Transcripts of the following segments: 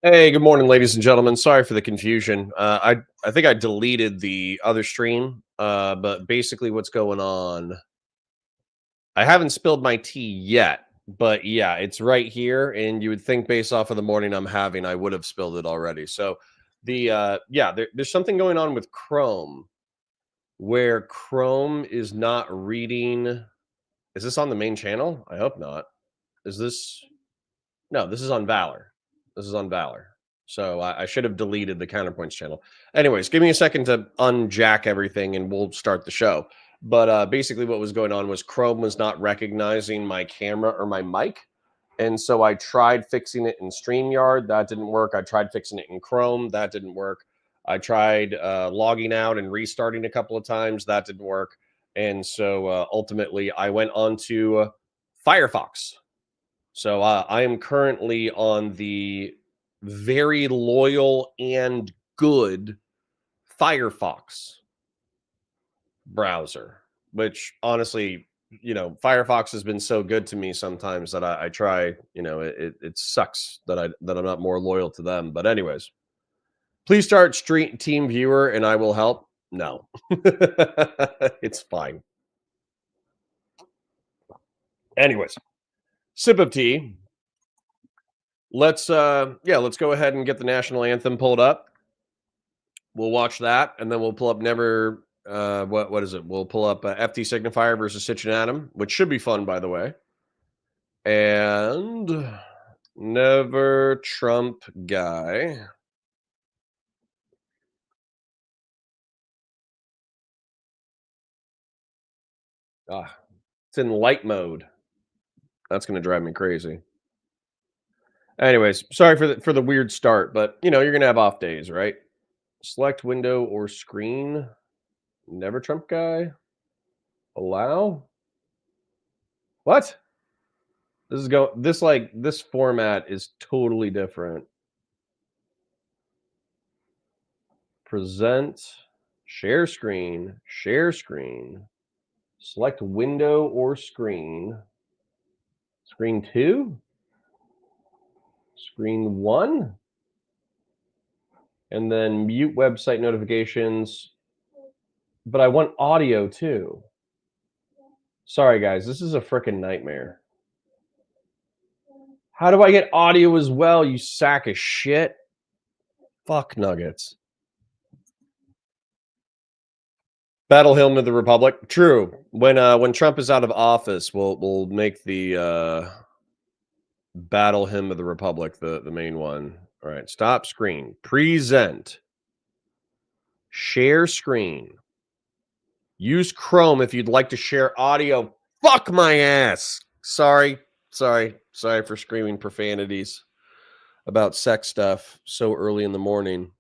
Hey, good morning, ladies and gentlemen. Sorry for the confusion. I think I deleted the other stream, but basically, what's going on? I haven't spilled my tea yet, but yeah, it's right here, and you would think based off of the morning I'm having, I would have spilled it already. So, there's something going on with Chrome where Chrome is not reading. Is this on the main channel? I hope not. Is this? No, this is on Valor. This is on Valor. So I should have deleted the Counterpoints channel. Anyways, give me a second to unjack everything and we'll start the show. But basically, what was going on was Chrome was not recognizing my camera or my mic. And so I tried fixing it in StreamYard. That didn't work. I tried fixing it in Chrome. That didn't work. I tried logging out and restarting a couple of times. That didn't work. And so ultimately, I went on to Firefox. So I am currently on the very loyal and good Firefox browser, which honestly, Firefox has been so good to me sometimes that I try, it sucks that I'm not more loyal to them. But anyways, please start stream team viewer and I will help. No, it's fine. Anyways, sip of tea. Let's go ahead and get the national anthem pulled up. We'll watch that, and then we'll pull up never. What is it? We'll pull up FT Signifier versus Sitch and Adam, which should be fun, by the way. And never Trump guy. It's in light mode. That's gonna drive me crazy. Anyways, sorry for the weird start, but you're gonna have off days, right? Select window or screen. Never Trump guy. Allow. What? This format is totally different. Present, share screen, select window or screen. Screen 2, screen 1, and then mute website notifications. But I want audio too. Sorry guys, this is a freaking nightmare. How do I get audio as well, you sack of shit? Fuck nuggets. Battle hymn of the Republic. True. When Trump is out of office, we'll make the Battle hymn of the Republic the main one. All right. Stop screen. Present. Share screen. Use Chrome if you'd like to share audio. Fuck my ass. Sorry for screaming profanities about sex stuff so early in the morning.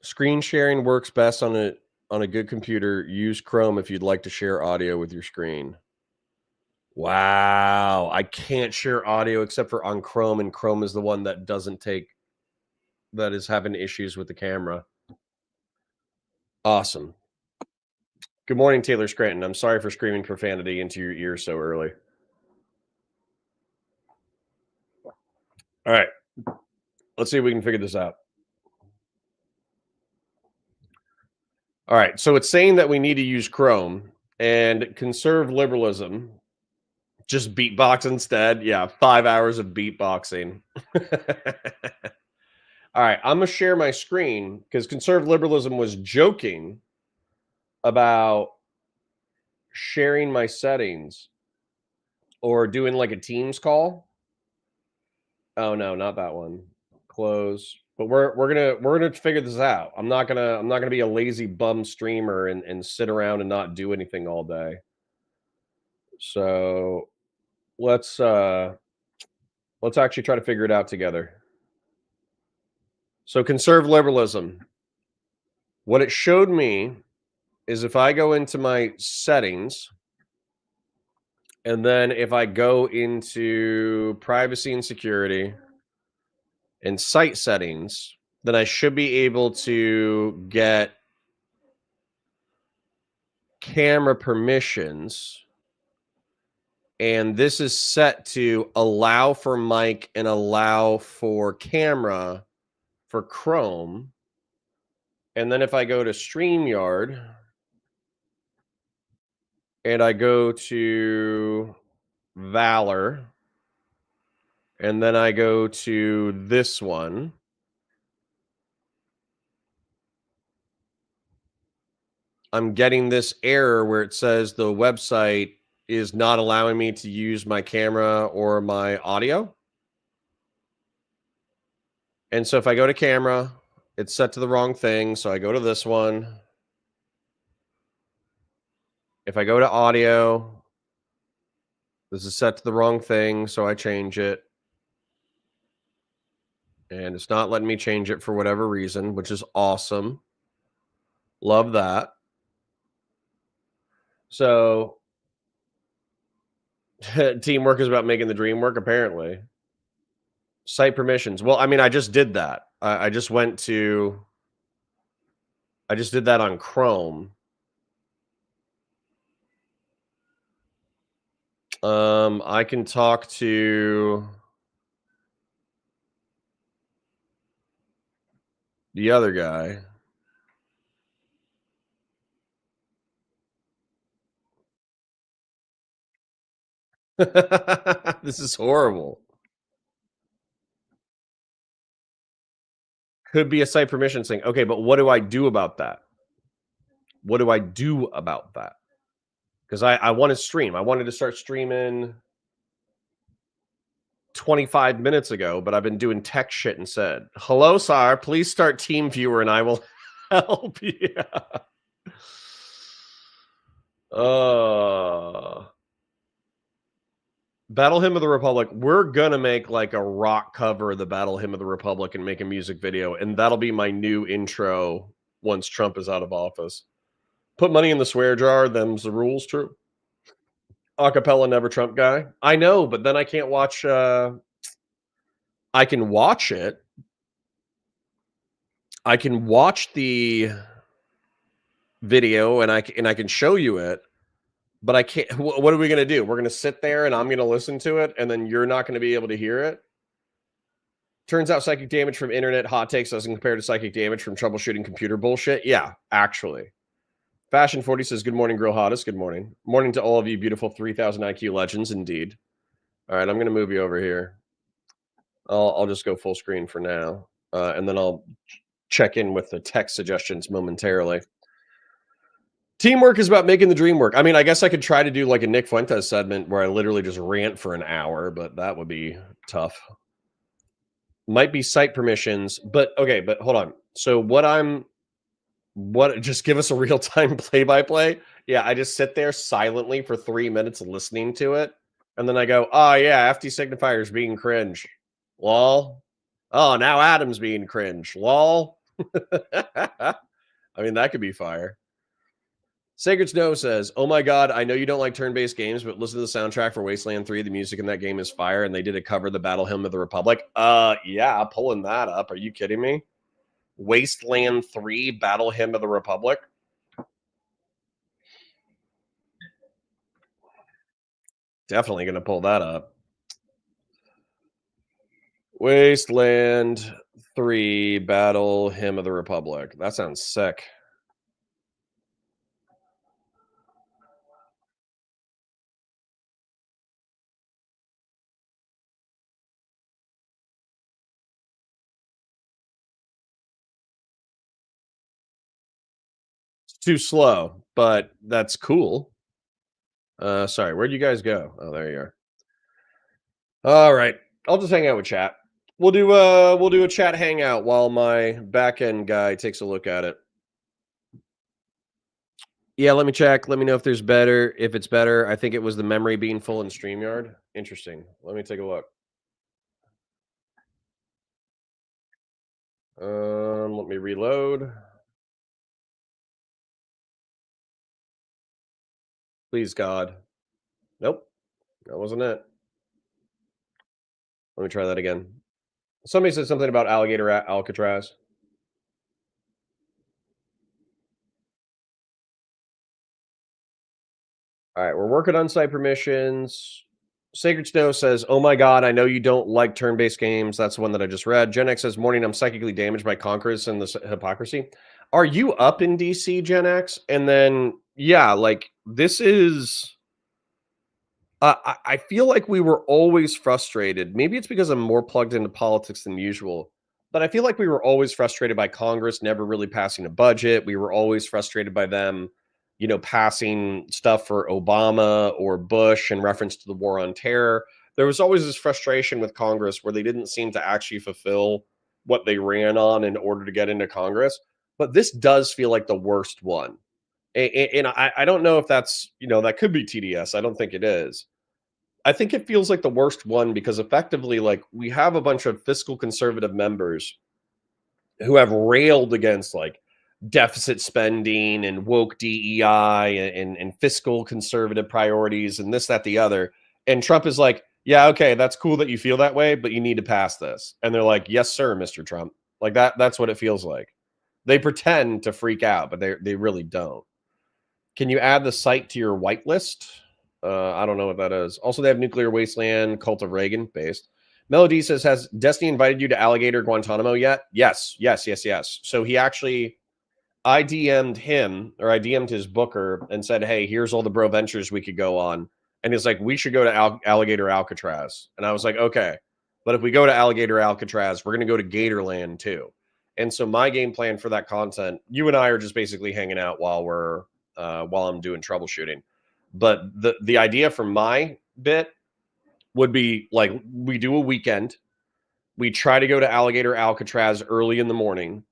Screen sharing works best on a good computer. Use Chrome if you'd like to share audio with your screen. Wow, I can't share audio except for on Chrome, and Chrome is the one that is having issues with the camera. Awesome. Good morning, Taylor Scranton. I'm sorry for screaming profanity into your ear so early. All right. Let's see if we can figure this out. All right. So it's saying that we need to use Chrome and conserve liberalism. Just beatbox instead. Yeah, 5 hours of beatboxing. All right. I'm going to share my screen because conserve liberalism was joking about sharing my settings or doing like a Teams call. Oh no, not that one. Close. But we're gonna figure this out. I'm not gonna be a lazy bum streamer and sit around and not do anything all day. So let's actually try to figure it out together. So conserve liberalism. What it showed me is if I go into my settings and then if I go into privacy and security and site settings, then I should be able to get camera permissions And this is set to allow for mic and allow for camera for Chrome. And then if I go to StreamYard and I go to Valor, and then I go to this one, I'm getting this error where it says the website is not allowing me to use my camera or my audio. And so if I go to camera, it's set to the wrong thing. So I go to this one. If I go to audio, this is set to the wrong thing. So I change it. And it's not letting me change it for whatever reason, which is awesome. Love that. So teamwork is about making the dream work, apparently. Site permissions. Well, I mean, I just did that. I just did that on Chrome. I can talk to the other guy. This is horrible. Could be a site permissions thing. Okay, but what do I do about that? What do I do about that? Because I want to stream. I wanted to start streaming 25 minutes ago, but I've been doing tech shit instead. Hello, sir. Please start Team Viewer and I will help you. Battle Hymn of the Republic. We're gonna make like a rock cover of the Battle Hymn of the Republic and make a music video, and that'll be my new intro once Trump is out of office. Put money in the swear jar. Them's the rules. True. Acapella never Trump guy. I know, but then I can't watch. I can watch it. I can watch the video and I can show you it, but I can't. What are we gonna do? We're gonna sit there and I'm gonna listen to it, and then you're not gonna be able to hear it. Turns out psychic damage from internet hot takes doesn't compare to psychic damage from troubleshooting computer bullshit. Yeah, actually. Fashion 40 says, good morning, Grill Hottest. Good morning. Morning to all of you beautiful 3000 IQ legends, indeed. All right, I'm going to move you over here. I'll just go full screen for now, and then I'll check in with the text suggestions momentarily. Teamwork is about making the dream work. I mean, I guess I could try to do like a Nick Fuentes segment where I literally just rant for an hour, but that would be tough. Might be site permissions, but okay, but hold on. So just give us a real-time play-by-play? Yeah, I just sit there silently for 3 minutes listening to it, and then I go, oh yeah, FT Signifier's being cringe. Lol. Oh, now Adam's being cringe. Lol. I mean, that could be fire. Sacred Snow says, oh my god, I know you don't like turn-based games, but listen to the soundtrack for Wasteland 3. The music in that game is fire, and they did a cover of the Battle Hymn of the Republic. Yeah, pulling that up. Are you kidding me? Wasteland 3 Battle Hymn of the Republic. Definitely going to pull that up. Wasteland 3 Battle Hymn of the Republic. That sounds sick. It's too slow, but that's cool. Sorry, where'd you guys go? Oh, there you are. All right. I'll just hang out with chat. We'll do a chat hangout while my back end guy takes a look at it. Yeah, let me check. Let me know if there's better. If it's better, I think it was the memory being full in StreamYard. Interesting. Let me take a look. Let me reload. Please, God. Nope, that wasn't it. Let me try that again. Somebody said something about alligator at Alcatraz. All right, we're working on site permissions. Sacred Snow says, "Oh my god, I know you don't like turn-based games." That's the one that I just read. Gen X says, "Morning, I'm psychically damaged by Congress and this hypocrisy." Are you up in DC, Gen X? And then, yeah, like this is. I feel like we were always frustrated. Maybe it's because I'm more plugged into politics than usual, but I feel like we were always frustrated by Congress never really passing a budget. We were always frustrated by them, passing stuff for Obama or Bush in reference to the war on terror. There was always this frustration with Congress where they didn't seem to actually fulfill what they ran on in order to get into Congress. But this does feel like the worst one. And I don't know if that's, that could be TDS. I don't think it is. I think it feels like the worst one because effectively, like, we have a bunch of fiscal conservative members who have railed against like deficit spending and woke DEI and fiscal conservative priorities and this, that, the other. And Trump is like, yeah, okay, that's cool that you feel that way, but you need to pass this. And they're like, yes, sir, Mr. Trump. Like that's what it feels like. They pretend to freak out, but they really don't. Can you add the site to your whitelist? I don't know what that is. Also, they have Nuclear Wasteland, Cult of Reagan based. Melody says, has Destiny invited you to Alligator Guantanamo yet? Yes, yes, yes, yes. So he actually, I DM'd him, or I DM'd his booker and said, hey, here's all the bro ventures we could go on. And he's like, we should go to Alligator Alcatraz. And I was like, okay. But if we go to Alligator Alcatraz, we're going to go to Gatorland too. And so my game plan for that content, you and I are just basically hanging out while I'm doing troubleshooting. But the idea for my bit would be like we do a weekend. We try to go to Alligator Alcatraz early in the morning.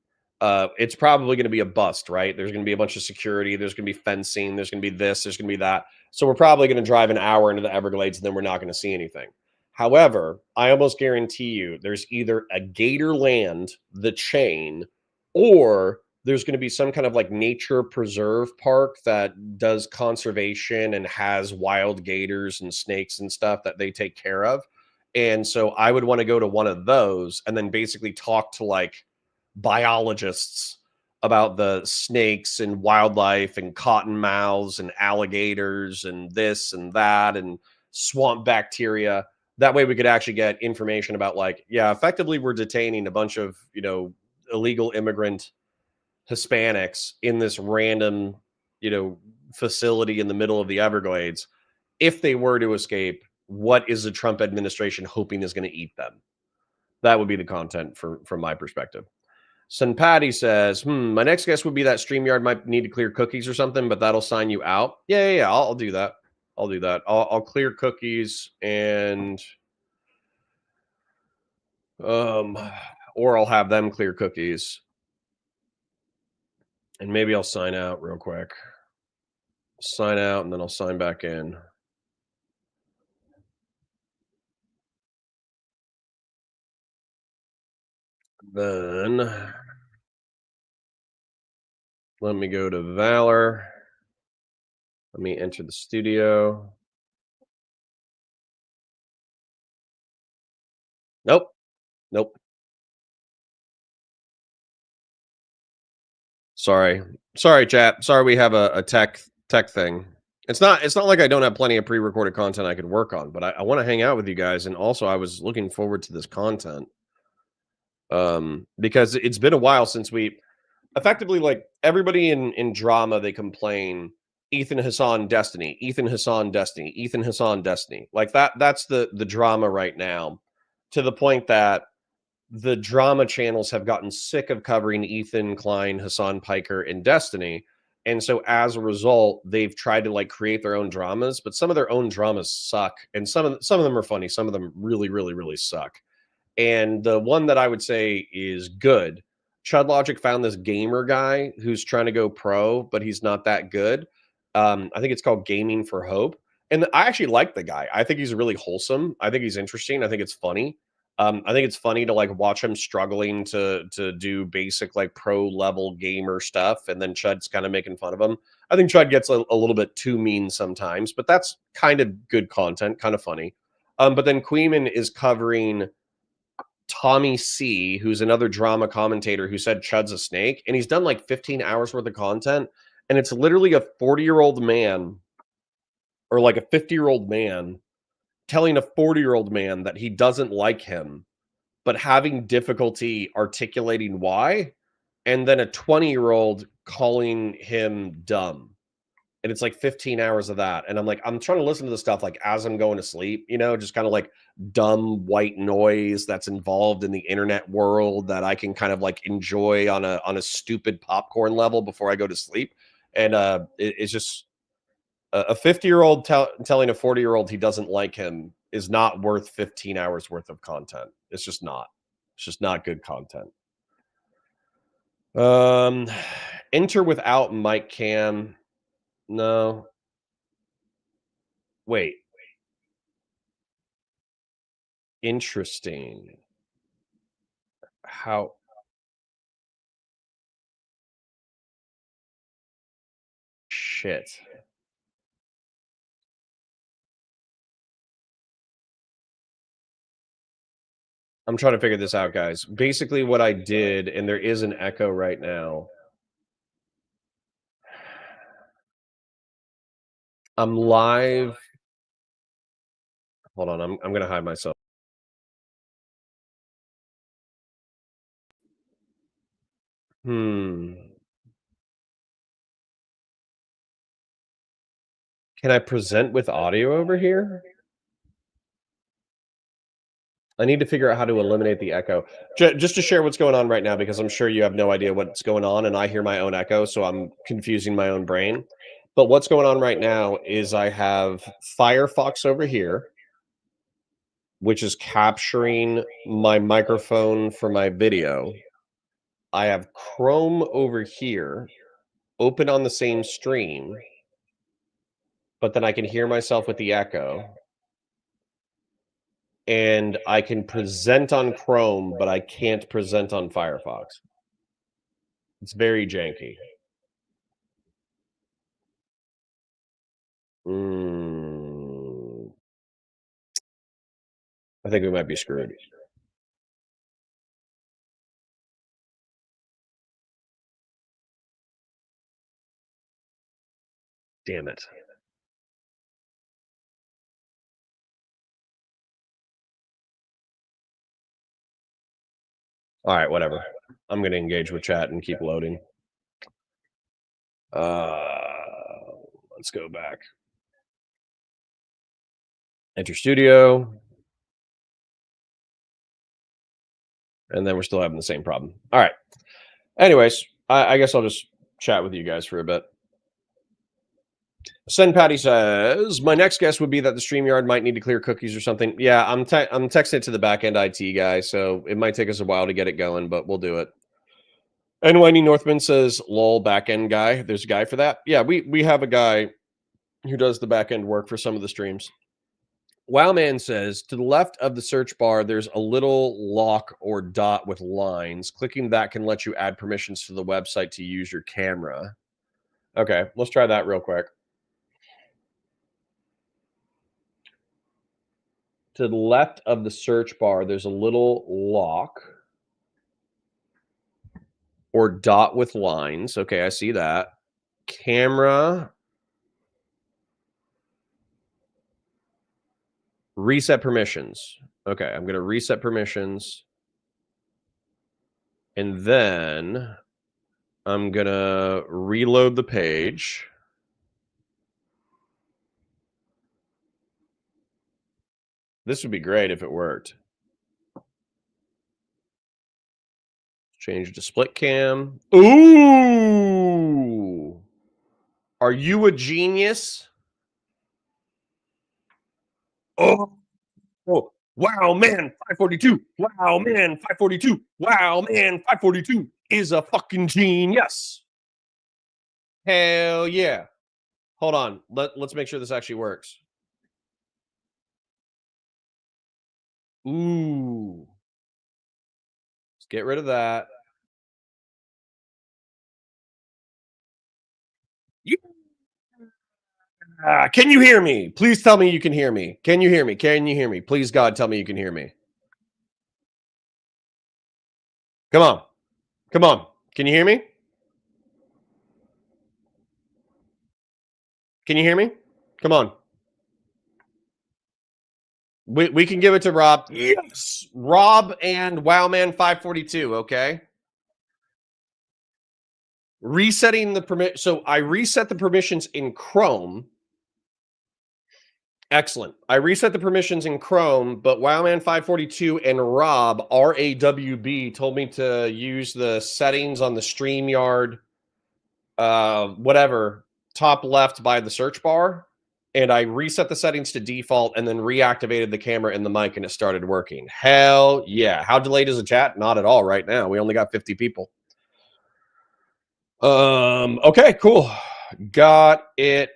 It's probably going to be a bust, right? There's going to be a bunch of security. There's going to be fencing. There's going to be this. There's going to be that. So we're probably going to drive an hour into the Everglades, and then we're not going to see anything. However, I almost guarantee you there's either a Gatorland, the chain, or there's going to be some kind of like nature preserve park that does conservation and has wild gators and snakes and stuff that they take care of. And so I would want to go to one of those and then basically talk to like biologists about the snakes and wildlife and cottonmouths and alligators and this and that and swamp bacteria. That way we could actually get information about like, yeah, effectively we're detaining a bunch of, illegal immigrant Hispanics in this random, facility in the middle of the Everglades. If they were to escape, what is the Trump administration hoping is going to eat them? That would be the content from my perspective. Sun Patty says, my next guess would be that StreamYard might need to clear cookies or something, but that'll sign you out. Yeah. I'll do that. I'll do that. I'll clear cookies and or I'll have them clear cookies. And maybe I'll sign out real quick. Sign out and then I'll sign back in. Then let me go to Valor. Let me enter the studio. Nope. Nope. Sorry, chat. Sorry, we have a tech thing. It's not like I don't have plenty of pre-recorded content I could work on, but I want to hang out with you guys. And also I was looking forward to this content. Because it's been a while since we effectively, like, everybody in drama, they complain Ethan Hassan Destiny, Ethan Hassan Destiny, Ethan Hassan Destiny. Like that's the drama right now, to the point that the drama channels have gotten sick of covering Ethan Klein, Hassan Piker, and Destiny. And so as a result, they've tried to like create their own dramas, but some of their own dramas suck. And some of them are funny. Some of them really, really, really suck. And the one that I would say is good, Chud Logic found this gamer guy who's trying to go pro, but he's not that good. I think it's called Gaming for Hope. And I actually like the guy. I think he's really wholesome. I think he's interesting. I think it's funny. I think it's funny to like watch him struggling to do basic like pro level gamer stuff, and then Chud's kind of making fun of him. I think Chud gets a little bit too mean sometimes, but that's kind of good content, kind of funny. But then Queeman is covering Tommy C, who's another drama commentator who said Chud's a snake, and he's done like 15 hours worth of content, and it's literally a 40-year-old man or like a 50-year-old man telling a 40-year-old man that he doesn't like him, but having difficulty articulating why, and then a 20-year-old calling him dumb. And it's like 15 hours of that. And I'm like, I'm trying to listen to the stuff like as I'm going to sleep, just kind of like dumb white noise that's involved in the internet world that I can kind of like enjoy on a stupid popcorn level before I go to sleep. And it's just a 50-year-old telling a 40-year-old he doesn't like him is not worth 15 hours worth of content. It's just not. It's just not good content. Um, enter without mic cam. No. Wait. Interesting. How shit. I'm trying to figure this out, guys. Basically, what I did, and there is an echo right now. I'm live. Hold on, I'm gonna hide myself. Hmm. Can I present with audio over here? I need to figure out how to eliminate the echo. Just to share what's going on right now, because I'm sure you have no idea what's going on, and I hear my own echo, so I'm confusing my own brain. But what's going on right now is I have Firefox over here, which is capturing my microphone for my video. I have Chrome over here, open on the same stream, but then I can hear myself with the echo. And I can present on Chrome, but I can't present on Firefox. It's very janky. I think we might be screwed. Damn it. All right, whatever. I'm going to engage with chat and keep loading. Let's go back. Enter studio. And then we're still having the same problem. All right. Anyways, I guess I'll just chat with you guys for a bit. Send Patty says, my next guess would be that the StreamYard might need to clear cookies or something. Yeah, I'm texting it to the back-end IT guy, so it might take us a while to get it going, but we'll do it. And Wendy Northman says, lol, back-end guy. There's a guy for that. Yeah, we have a guy who does the back-end work for some of the streams. Wowman says, to the left of the search bar, there's a little lock or dot with lines. Clicking that can let you add permissions to the website to use your camera. Okay, let's try that real quick. To the left of the search bar, there's a little lock or dot with lines. Okay, I see that. Camera. Reset permissions. Okay, I'm going to reset permissions. And then I'm going to reload the page. This would be great if it worked. Change to split cam. Ooh! Are you a genius? Oh, wow, man, 542. Wow, man, 542. Wow, man, 542 is a fucking genius. Hell yeah. Hold on. Let's make sure this actually works. Ooh. Let's get rid of that. Can you hear me? Please tell me you can hear me. Can you hear me? Can you hear me? Please, God, tell me you can hear me. Come on. Come on. Can you hear me? Can you hear me? Come on. We can give it to Rob. Yes, Rob and Wowman542. Okay. Resetting the permit. So I reset the permissions in Chrome. Excellent. I reset the permissions in Chrome, but Wowman542 and Rob, RAWB, told me to use the settings on the StreamYard, whatever, top left by the search bar. And I reset the settings to default and then reactivated the camera and the mic, and it started working. Hell yeah. How delayed is the chat? Not at all right now. We only got 50 people. Okay, cool. Got it.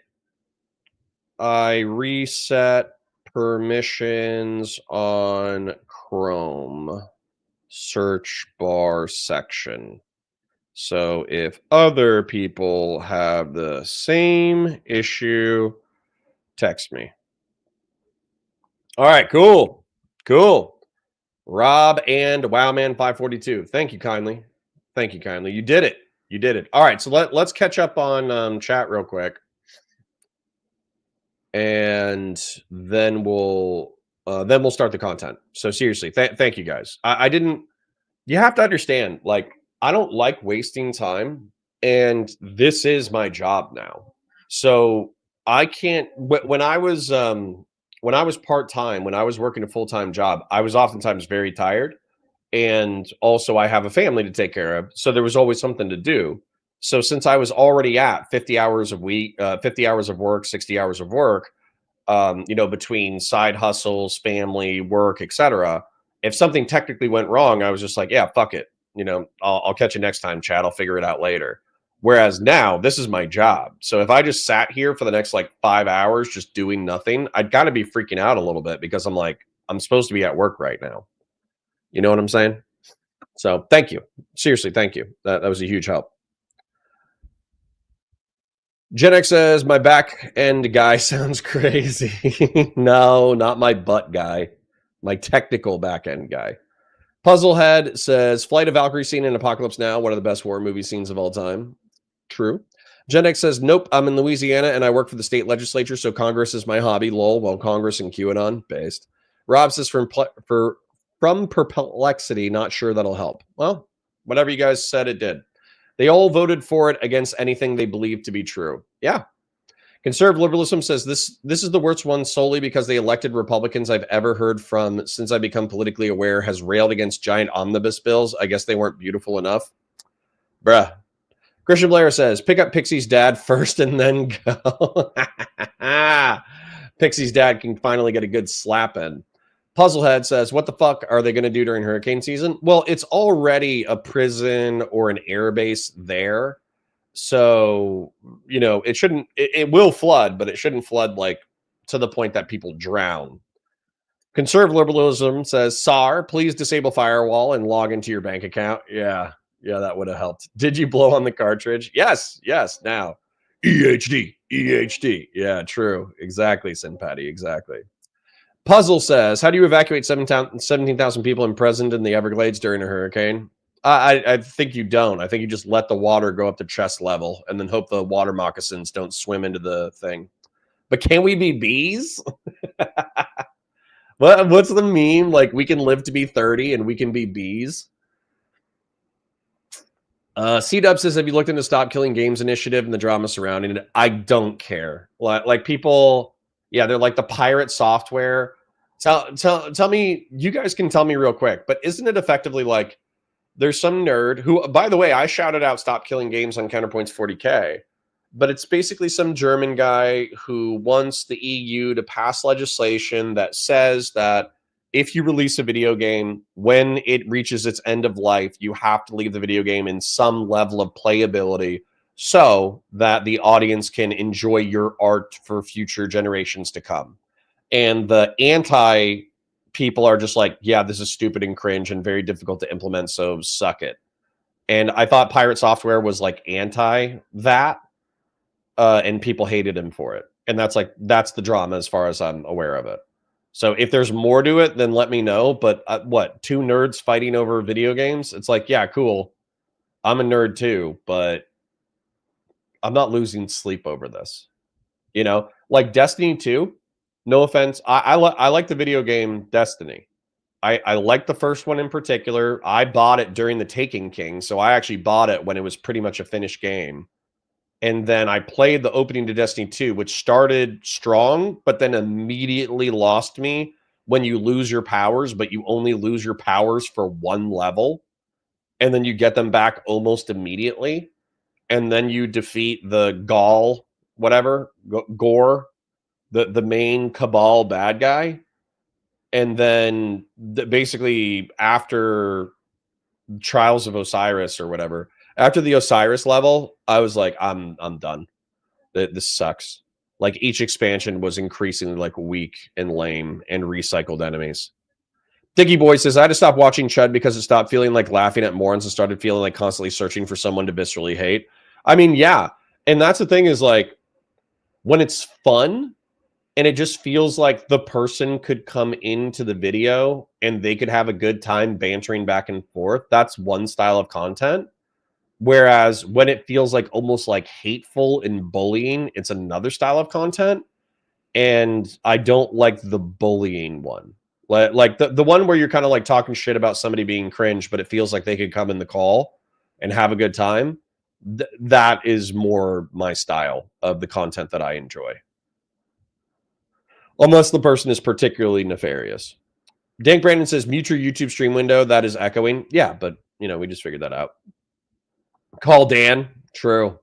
I reset permissions on Chrome search bar section. So if other people have the same issue, text me. All right, cool. Cool. Rob and Wowman542. Thank you kindly. Thank you kindly. You did it. You did it. All right, so let's catch up on chat real quick. And then we'll start the content. So seriously, thank you guys. I didn't. You have to understand, like, I don't like wasting time, and this is my job now. So I can't. When I was part time, when I was working a full time job, I was oftentimes very tired, and also I have a family to take care of. So there was always something to do. So since I was already at 50 hours a week, 50 hours of work, 60 hours of work, between side hustles, family, work, etc. If something technically went wrong, I was just like, yeah, fuck it. I'll catch you next time, Chad. I'll figure it out later. Whereas now, this is my job. So if I just sat here for the next like 5 hours just doing nothing, I'd got to be freaking out a little bit because I'm like, I'm supposed to be at work right now. You know what I'm saying? So thank you. Seriously, thank you. That was a huge help. Gen X says, my back end guy sounds crazy. No, not my butt guy. My technical back end guy. Puzzlehead says, Flight of Valkyrie scene in Apocalypse Now, one of the best war movie scenes of all time. True. Gen X says, nope, I'm in Louisiana and I work for the state legislature, so Congress is my hobby. Lol, well, Congress and QAnon, based. Rob says, from perplexity, not sure that'll help. Well, whatever you guys said, it did. They all voted for it against anything they believe to be true. Yeah. Conservative liberalism says this is the worst one solely because the elected Republicans I've ever heard from since I become politically aware has railed against giant omnibus bills. I guess they weren't beautiful enough. Bruh. Christian Blair says, pick up Pixie's dad first and then go. Pixie's dad can finally get a good slap in. Puzzlehead says, what the fuck are they going to do during hurricane season? Well, it's already a prison or an air base there. So, it will flood, but it shouldn't flood like to the point that people drown. Conservative liberalism says, SAR, please disable firewall and log into your bank account. Yeah, that would have helped. Did you blow on the cartridge? Yes, now. EHD. Yeah, true. Exactly, Sinpatty, exactly. Puzzle says, how do you evacuate 17,000 people imprisoned in the Everglades during a hurricane? I think you don't. I think you just let the water go up to chest level and then hope the water moccasins don't swim into the thing. But can we be bees? What's the meme? Like, we can live to be 30 and we can be bees? C-Dub says, have you looked into Stop Killing Games initiative and the drama surrounding it? I don't care. Like people, yeah, they're like the pirate software. Tell me, you guys can tell me real quick, but isn't it effectively like there's some nerd who, by the way, I shouted out Stop Killing Games on Counterpoints 40K, but it's basically some German guy who wants the EU to pass legislation that says that if you release a video game, when it reaches its end of life, you have to leave the video game in some level of playability so that the audience can enjoy your art for future generations to come. And the anti people are just like, yeah, this is stupid and cringe and very difficult to implement, so suck it. And I thought Pirate Software was like anti that, and people hated him for it. And that's the drama as far as I'm aware of it. So if there's more to it, then let me know. But what, two nerds fighting over video games? It's like, yeah, cool. I'm a nerd too, but I'm not losing sleep over this. Like Destiny 2, No offense. I like the video game Destiny. I like the first one in particular. I bought it during the Taken King, so I actually bought it when it was pretty much a finished game. And then I played the opening to Destiny 2, which started strong, but then immediately lost me when you lose your powers, but you only lose your powers for one level. And then you get them back almost immediately. And then you defeat the Gaul, whatever, Gore, the main Cabal bad guy. And then basically after Trials of Osiris or whatever, after the Osiris level, I was like, I'm done. This sucks. Like each expansion was increasingly like weak and lame and recycled enemies. Diggy Boy says, I had to stop watching Chud because it stopped feeling like laughing at morons and started feeling like constantly searching for someone to viscerally hate. I mean, yeah. And that's the thing is like when it's fun and it just feels like the person could come into the video and they could have a good time bantering back and forth. That's one style of content. Whereas when it feels like almost like hateful and bullying, it's another style of content. And I don't like the bullying one. Like the one where you're kind of like talking shit about somebody being cringe, but it feels like they could come in the call and have a good time. That is more my style of the content that I enjoy. Unless the person is particularly nefarious. Dank Brandon says, mute your YouTube stream window. That is echoing. Yeah, but, you know, we just figured that out. Call Dan. True.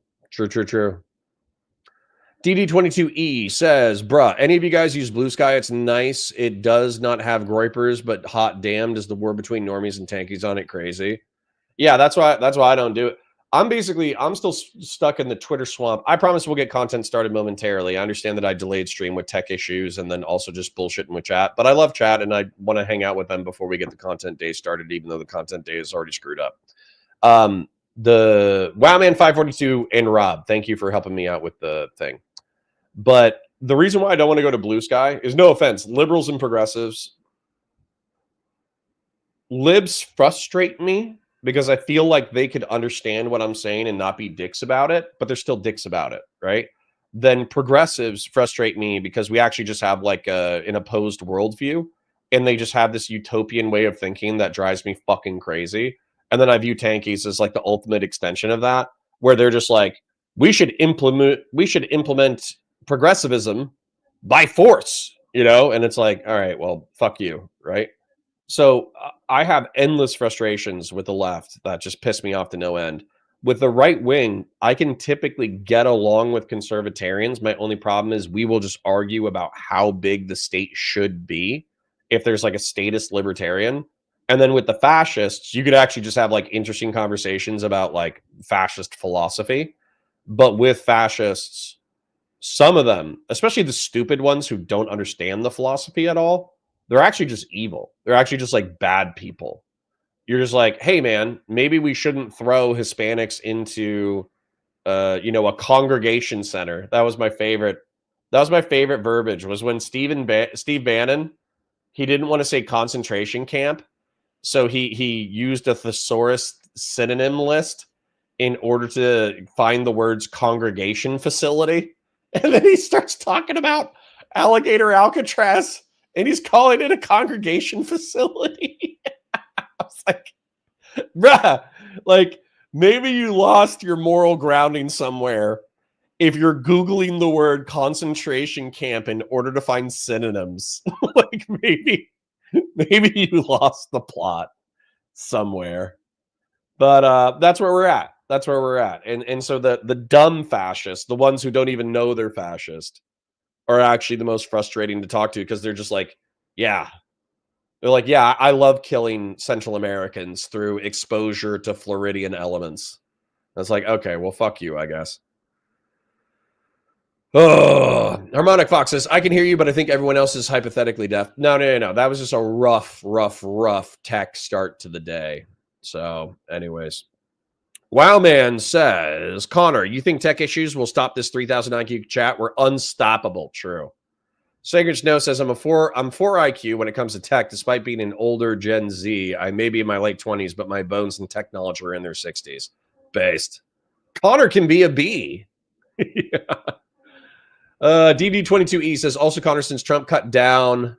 DD22E says, bruh, any of you guys use Blue Sky? It's nice. It does not have groypers, but hot damn, does the war between normies and tankies on it crazy? Yeah, that's why I don't do it. I'm still stuck in the Twitter swamp. I promise we'll get content started momentarily. I understand that I delayed stream with tech issues and then also just bullshitting with chat. But I love chat and I want to hang out with them before we get the content day started, even though the content day is already screwed up. The Wowman 542 and Rob, thank you for helping me out with the thing. But the reason why I don't want to go to Blue Sky is, no offense, liberals and progressives. Libs frustrate me because I feel like they could understand what I'm saying and not be dicks about it, but they're still dicks about it, right? Then progressives frustrate me because we actually just have like an opposed worldview, and they just have this utopian way of thinking that drives me fucking crazy. And then I view tankies as like the ultimate extension of that, where they're just like, we should implement progressivism by force, you know? And it's like, all right, well, fuck you, right? So I have endless frustrations with the left that just piss me off to no end. With the right wing, I can typically get along with conservatarians. My only problem is we will just argue about how big the state should be if there's like a statist libertarian. And then with the fascists, you could actually just have like interesting conversations about like fascist philosophy. But with fascists, some of them, especially the stupid ones who don't understand the philosophy at all, they're actually just evil. They're actually just like bad people. You're just like, hey man, maybe we shouldn't throw Hispanics into a congregation center. That was my favorite. That was my favorite verbiage, was when Steve Bannon, he didn't want to say concentration camp. So he used a thesaurus synonym list in order to find the words congregation facility. And then he starts talking about Alligator Alcatraz, and he's calling it a congregation facility. I was like, bruh, like maybe you lost your moral grounding somewhere if you're Googling the word concentration camp in order to find synonyms. Like maybe you lost the plot somewhere. But that's where we're at. That's where we're at. And so the dumb fascists, the ones who don't even know they're fascist, are actually the most frustrating to talk to, because they're just like, yeah. They're like, yeah, I love killing Central Americans through exposure to Floridian elements. And it's like, okay, well, fuck you, I guess. Oh, Harmonic Fox says, I can hear you, but I think everyone else is hypothetically deaf. No. That was just a rough tech start to the day. So, anyways. Wowman says, Connor, you think tech issues will stop this 3,000 IQ chat? We're unstoppable. True. Sacred Snow says, I'm 4 IQ when it comes to tech, despite being an older Gen Z. I may be in my late 20s, but my bones and tech knowledge were in their 60s. Based. Connor can be a B. Yeah. DD22E says, also, Connor, since Trump cut down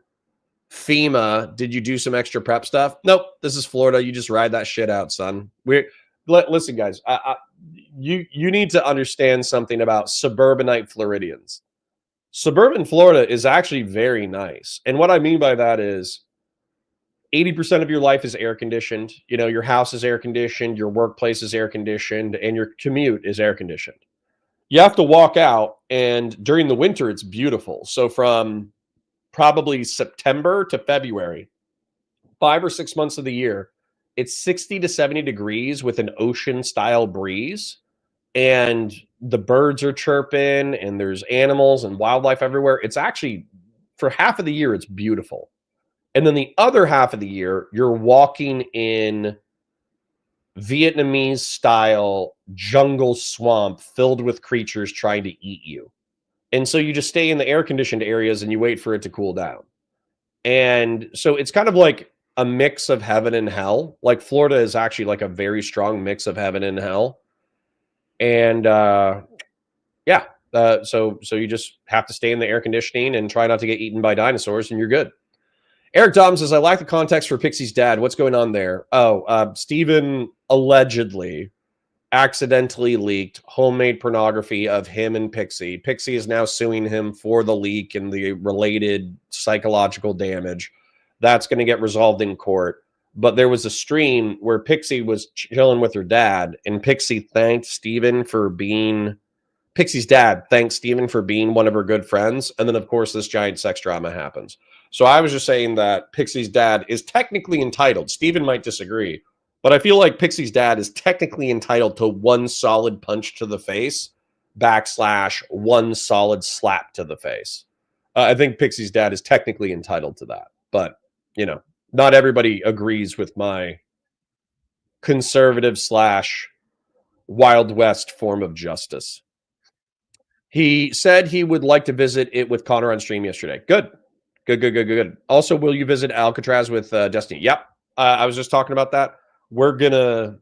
FEMA, did you do some extra prep stuff? Nope. This is Florida. You just ride that shit out, son. Listen, guys. You need to understand something about suburbanite Floridians. Suburban Florida is actually very nice, and what I mean by that is 80% of your life is air conditioned. You know, your house is air conditioned, your workplace is air conditioned, and your commute is air conditioned. You have to walk out, and during the winter, it's beautiful. So from probably September to February, 5 or 6 months of the year, it's 60 to 70 degrees with an ocean style breeze, and the birds are chirping, and there's animals and wildlife everywhere. It's actually, for half of the year, it's beautiful. And then the other half of the year, you're walking in Vietnamese style jungle swamp filled with creatures trying to eat you. And so you just stay in the air conditioned areas and you wait for it to cool down. And so it's kind of like a mix of heaven and hell. Like Florida is actually like a very strong mix of heaven and hell. And yeah, so you just have to stay in the air conditioning and try not to get eaten by dinosaurs, and you're good. Eric Dom says, I lack the context for Pixie's dad. What's going on there? Steven allegedly accidentally leaked homemade pornography of him and Pixie. Pixie is now suing him for the leak and the related psychological damage. That's going to get resolved in court. But there was a stream where Pixie was chilling with her dad, and Pixie's dad thanked Steven for being one of her good friends. And then, of course, this giant sex drama happens. So I was just saying that Pixie's dad is technically entitled. Steven might disagree, but I feel like Pixie's dad is technically entitled to one solid punch to the face / one solid slap to the face. I think Pixie's dad is technically entitled to that. But, you know, not everybody agrees with my conservative / Wild West form of justice. He said he would like to visit it with Connor on stream yesterday. Good. Also, will you visit Alcatraz with Destiny? Yep. I was just talking about that. We're gonna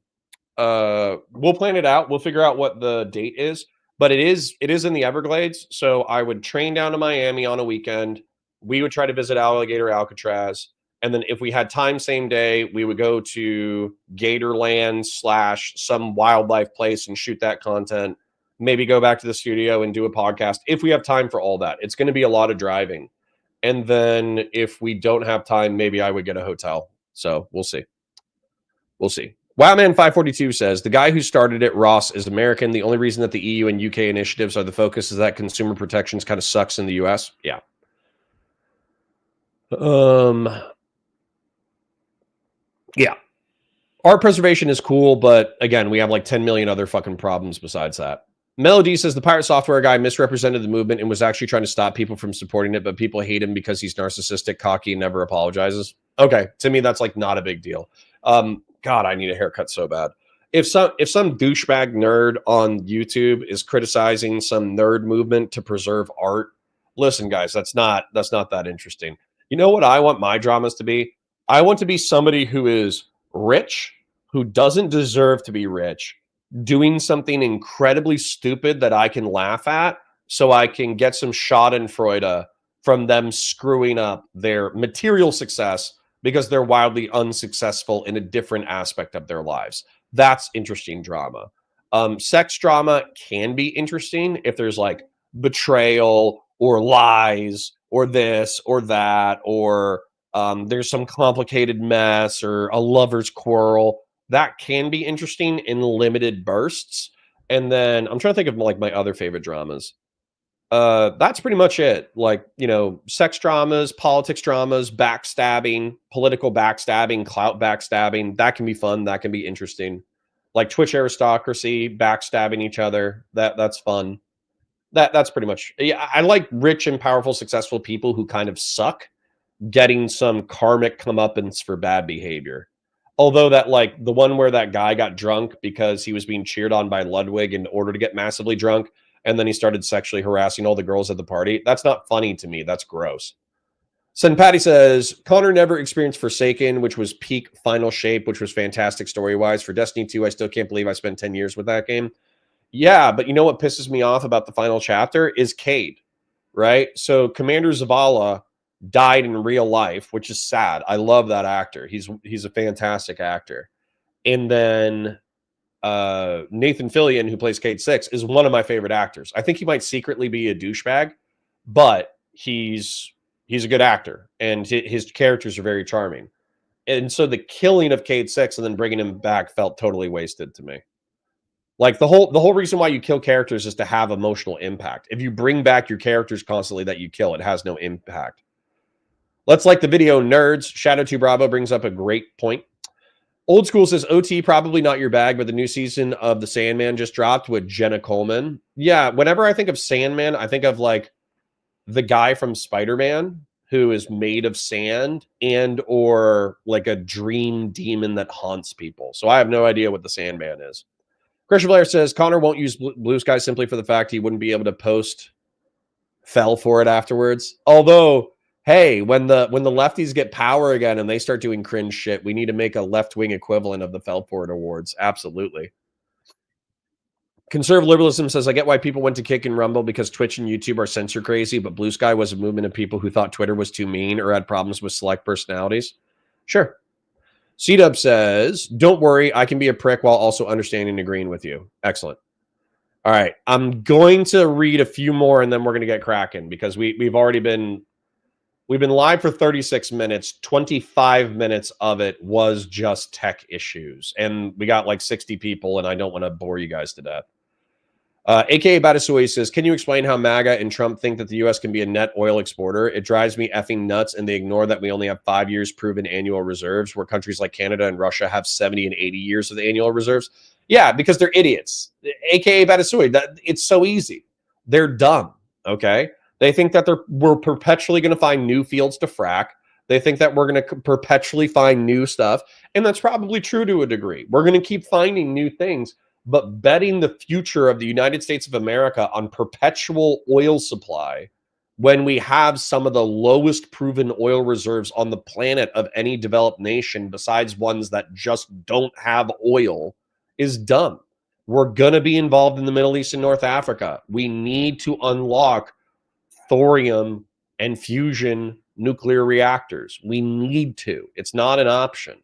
we'll plan it out. We'll figure out what the date is, but it is in the Everglades. So I would train down to Miami on a weekend. We would try to visit Alligator Alcatraz, and then if we had time same day, we would go to Gatorland / some wildlife place and shoot that content. Maybe go back to the studio and do a podcast if we have time for all that. It's going to be a lot of driving. And then if we don't have time, maybe I would get a hotel. So we'll see. Wowman542 says, the guy who started it, Ross, is American. The only reason that the EU and UK initiatives are the focus is that consumer protections kind of sucks in the US. Yeah. Yeah. Art preservation is cool, but again, we have like 10 million other fucking problems besides that. Melody says the pirate software guy misrepresented the movement and was actually trying to stop people from supporting it, but people hate him because he's narcissistic, cocky, and never apologizes. Okay, to me, that's like not a big deal. God, I need a haircut so bad. If some douchebag nerd on YouTube is criticizing some nerd movement to preserve art, listen, guys, that's not that interesting. You know what I want my dramas to be? I want to be somebody who is rich, who doesn't deserve to be rich, doing something incredibly stupid that I can laugh at so I can get some schadenfreude from them screwing up their material success because they're wildly unsuccessful in a different aspect of their lives. That's interesting drama. Sex drama can be interesting if there's like betrayal or lies or this or that, or there's some complicated mess or a lover's quarrel. That can be interesting in limited bursts. And then I'm trying to think of like my other favorite dramas. That's pretty much it. Like, you know, sex dramas, politics dramas, backstabbing, political backstabbing, clout backstabbing. That can be fun. That can be interesting. Like Twitch aristocracy, backstabbing each other. That's fun. That's pretty much. Yeah, I like rich and powerful, successful people who kind of suck getting some karmic comeuppance for bad behavior. Although that, like, the one where that guy got drunk because he was being cheered on by Ludwig in order to get massively drunk, and then he started sexually harassing all the girls at the party. That's not funny to me. That's gross. Sen Patty says, Connor never experienced Forsaken, which was peak Final Shape, which was fantastic story-wise. For Destiny 2, I still can't believe I spent 10 years with that game. Yeah, but you know what pisses me off about the final chapter is Cade. right? So Commander Zavala died in real life, which is sad. I love that actor. He's a fantastic actor. And then Nathan Fillion, who plays Kate Six, is one of my favorite actors. I think he might secretly be a douchebag, but he's a good actor, and his characters are very charming. And so the killing of Kate Six and then bringing him back felt totally wasted to me. Like the whole reason why you kill characters is to have emotional impact. If you bring back your characters constantly that you kill, it has no impact. Let's like the video, nerds. Shadow 2 Bravo brings up a great point. Old School says, OT, probably not your bag, but the new season of The Sandman just dropped with Jenna Coleman. Yeah, whenever I think of Sandman, I think of like the guy from Spider-Man who is made of sand and or like a dream demon that haunts people. So I have no idea what the Sandman is. Christian Blair says, Connor won't use Blue Sky simply for the fact he wouldn't be able to post fell for it afterwards. Although, hey, when the lefties get power again and they start doing cringe shit, we need to make a left-wing equivalent of the fell for it awards. Absolutely. Conservative liberalism says, I get why people went to Kick and Rumble because Twitch and YouTube are censor crazy, but Blue Sky was a movement of people who thought Twitter was too mean or had problems with select personalities. Sure. C-Dub says, don't worry, I can be a prick while also understanding and agreeing with you. Excellent. All right. I'm going to read a few more and then we're going to get cracking because we've been live for 36 minutes. 25 minutes of it was just tech issues. And we got like 60 people and I don't want to bore you guys to death. AKA Batasui says, can you explain how MAGA and Trump think that the U.S. can be a net oil exporter? It drives me effing nuts, and they ignore that we only have 5 years proven annual reserves, where countries like Canada and Russia have 70 and 80 years of the annual reserves. Yeah, because they're idiots. AKA Batasui, it's so easy. They're dumb, okay? They think that we're perpetually going to find new fields to frack. They think that we're going to perpetually find new stuff, and that's probably true to a degree. We're going to keep finding new things. But betting the future of the United States of America on perpetual oil supply when we have some of the lowest proven oil reserves on the planet of any developed nation besides ones that just don't have oil is dumb. We're going to be involved in the Middle East and North Africa. We need to unlock thorium and fusion nuclear reactors. We need to. It's not an option.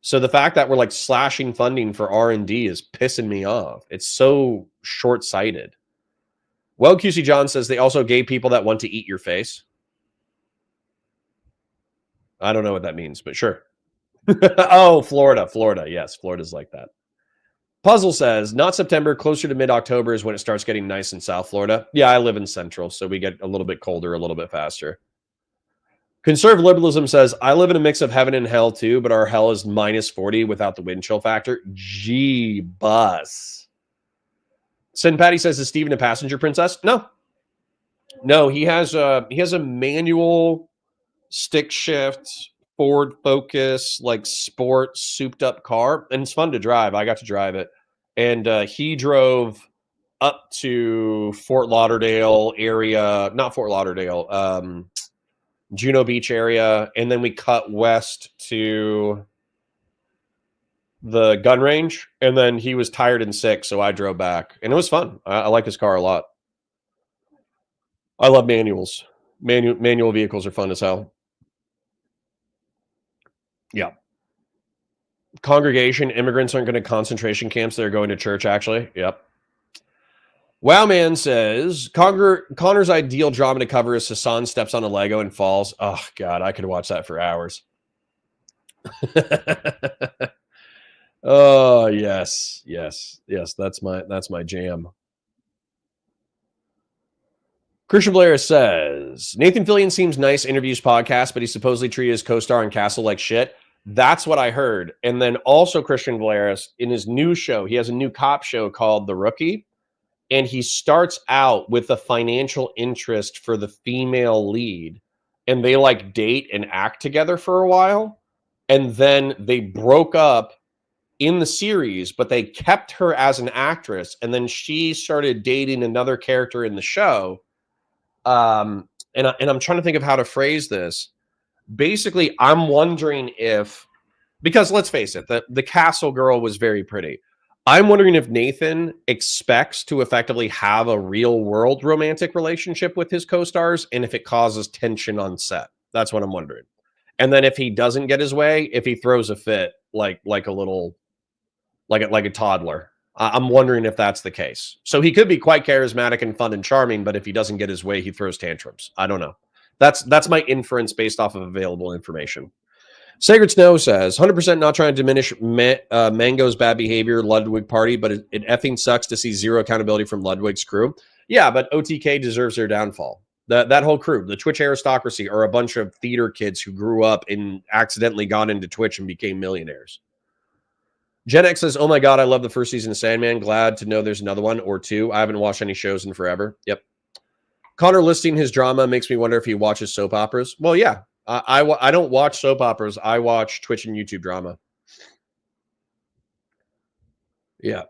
So the fact that we're like slashing funding for R&D is pissing me off. It's so short-sighted. Well, QC John says they also gay people that want to eat your face. I don't know what that means, but sure. Oh, Florida. Yes, Florida's like that. Puzzle says, not September, closer to mid-October is when it starts getting nice in South Florida. Yeah, I live in Central, so we get a little bit colder a little bit faster. Conservative liberalism says, I live in a mix of heaven and hell too, but our hell is minus 40 without the wind chill factor. Gee, bus. Sin Patty says, is Steven a passenger princess? No, he has a manual stick shift Ford Focus, like sport souped up car, and it's fun to drive. I got to drive it. And he drove up to Fort Lauderdale area, not Fort Lauderdale, Juno Beach area, and then we cut west to the gun range, and then he was tired and sick, so I drove back, and it was fun. I like his car a lot. I love manuals. Manual vehicles are fun as hell. Yeah. Congregation, immigrants aren't going to concentration camps. They're going to church, actually. Yep. Wowman says, Connor's ideal drama to cover is Hassan steps on a Lego and falls. Oh, God, I could watch that for hours. Oh, yes. That's my jam. Christian Blair says, Nathan Fillion seems nice, interviews podcast, but he supposedly treated his co-star on Castle like shit. That's what I heard. And then also Christian Blair, in his new show, he has a new cop show called The Rookie. And he starts out with a financial interest for the female lead. And they like date and act together for a while. And then they broke up in the series, but they kept her as an actress. And then she started dating another character in the show. And I'm trying to think of how to phrase this. Basically, I'm wondering if, because let's face it, the Castle girl was very pretty. I'm wondering if Nathan expects to effectively have a real world romantic relationship with his co-stars and if it causes tension on set. That's what I'm wondering. And then if he doesn't get his way, if he throws a fit like a little like a toddler. I'm wondering if that's the case. So he could be quite charismatic and fun and charming, but if he doesn't get his way, he throws tantrums. I don't know. That's my inference based off of available information. Sacred Snow says, 100% not trying to diminish Mango's bad behavior, Ludwig party, but it effing sucks to see zero accountability from Ludwig's crew. Yeah, but OTK deserves their downfall. That whole crew, the Twitch aristocracy, are a bunch of theater kids who grew up and accidentally got into Twitch and became millionaires. Gen X says, oh my God, I love the first season of Sandman. Glad to know there's another one or two. I haven't watched any shows in forever. Yep. Connor listing his drama makes me wonder if he watches soap operas. Well, yeah. I don't watch soap operas. I watch Twitch and YouTube drama. Yeah.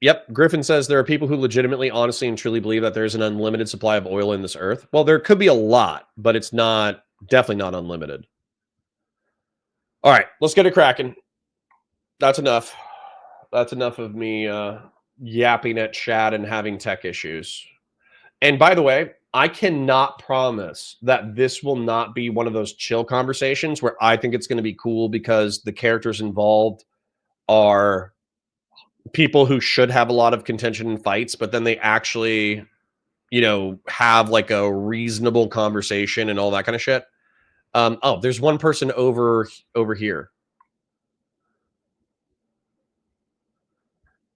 Yep. Griffin says there are people who legitimately, honestly, and truly believe that there's an unlimited supply of oil in this earth. Well, there could be a lot, but it's definitely not unlimited. All right, let's get it cracking. That's enough. That's enough of me yapping at chat and having tech issues. And by the way, I cannot promise that this will not be one of those chill conversations where I think it's going to be cool because the characters involved are people who should have a lot of contention and fights, but then they actually, have like a reasonable conversation and all that kind of shit. Oh, there's one person over here.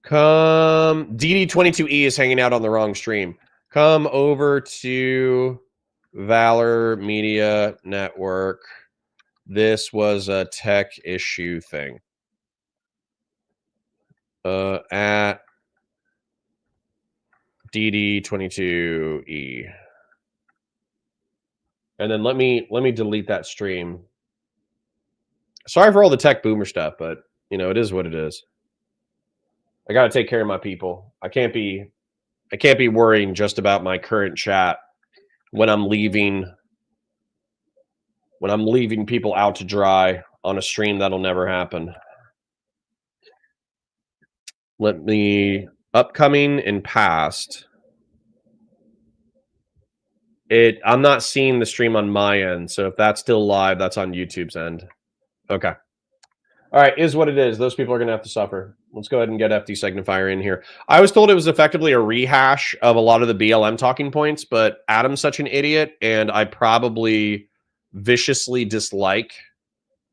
Come, DD22E is hanging out on the wrong stream. Come over to Valor Media Network. This was a tech issue thing. At DD22E. And then let me delete that stream. Sorry for all the tech boomer stuff, but it is what it is. I got to take care of my people. I can't be worrying just about my current chat when I'm leaving people out to dry on a stream. That'll never happen. Let me upcoming and past. I'm not seeing the stream on my end, so if that's still live, that's on YouTube's end. Okay. All right, is what it is. Those people are going to have to suffer. Let's go ahead and get FD Signifier in here. I was told it was effectively a rehash of a lot of the BLM talking points, but Adam's such an idiot, and I probably viciously dislike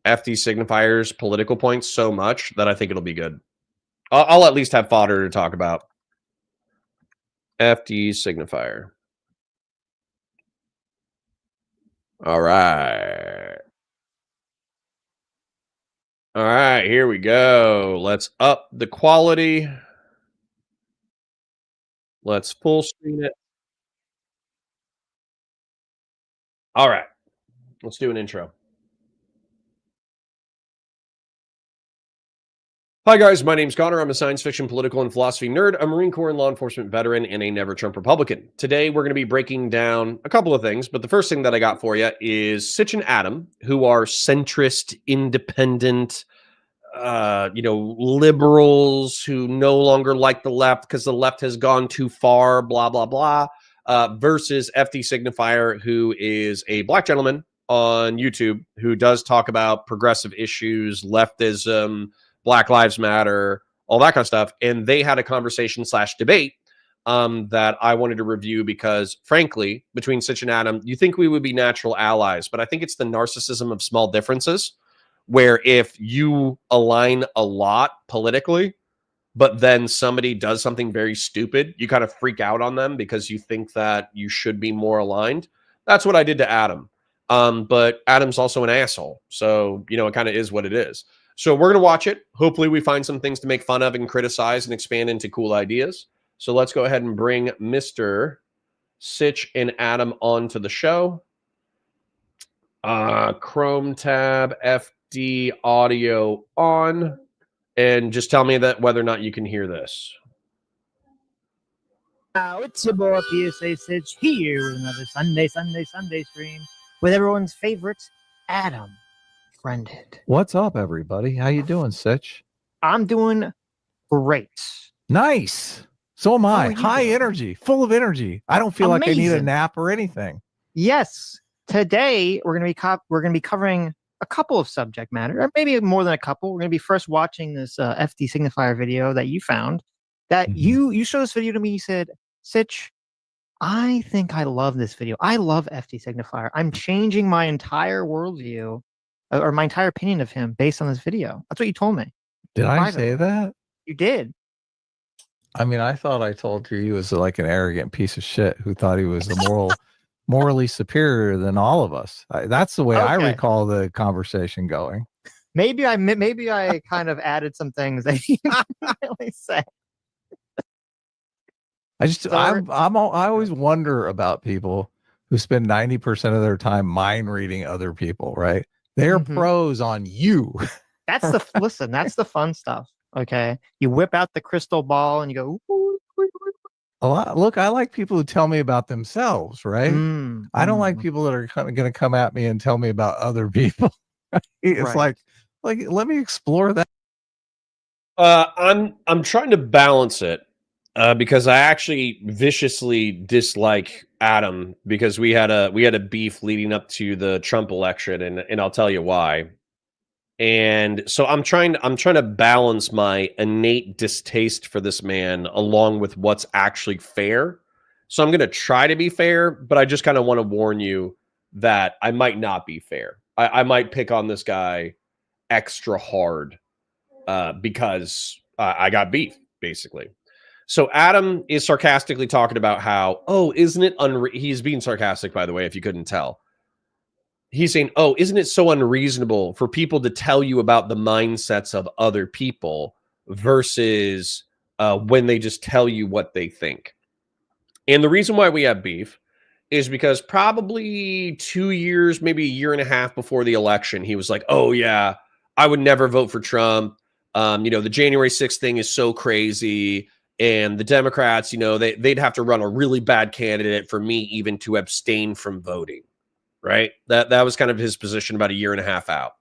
FD Signifier's political points so much that I think it'll be good. I'll at least have fodder to talk about. FD Signifier. All right. All right, here we go. Let's up the quality. Let's full screen it. All right, let's do an intro. Hi, guys. My name's Connor. I'm a science fiction, political, and philosophy nerd, a Marine Corps and law enforcement veteran, and a never-Trump Republican. Today, we're going to be breaking down a couple of things, but the first thing that I got for you is Sitch and Adam, who are centrist, independent, liberals who no longer like the left because the left has gone too far, blah, blah, blah, versus FD Signifier, who is a black gentleman on YouTube who does talk about progressive issues, leftism, Black Lives Matter, all that kind of stuff. And they had a conversation / debate that I wanted to review because, frankly, between Sitch and Adam, you think we would be natural allies, but I think it's the narcissism of small differences, where if you align a lot politically, but then somebody does something very stupid, you kind of freak out on them because you think that you should be more aligned. That's what I did to Adam. But Adam's also an asshole. So, it kind of is what it is. So we're going to watch it. Hopefully we find some things to make fun of and criticize and expand into cool ideas. So let's go ahead and bring Mr. Sitch and Adam onto the show. Chrome tab, FD audio on, and just tell me that whether or not you can hear this. Now it's your boy PSA Sitch here with another Sunday stream with everyone's favorite Adam. Friended. What's up, everybody? How you doing, Sitch? I'm doing Great. Nice. So am I. are you High doing? energy, full of energy. I don't feel like I need a Amazing. nap or anything. Yes. Today we're going to be covering a couple of subject matter, or maybe more than a couple. We're going to be first watching this FD Signifier video that you found. That you showed this video to me. You said, Sitch, I think I love this video. I love FD Signifier. I'm changing my entire worldview or my entire opinion of him based on this video. That's what you told me. Did I Privately. say that? You did. I mean, I thought I told you he was like an arrogant piece of shit who thought he was morally superior than all of us. That's the way I Okay. recall the conversation going. Maybe I kind of added some things that you didn't really say. I always wonder about people who spend 90% of their time mind reading other people, right? They're pros on you. That's the fun stuff. Okay. You whip out the crystal ball and you go, ooh, Look, I like people who tell me about themselves, right? I don't like people that are going to come at me and tell me about other people. It's right. like, let me explore that. I'm trying to balance it because I actually viciously dislike Adam because we had a beef leading up to the Trump election, and I'll tell you why. And so I'm trying to balance my innate distaste for this man along with what's actually fair. So I'm going to try to be fair, but I just kind of want to warn you that I might not be fair. I might pick on this guy extra hard because I got beef, basically. So Adam is sarcastically talking about how, oh, isn't it he's being sarcastic, by the way, if you couldn't tell. He's saying, oh, isn't it so unreasonable for people to tell you about the mindsets of other people versus when they just tell you what they think? And the reason why we have beef is because probably 2 years, maybe a year and a half before the election, he was like, oh, yeah, I would never vote for Trump. The January 6th thing is so crazy. And the Democrats, they'd have to run a really bad candidate for me even to abstain from voting. Right? That was kind of his position about a year and a half out.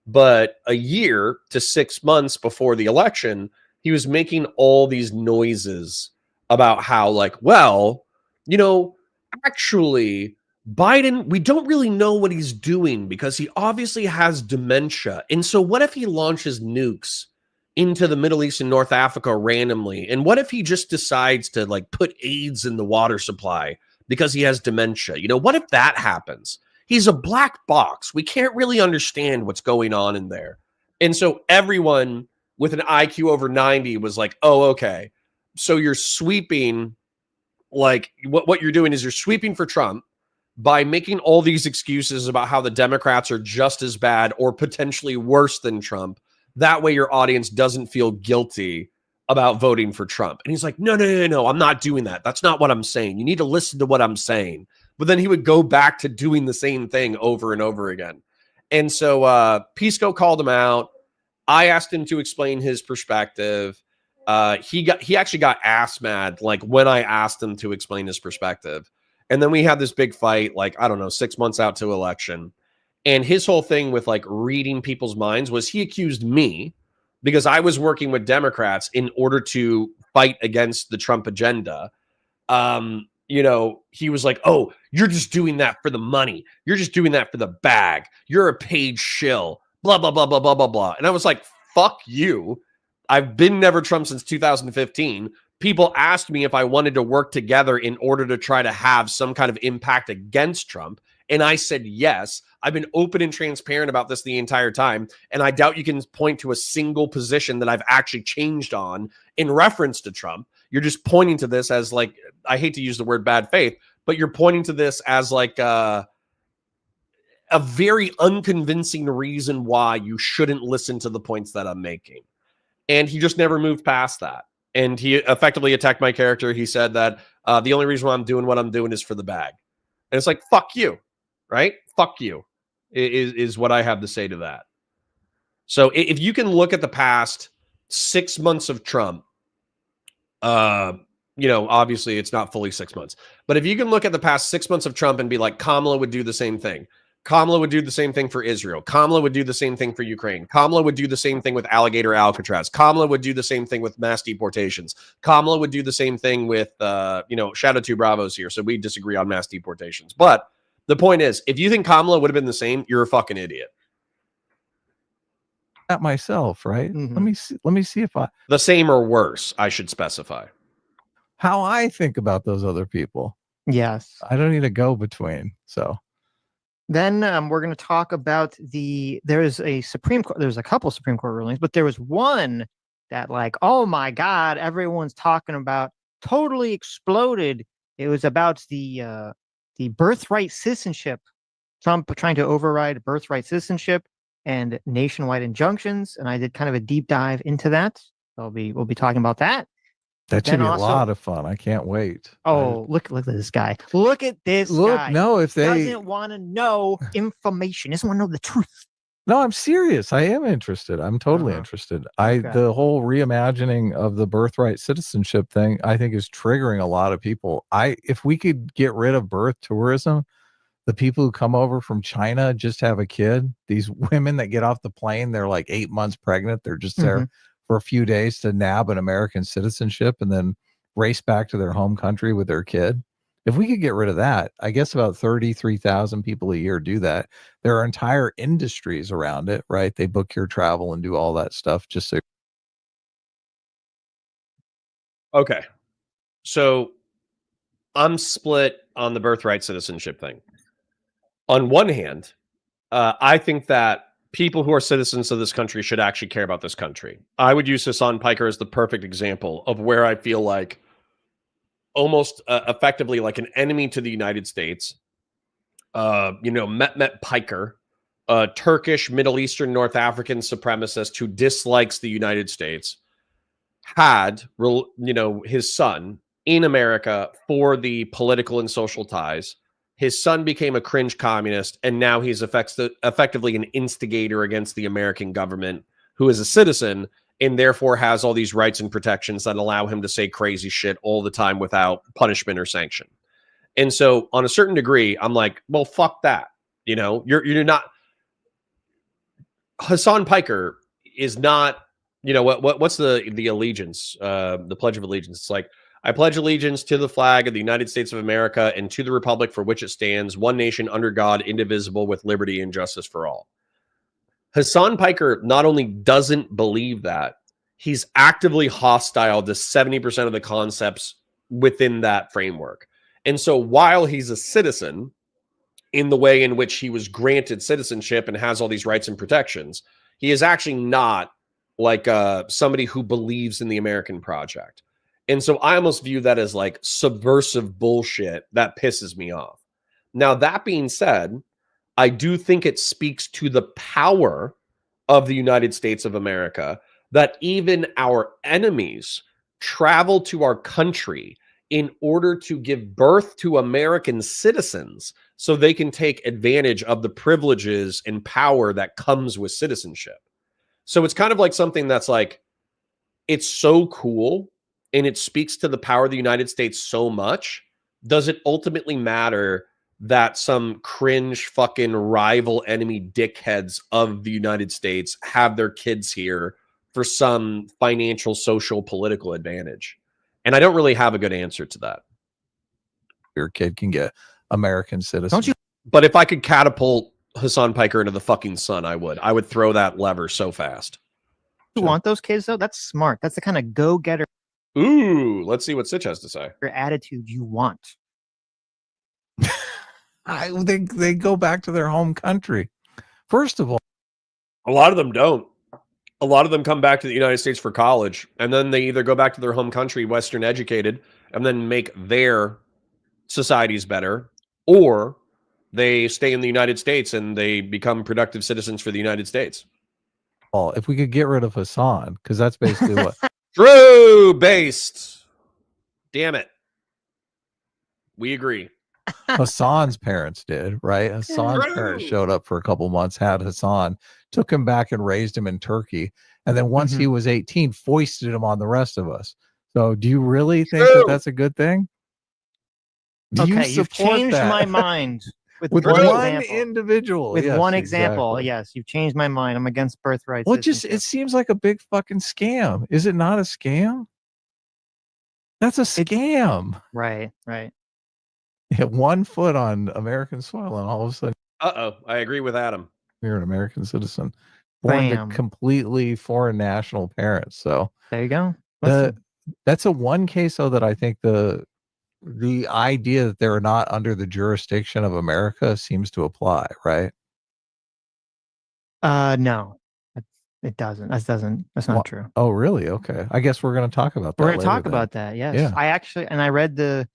But a year to 6 months before the election, he was making all these noises about how, like, well, actually, Biden, we don't really know what he's doing because he obviously has dementia. And so what if he launches nukes into the Middle East and North Africa randomly? And what if he just decides to, like, put AIDS in the water supply because he has dementia? What if that happens? He's a black box. We can't really understand what's going on in there. And so everyone with an IQ over 90 was like, oh, okay. So you're sweeping, like, what you're doing is you're sweeping for Trump by making all these excuses about how the Democrats are just as bad or potentially worse than Trump. That way your audience doesn't feel guilty about voting for Trump. And he's like, no, I'm not doing that. That's not what I'm saying. You need to listen to what I'm saying. But then he would go back to doing the same thing over and over again. And so Pisco called him out. I asked him to explain his perspective. He actually got ass mad, like, when I asked him to explain his perspective. And then we had this big fight, like, I don't know, 6 months out to election. And his whole thing with, like, reading people's minds was he accused me because I was working with Democrats in order to fight against the Trump agenda. He was like, oh, you're just doing that for the money. You're just doing that for the bag. You're a paid shill, blah, blah, blah, blah, blah, blah, blah. And I was like, fuck you. I've been Never Trump since 2015. People asked me if I wanted to work together in order to try to have some kind of impact against Trump. And I said, yes. I've been open and transparent about this the entire time. And I doubt you can point to a single position that I've actually changed on in reference to Trump. You're just pointing to this as, like, I hate to use the word bad faith, but you're pointing to this as, like, a very unconvincing reason why you shouldn't listen to the points that I'm making. And he just never moved past that. And he effectively attacked my character. He said that the only reason why I'm doing what I'm doing is for the bag. And it's like, fuck you, right? Fuck you is what I have to say to that. So if you can look at the past 6 months of Trump, obviously it's not fully 6 months, but if you can look at the past 6 months of Trump and be like, Kamala would do the same thing. Kamala would do the same thing for Israel. Kamala would do the same thing for Ukraine. Kamala would do the same thing with Alligator Alcatraz. Kamala would do the same thing with mass deportations. Kamala would do the same thing with, Shadow 2 Bravos here. So we disagree on mass deportations. But the point is, if you think Kamala would have been the same, you're a fucking idiot. At myself, right? Let me see if the same or worse, I should specify. How I think about those other people. Yes. I don't need a go between. So then we're going to talk about there's a couple Supreme Court rulings, but there was one that, like, oh my God, everyone's talking about, totally exploded. It was about the birthright citizenship. Trump trying to override birthright citizenship and nationwide injunctions. And I did kind of a deep dive into that. We'll be talking about that. That should be a lot of fun. I can't wait. Oh, look at this guy. Look at this guy. No, if they doesn't want to know information, doesn't want to know the truth. No, I'm serious. I am interested. I'm totally interested. The whole reimagining of the birthright citizenship thing, I think, is triggering a lot of people. If we could get rid of birth tourism, the people who come over from China just have a kid. These women that get off the plane, they're like 8 months pregnant. They're just there for a few days to nab an American citizenship and then race back to their home country with their kid. If we could get rid of that, I guess about 33,000 people a year do that. There are entire industries around it, right? They book your travel and do all that stuff just so. Okay. So I'm split on the birthright citizenship thing. On one hand, I think that people who are citizens of this country should actually care about this country. I would use Hassan Piker as the perfect example of where I feel like almost effectively like an enemy to the United States. Mehmet Piker, a Turkish, Middle Eastern, North African supremacist who dislikes the United States, had, his son in America for the political and social ties. His son became a cringe communist, and now he's effectively an instigator against the American government, who is a citizen and therefore has all these rights and protections that allow him to say crazy shit all the time without punishment or sanction. And so on a certain degree, I'm like, well, fuck that. You're not. Hassan Piker is not, what's the allegiance, the Pledge of Allegiance? It's like, I pledge allegiance to the flag of the United States of America and to the republic for which it stands, one nation under God, indivisible, with liberty and justice for all. Hassan Piker not only doesn't believe that, he's actively hostile to 70% of the concepts within that framework. And so while he's a citizen in the way in which he was granted citizenship and has all these rights and protections, he is actually not like somebody who believes in the American project. And so I almost view that as like subversive bullshit that pisses me off. Now, that being said, I do think it speaks to the power of the United States of America that even our enemies travel to our country in order to give birth to American citizens so they can take advantage of the privileges and power that comes with citizenship. So it's kind of like something that's like, it's so cool and it speaks to the power of the United States so much. Does it ultimately matter that some cringe fucking rival enemy dickheads of the United States have their kids here for some financial, social, political advantage? And I don't really have a good answer to that. Your kid can get American citizenship. Don't you? But if I could catapult Hassan Piker into the fucking sun, I would throw that lever so fast. You want those kids, though? That's smart. That's the kind of go-getter. Ooh, let's see what Sitch has to say. Your attitude you want. They go back to their home country. First of all, a lot of them don't. A lot of them come back to the United States for college, and then they either go back to their home country, Western educated, and then make their societies better, or they stay in the United States and they become productive citizens for the United States. Well, if we could get rid of Hassan, because that's basically what. True based. Damn it. We agree. Hassan's parents did, right? Hassan's parents showed up for a couple months, had Hassan, took him back and raised him in Turkey. And then once he was 18, foisted him on the rest of us. So do you really think that that's a good thing? Okay, you've changed my mind. with one one example. individual. With Yes, one example, exactly. yes, you've changed my mind. I'm against birthright. Well, it seems like a big fucking scam. Is it not a scam? That's a scam. Right. Yeah, 1 foot on American soil, and all of a sudden, I agree with Adam. you're an American citizen, born to completely foreign national parents. So there you go. That's a one case, though, that I think the idea that they're not under the jurisdiction of America seems to apply, right? No, it doesn't. That's not true. Oh, really? Okay. I guess we're going to talk about that. We're going to talk about that. Yes. Yeah. I read the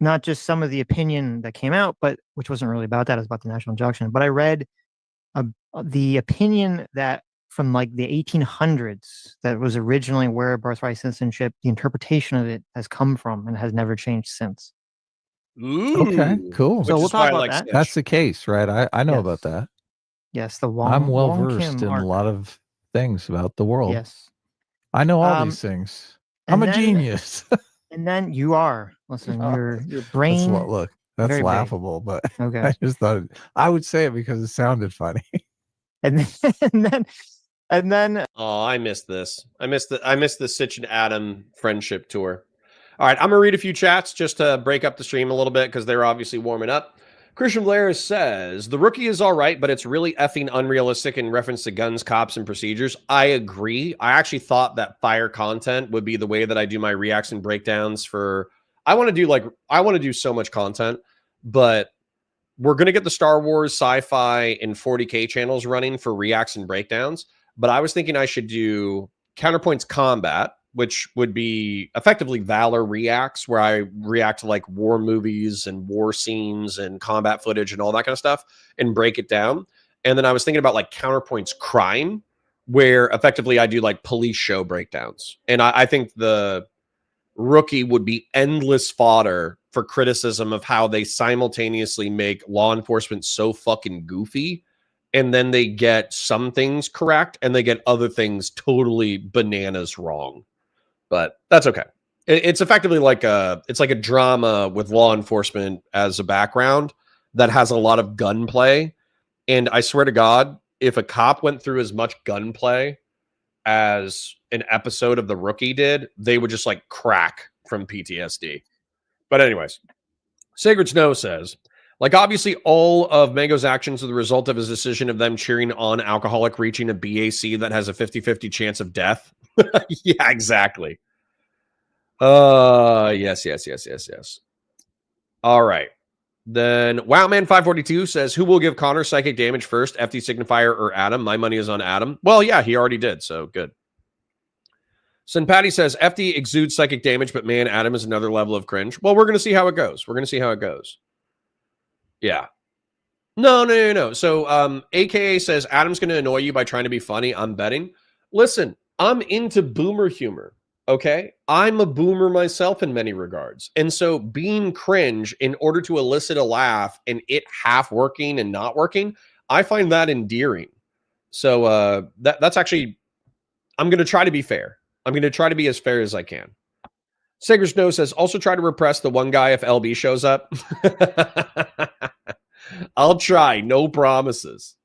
not just some of the opinion that came out, but which wasn't really about that. It was about the national injunction. But I read the opinion that from like the 1800s that was originally where birthright citizenship, the interpretation of it has come from and has never changed since. Ooh. Okay, cool. So we'll talk about that. That's the case, right? I know about that. Yes, I'm well versed in a lot of things about the world. Yes, I know all these things. I'm a genius. And then you are. Listen, your brain. That's laughable, but okay. I just thought I would say it because it sounded funny. and then. Oh, I missed this. I missed the Sitch and Adam friendship tour. All right, I'm gonna read a few chats just to break up the stream a little bit because they're obviously warming up. Christian Blair says, the rookie is all right, but it's really effing unrealistic in reference to guns, cops, and procedures. I agree. I actually thought that fire content would be the way that I do my reacts and breakdowns for... I want to do so much content, but we're going to get the Star Wars, sci-fi, and 40K channels running for reacts and breakdowns. But I was thinking I should do Counterpoints Combat, which would be effectively Valor reacts, where I react to like war movies and war scenes and combat footage and all that kind of stuff and break it down. And then I was thinking about like Counterpoints Crime, where effectively I do like police show breakdowns. And I think the rookie would be endless fodder for criticism of how they simultaneously make law enforcement so fucking goofy, and then they get some things correct and they get other things totally bananas wrong. But that's okay. It's effectively like a drama with law enforcement as a background that has a lot of gunplay. And I swear to God, if a cop went through as much gunplay as an episode of The Rookie did, they would just like crack from PTSD. But anyways, Sacred Snow says, like, obviously all of Mango's actions are the result of his decision of them cheering on alcoholic reaching a BAC that has a 50-50 chance of death. Yeah, exactly. Yes. All right. Then Wowman542 says, who will give Connor psychic damage first, FD Signifier or Adam? My money is on Adam. Well, yeah, he already did, so good. Sin Patty says, FD exudes psychic damage, but man, Adam is another level of cringe. Well, we're going to see how it goes. Yeah. No. So, AKA says, Adam's going to annoy you by trying to be funny. I'm betting. Listen, I'm into boomer humor. Okay, I'm a boomer myself in many regards. And so being cringe in order to elicit a laugh and it half working and not working, I find that endearing. So that's actually, I'm going to try to be fair. I'm going to try to be as fair as I can. Sacred Snow says, also try to repress the one guy if LB shows up. I'll try. No promises.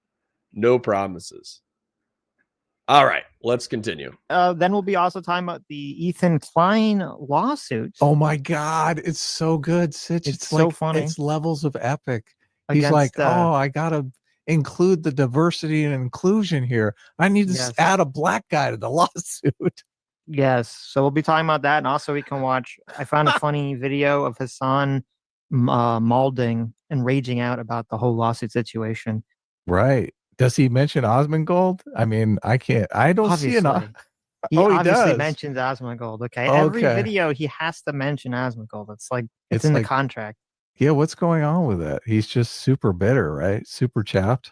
All right, let's continue. Then we'll be also talking about the Ethan Klein lawsuit. Oh my God, it's so good, Sitch. It's so funny. It's levels of epic. He's like, I gotta include the diversity and inclusion here. I need to add a black guy to the lawsuit. Yes, so we'll be talking about that, and also we can watch. I found a funny video of Hassan maulding and raging out about the whole lawsuit situation. Right. Does he mention Osmongold? I mean, I don't see an... He obviously mentions Osmongold. Okay. Every video he has to mention Osmongold. It's like it's in the contract. Yeah, what's going on with that? He's just super bitter, right? Super chapped.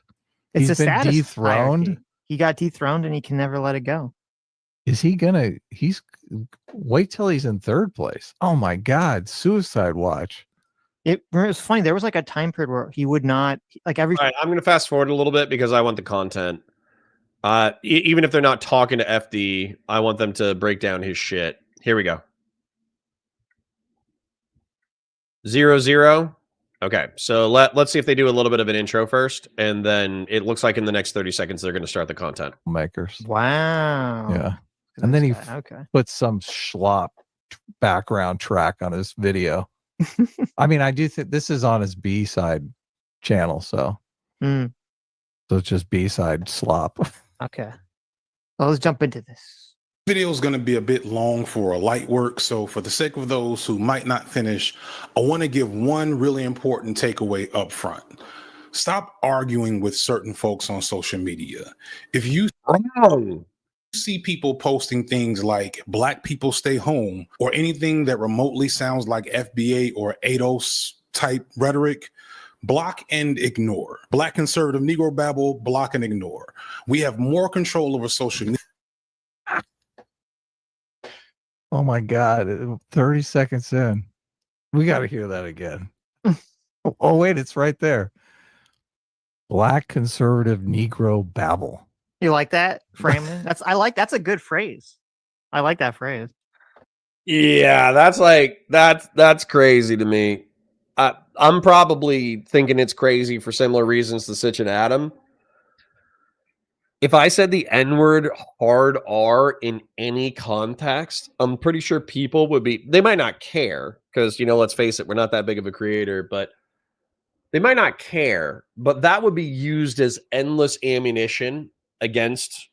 He's been dethroned. Hierarchy. He got dethroned and he can never let it go. Is he gonna wait till he's in third place? Oh my God, suicide watch. It was funny. There was like a time period where he would not like every. All right, I'm going to fast forward a little bit because I want the content. Even if they're not talking to FD, I want them to break down his shit. Here we go. 0-0. Okay, so let's see if they do a little bit of an intro first, and then it looks like in the next 30 seconds they're going to start the content. Makers. Wow. Yeah. And then he okay. put some schlop background track on his video. I mean, I do think this is on his B-side channel, so so it's just B-side slop. Okay. Well, let's jump into this. Video is going to be a bit long for a light work, so for the sake of those who might not finish, I want to give one really important takeaway up front. Stop arguing with certain folks on social media. If you see people posting things like Black people stay home or anything that remotely sounds like FBA or ADOS type rhetoric, block and ignore. Black conservative Negro babble, block and ignore. We have more control over social media. Oh my God. 30 seconds in. We got to hear that again. Oh, wait, it's right there. Black conservative Negro babble. You like that framing? That's a good phrase. I like that phrase. Yeah, that's crazy to me. I'm probably thinking it's crazy for similar reasons to Sitch and Adam. If I said the N-word hard R in any context, I'm pretty sure people would be, they might not care because, let's face it, we're not that big of a creator, but they might not care, but that would be used as endless ammunition against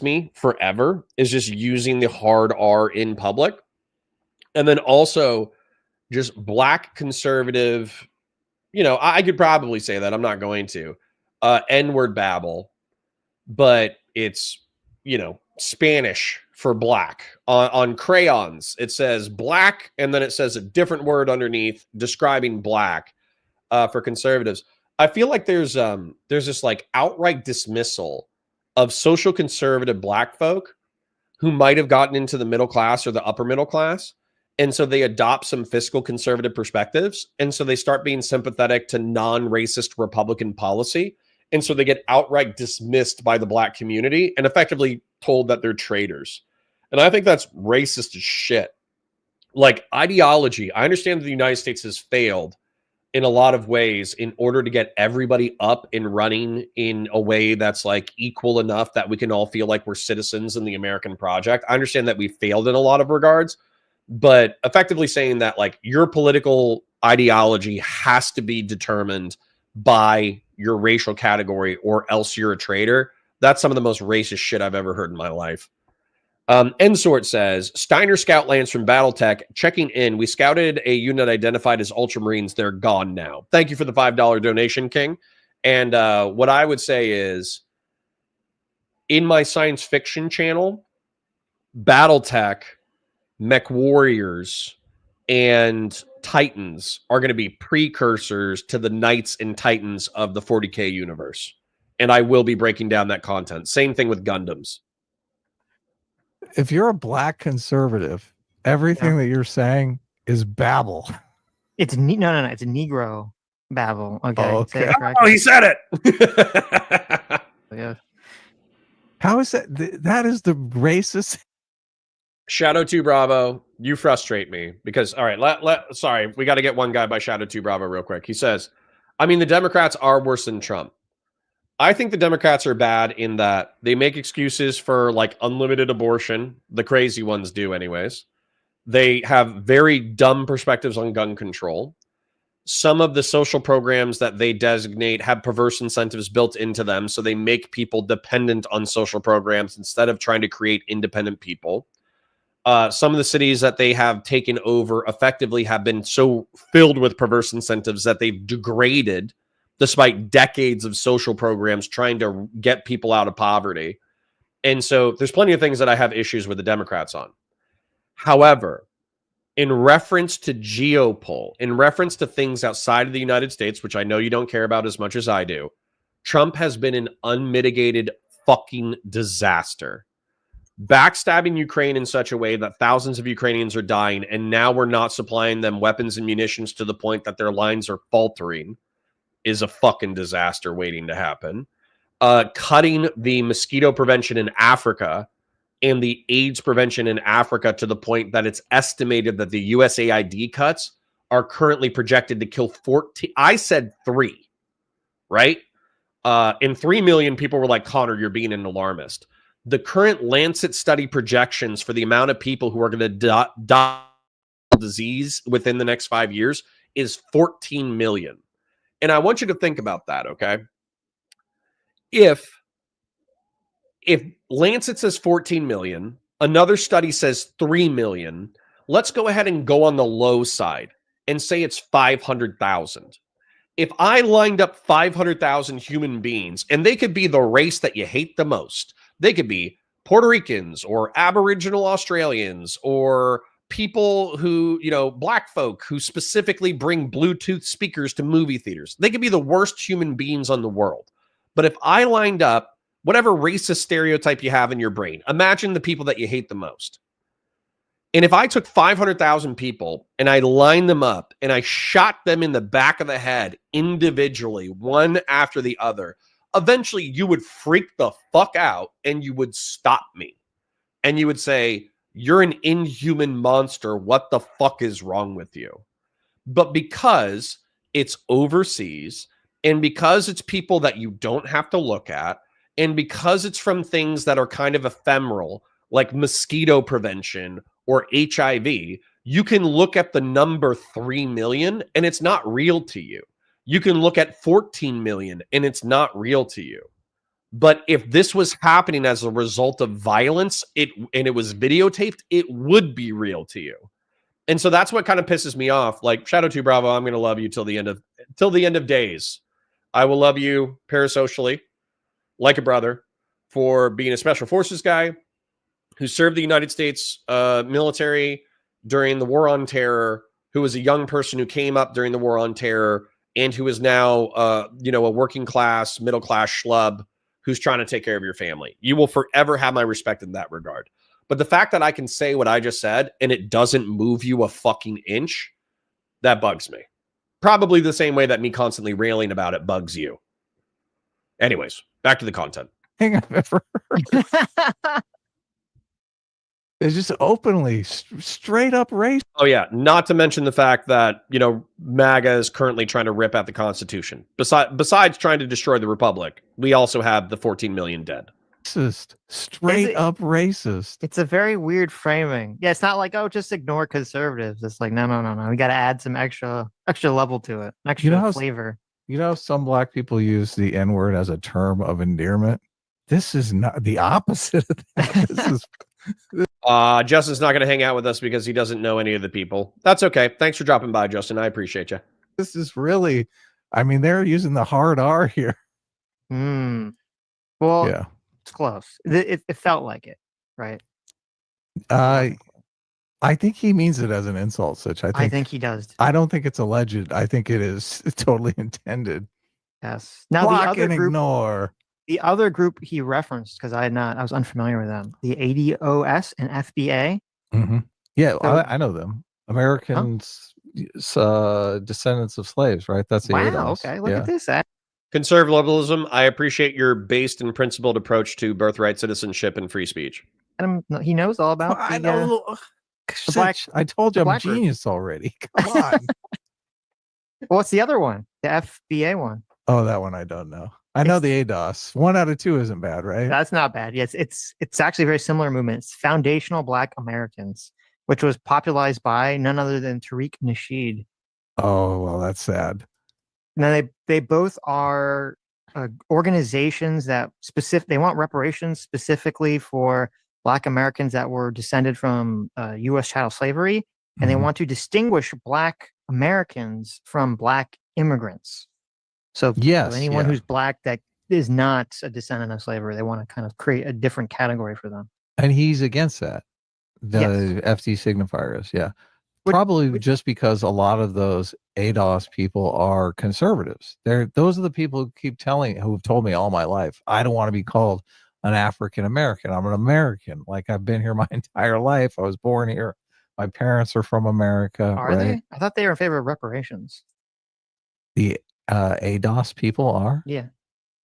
me forever, is just using the hard R in public. And then also just Black conservative, I could probably say that. I'm not going to. N-word babble. But it's, Spanish for black. On crayons, it says black, and then it says a different word underneath describing black for conservatives. I feel like there's this like outright dismissal of social conservative Black folk who might have gotten into the middle class or the upper middle class. And so they adopt some fiscal conservative perspectives. And so they start being sympathetic to non-racist Republican policy. And so they get outright dismissed by the Black community and effectively told that they're traitors. And I think that's racist as shit. Like ideology, I understand that the United States has failed in a lot of ways in order to get everybody up and running in a way that's like equal enough that we can all feel like we're citizens in the American project. I understand that we failed in a lot of regards, but effectively saying that like your political ideology has to be determined by your racial category or else you're a traitor. That's some of the most racist shit I've ever heard in my life. Ensort says, Steiner Scout Lance from Battletech checking in. We scouted a unit identified as Ultramarines. They're gone now. Thank you for the $5 donation, King. And what I would say is, in my science fiction channel, Battletech, Mech Warriors, and Titans are going to be precursors to the Knights and Titans of the 40K universe. And I will be breaking down that content. Same thing with Gundams. If you're a Black conservative, everything that you're saying is babble. It's no. It's a Negro babble. Okay. Oh, okay. Oh, he said it. Yeah. How is that? That is the racist. Shadow 2 Bravo, you frustrate me because, all right, sorry, we got to get one guy by Shadow 2 Bravo real quick. He says, I mean, the Democrats are worse than Trump. I think the Democrats are bad in that they make excuses for like unlimited abortion. The crazy ones do anyways. They have very dumb perspectives on gun control. Some of the social programs that they designate have perverse incentives built into them. So they make people dependent on social programs instead of trying to create independent people. Some of the cities that they have taken over effectively have been so filled with perverse incentives that they've degraded despite decades of social programs trying to get people out of poverty. And so there's plenty of things that I have issues with the Democrats on. However, in reference to geopoll, in reference to things outside of the United States, which I know you don't care about as much as I do, Trump has been an unmitigated fucking disaster. Backstabbing Ukraine in such a way that thousands of Ukrainians are dying, and now we're not supplying them weapons and munitions to the point that their lines are faltering, is a fucking disaster waiting to happen. Cutting the mosquito prevention in Africa and the AIDS prevention in Africa to the point that it's estimated that the USAID cuts are currently projected to kill 14. I said 3, right? And 3 million people were like, Connor, you're being an alarmist. The current Lancet study projections for the amount of people who are going to die of disease within the next 5 years is 14 million. And I want you to think about that, okay? If Lancet says 14 million, another study says 3 million, let's go ahead and go on the low side and say it's 500,000. If I lined up 500,000 human beings, and they could be the race that you hate the most, they could be Puerto Ricans or Aboriginal Australians or people who, black folk who specifically bring Bluetooth speakers to movie theaters. They could be the worst human beings on the world. But if I lined up whatever racist stereotype you have in your brain, imagine the people that you hate the most. And if I took 500,000 people and I lined them up and I shot them in the back of the head individually, one after the other, eventually you would freak the fuck out and you would stop me. And you would say, you're an inhuman monster. What the fuck is wrong with you? But because it's overseas and because it's people that you don't have to look at and because it's from things that are kind of ephemeral, like mosquito prevention or HIV, you can look at the number 3 million and it's not real to you. You can look at 14 million and it's not real to you. But if this was happening as a result of violence, and it was videotaped, it would be real to you. And so that's what kind of pisses me off. Like, Shadow 2 Bravo, I'm going to love you till the end of days. I will love you parasocially, like a brother, for being a special forces guy who served the United States military during the War on Terror, who was a young person who came up during the War on Terror, and who is now, a working class, middle class schlub who's trying to take care of your family. You will forever have my respect in that regard. But the fact that I can say what I just said and it doesn't move you a fucking inch, that bugs me. Probably the same way that me constantly railing about it bugs you. Anyways, back to the content. Thing I've ever heard. It's just openly straight up race. Oh yeah, not to mention the fact that, MAGA is currently trying to rip out the Constitution. Besides trying to destroy the Republic, we also have the 14 million dead. Racist. Straight up racist. It's a very weird framing. Yeah, it's not like, just ignore conservatives. It's like, no. We got to add some extra level to it, extra flavor. Some black people use the N-word as a term of endearment. This is not the opposite of that. This is... Justin's not going to hang out with us because he doesn't know any of the people. That's okay. Thanks for dropping by, Justin. I appreciate you. This is really, they're using the hard R here. Well, yeah, it's close. It felt like it, right? I think he means it as an insult, Sitch. I think he does. I don't think it's alleged. I think it is totally intended. Yes. Now block and ignore. The other group he referenced, because I was unfamiliar with them, the ADOS and FBA. Mm-hmm. Yeah, so, I know them. Americans, descendants of slaves, right? That's the ADOS. Okay, look at this. Conservatism, I appreciate your based and principled approach to birthright, citizenship, and free speech. And he knows all about I know. I told you I'm a genius already. Come on. What's the other one? The FBA one. Oh, that one I don't know. I know the ADOS. 1 out of 2 isn't bad, right? That's not bad. Yes, it's actually a very similar movement. It's Foundational Black Americans, which was popularized by none other than Tariq Nasheed. Oh, well, that's sad. Now they both are organizations that they want reparations specifically for Black Americans that were descended from U.S. chattel slavery, and they want to distinguish Black Americans from Black immigrants. So anyone who's Black that is not a descendant of slavery, they want to kind of create a different category for them. And he's against that. The FD signifier is, probably just because a lot of those ADOS people are conservatives. Those are the people who've told me all my life, I don't want to be called an African American. I'm an American. Like, I've been here my entire life. I was born here. My parents are from America. Are they? I thought they were in favor of reparations. The ADOS people are? Yeah,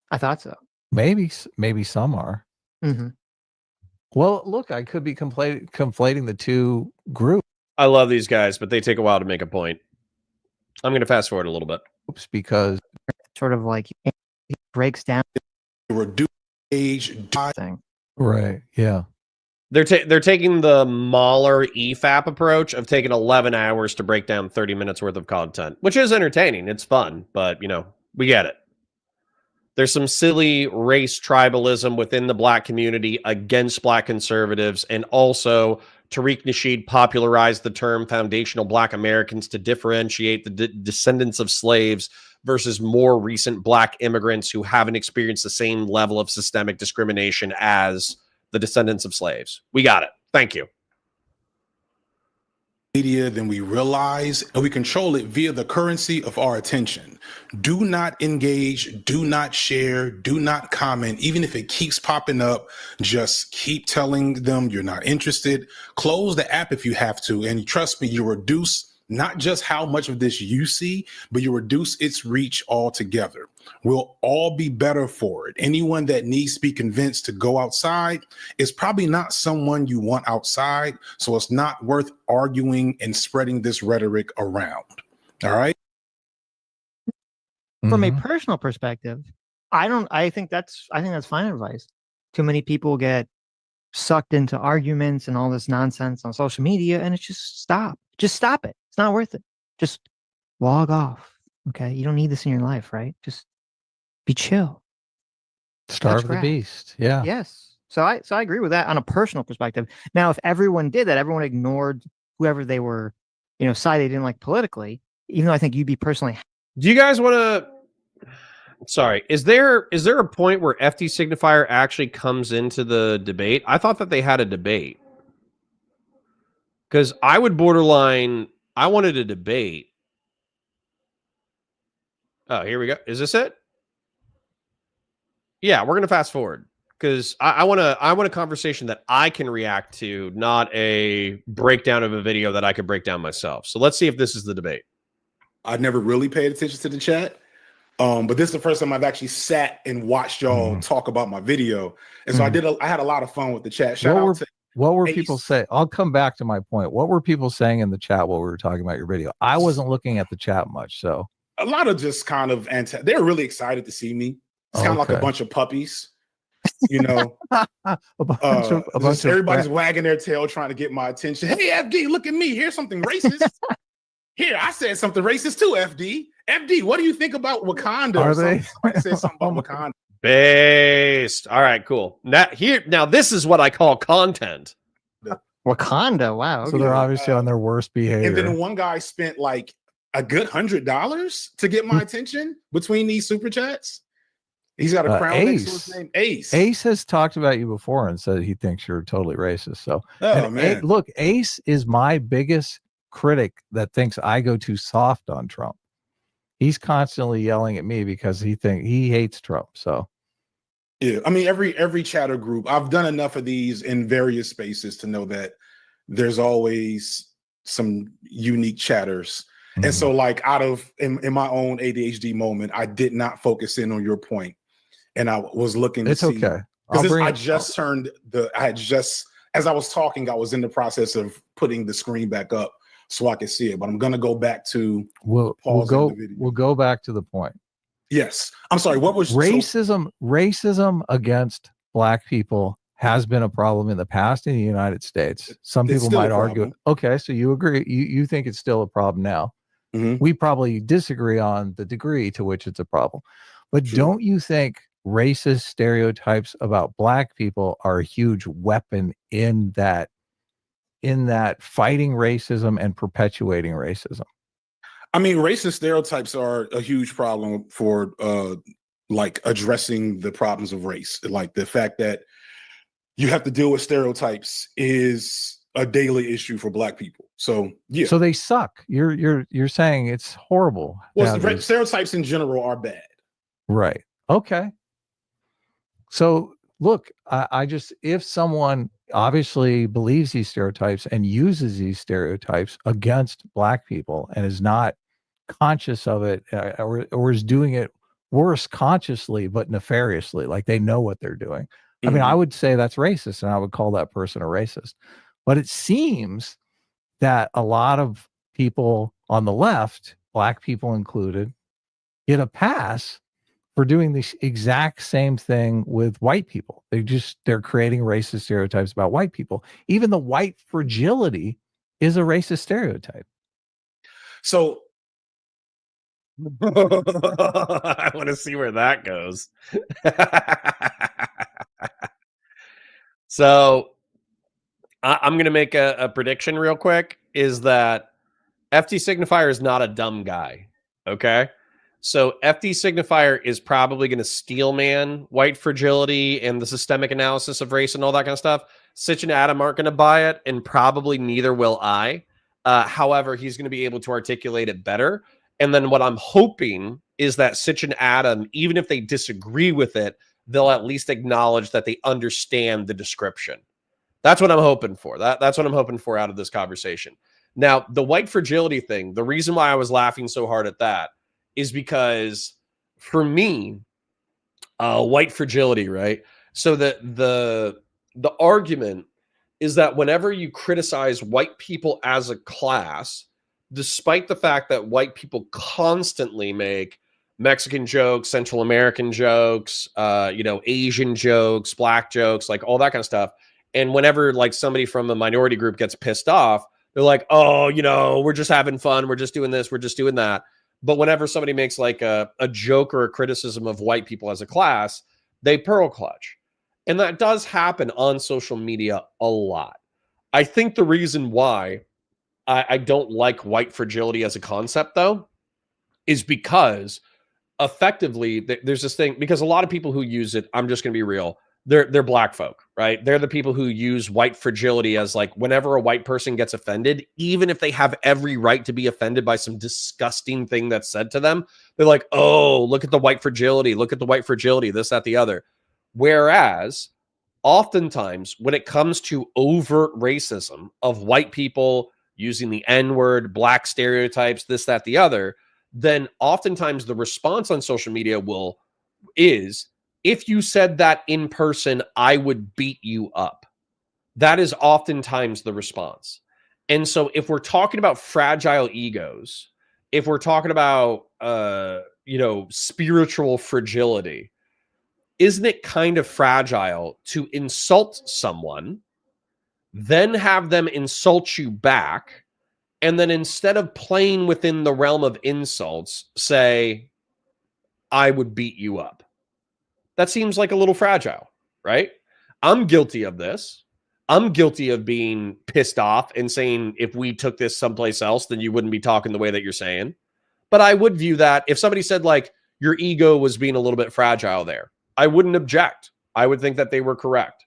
I thought so. Maybe some are. Mm-hmm. Well, look, I could be conflating the two groups. I love these guys, but they take a while to make a point. I'm going to fast forward a little bit. because Sort of like it breaks down Reduce age. thing. right, yeah. They're taking the Mahler EFAP approach of taking 11 hours to break down 30 minutes worth of content, which is entertaining. It's fun, but we get it. There's some silly race tribalism within the black community against black conservatives, and also Tariq Nasheed popularized the term foundational black Americans to differentiate the descendants of slaves versus more recent black immigrants who haven't experienced the same level of systemic discrimination as the descendants of slaves. We got it. Thank you. Media than we realize, and we control it via the currency of our attention. Do not engage, do not share, do not comment. Even if it keeps popping up, just keep telling them you're not interested. Close the app if you have to, and trust me, you reduce not just how much of this you see, but you reduce its reach altogether. We'll all be better for it. Anyone that needs to be convinced to go outside is probably not someone you want outside, so it's not worth arguing and spreading this rhetoric around. All right? From a personal perspective, I think that's fine advice. Too many people get sucked into arguments and all this nonsense on social media, and it's just stop it. It's not worth it. Just log off. Okay, you don't need this in your life, right? Just be chill. Starve Touch the grass. beast. Yeah. Yes. So I agree with that on a personal perspective. Now, if everyone did that, everyone ignored whoever they were, side they didn't like politically, even though I think you'd be personally. Do you guys want to? Sorry, is there a point where FD Signifier actually comes into the debate? I thought that they had a debate, because I would borderline. I wanted a debate. Oh, here we go. Is this it? Yeah, we're gonna fast forward because I want a conversation that I can react to, not a breakdown of a video that I could break down myself. So let's see if this is the debate. I never really paid attention to the chat. But this is the first time I've actually sat and watched y'all talk about my video. And so I had a lot of fun with the chat. What were Ace. people saying? I'll come back to my point. What were people saying in the chat while we were talking about your video? I wasn't looking at the chat much, so a lot of just kind of they're really excited to see me. It's kind of like a bunch of puppies, everybody's wagging their tail trying to get my attention. Hey, FD, look at me. Here's something racist. Here, I said something racist too, FD. FD, what do you think about Wakanda? Are they? Somebody said something about Wakanda. Based. All right, cool. Now this is what I call content. Wakanda, wow. So they're obviously on their worst behavior. And then one guy spent like a good $100 to get my attention between these super chats. He's got a crown next to his name, Ace. Ace has talked about you before and said he thinks you're totally racist. So, man. Look, Ace is my biggest critic that thinks I go too soft on Trump. He's constantly yelling at me because he hates Trump. So, yeah, I mean, every chatter group, I've done enough of these in various spaces to know that there's always some unique chatters. And so, like, in my own ADHD moment, I did not focus in on your point. And I was looking to see. It's okay. As I was talking, I was in the process of putting the screen back up so I could see it. But I'm going to go back to We'll go back to the point. Yes. I'm sorry. What was racism against Black people has been a problem in the past in the United States. Some people might argue. Okay, so you agree. You think it's still a problem now. Mm-hmm. We probably disagree on the degree to which it's a problem. But don't you think racist stereotypes about Black people are a huge weapon in that fighting racism and perpetuating racism? I mean, racist stereotypes are a huge problem for like addressing the problems of race. Like the fact that you have to deal with stereotypes is a daily issue for Black people. So yeah. So they suck. You're saying it's horrible. Well, stereotypes in general are bad. Right. Okay. So look, I just, if someone obviously believes these stereotypes and uses these stereotypes against Black people and is not conscious of it, or is doing it worse consciously but nefariously, like they know what they're doing. Mm-hmm. I mean, I would say that's racist, and I would call that person a racist. But it seems that a lot of people on the left, black people included, get a pass for doing the exact same thing with white people. They're creating racist stereotypes about white people. Even the white fragility is a racist stereotype. So I want to see where that goes. So I'm going to make a prediction real quick, is that FT Signifier is not a dumb guy. Okay. So FT Signifier is probably going to steel man white fragility and the systemic analysis of race and all that kind of stuff. Sitch and Adam aren't going to buy it, and probably neither will I. However, he's going to be able to articulate it better. And then what I'm hoping is that Sitch and Adam, even if they disagree with it, they'll at least acknowledge that they understand the description. That's what I'm hoping for. That's what I'm hoping for out of this conversation. Now, the white fragility thing, the reason why I was laughing so hard at that is because for me, white fragility, right? So the argument is that whenever you criticize white people as a class, despite the fact that white people constantly make Mexican jokes, Central American jokes, Asian jokes, black jokes, like all that kind of stuff. And whenever like somebody from a minority group gets pissed off, they're like, oh, we're just having fun. We're just doing this. We're just doing that. But whenever somebody makes like a joke or a criticism of white people as a class, they pearl clutch. And that does happen on social media a lot. I think the reason why I don't like white fragility as a concept, though, is because effectively there's this thing, because a lot of people who use it, I'm just going to be real, they're black folk, right? They're the people who use white fragility as like whenever a white person gets offended, even if they have every right to be offended by some disgusting thing that's said to them, they're like, oh, look at the white fragility, this, that, the other. Whereas oftentimes when it comes to overt racism of white people using the N-word, black stereotypes, this, that, the other, then oftentimes the response on social media is, if you said that in person, I would beat you up. That is oftentimes the response. And so if we're talking about fragile egos, if we're talking about, spiritual fragility, isn't it kind of fragile to insult someone, then have them insult you back, and then instead of playing within the realm of insults, say, I would beat you up? That seems like a little fragile, right? I'm guilty of this. I'm guilty of being pissed off and saying, if we took this someplace else, then you wouldn't be talking the way that you're saying. But I would view that if somebody said like your ego was being a little bit fragile there, I wouldn't object. I would think that they were correct.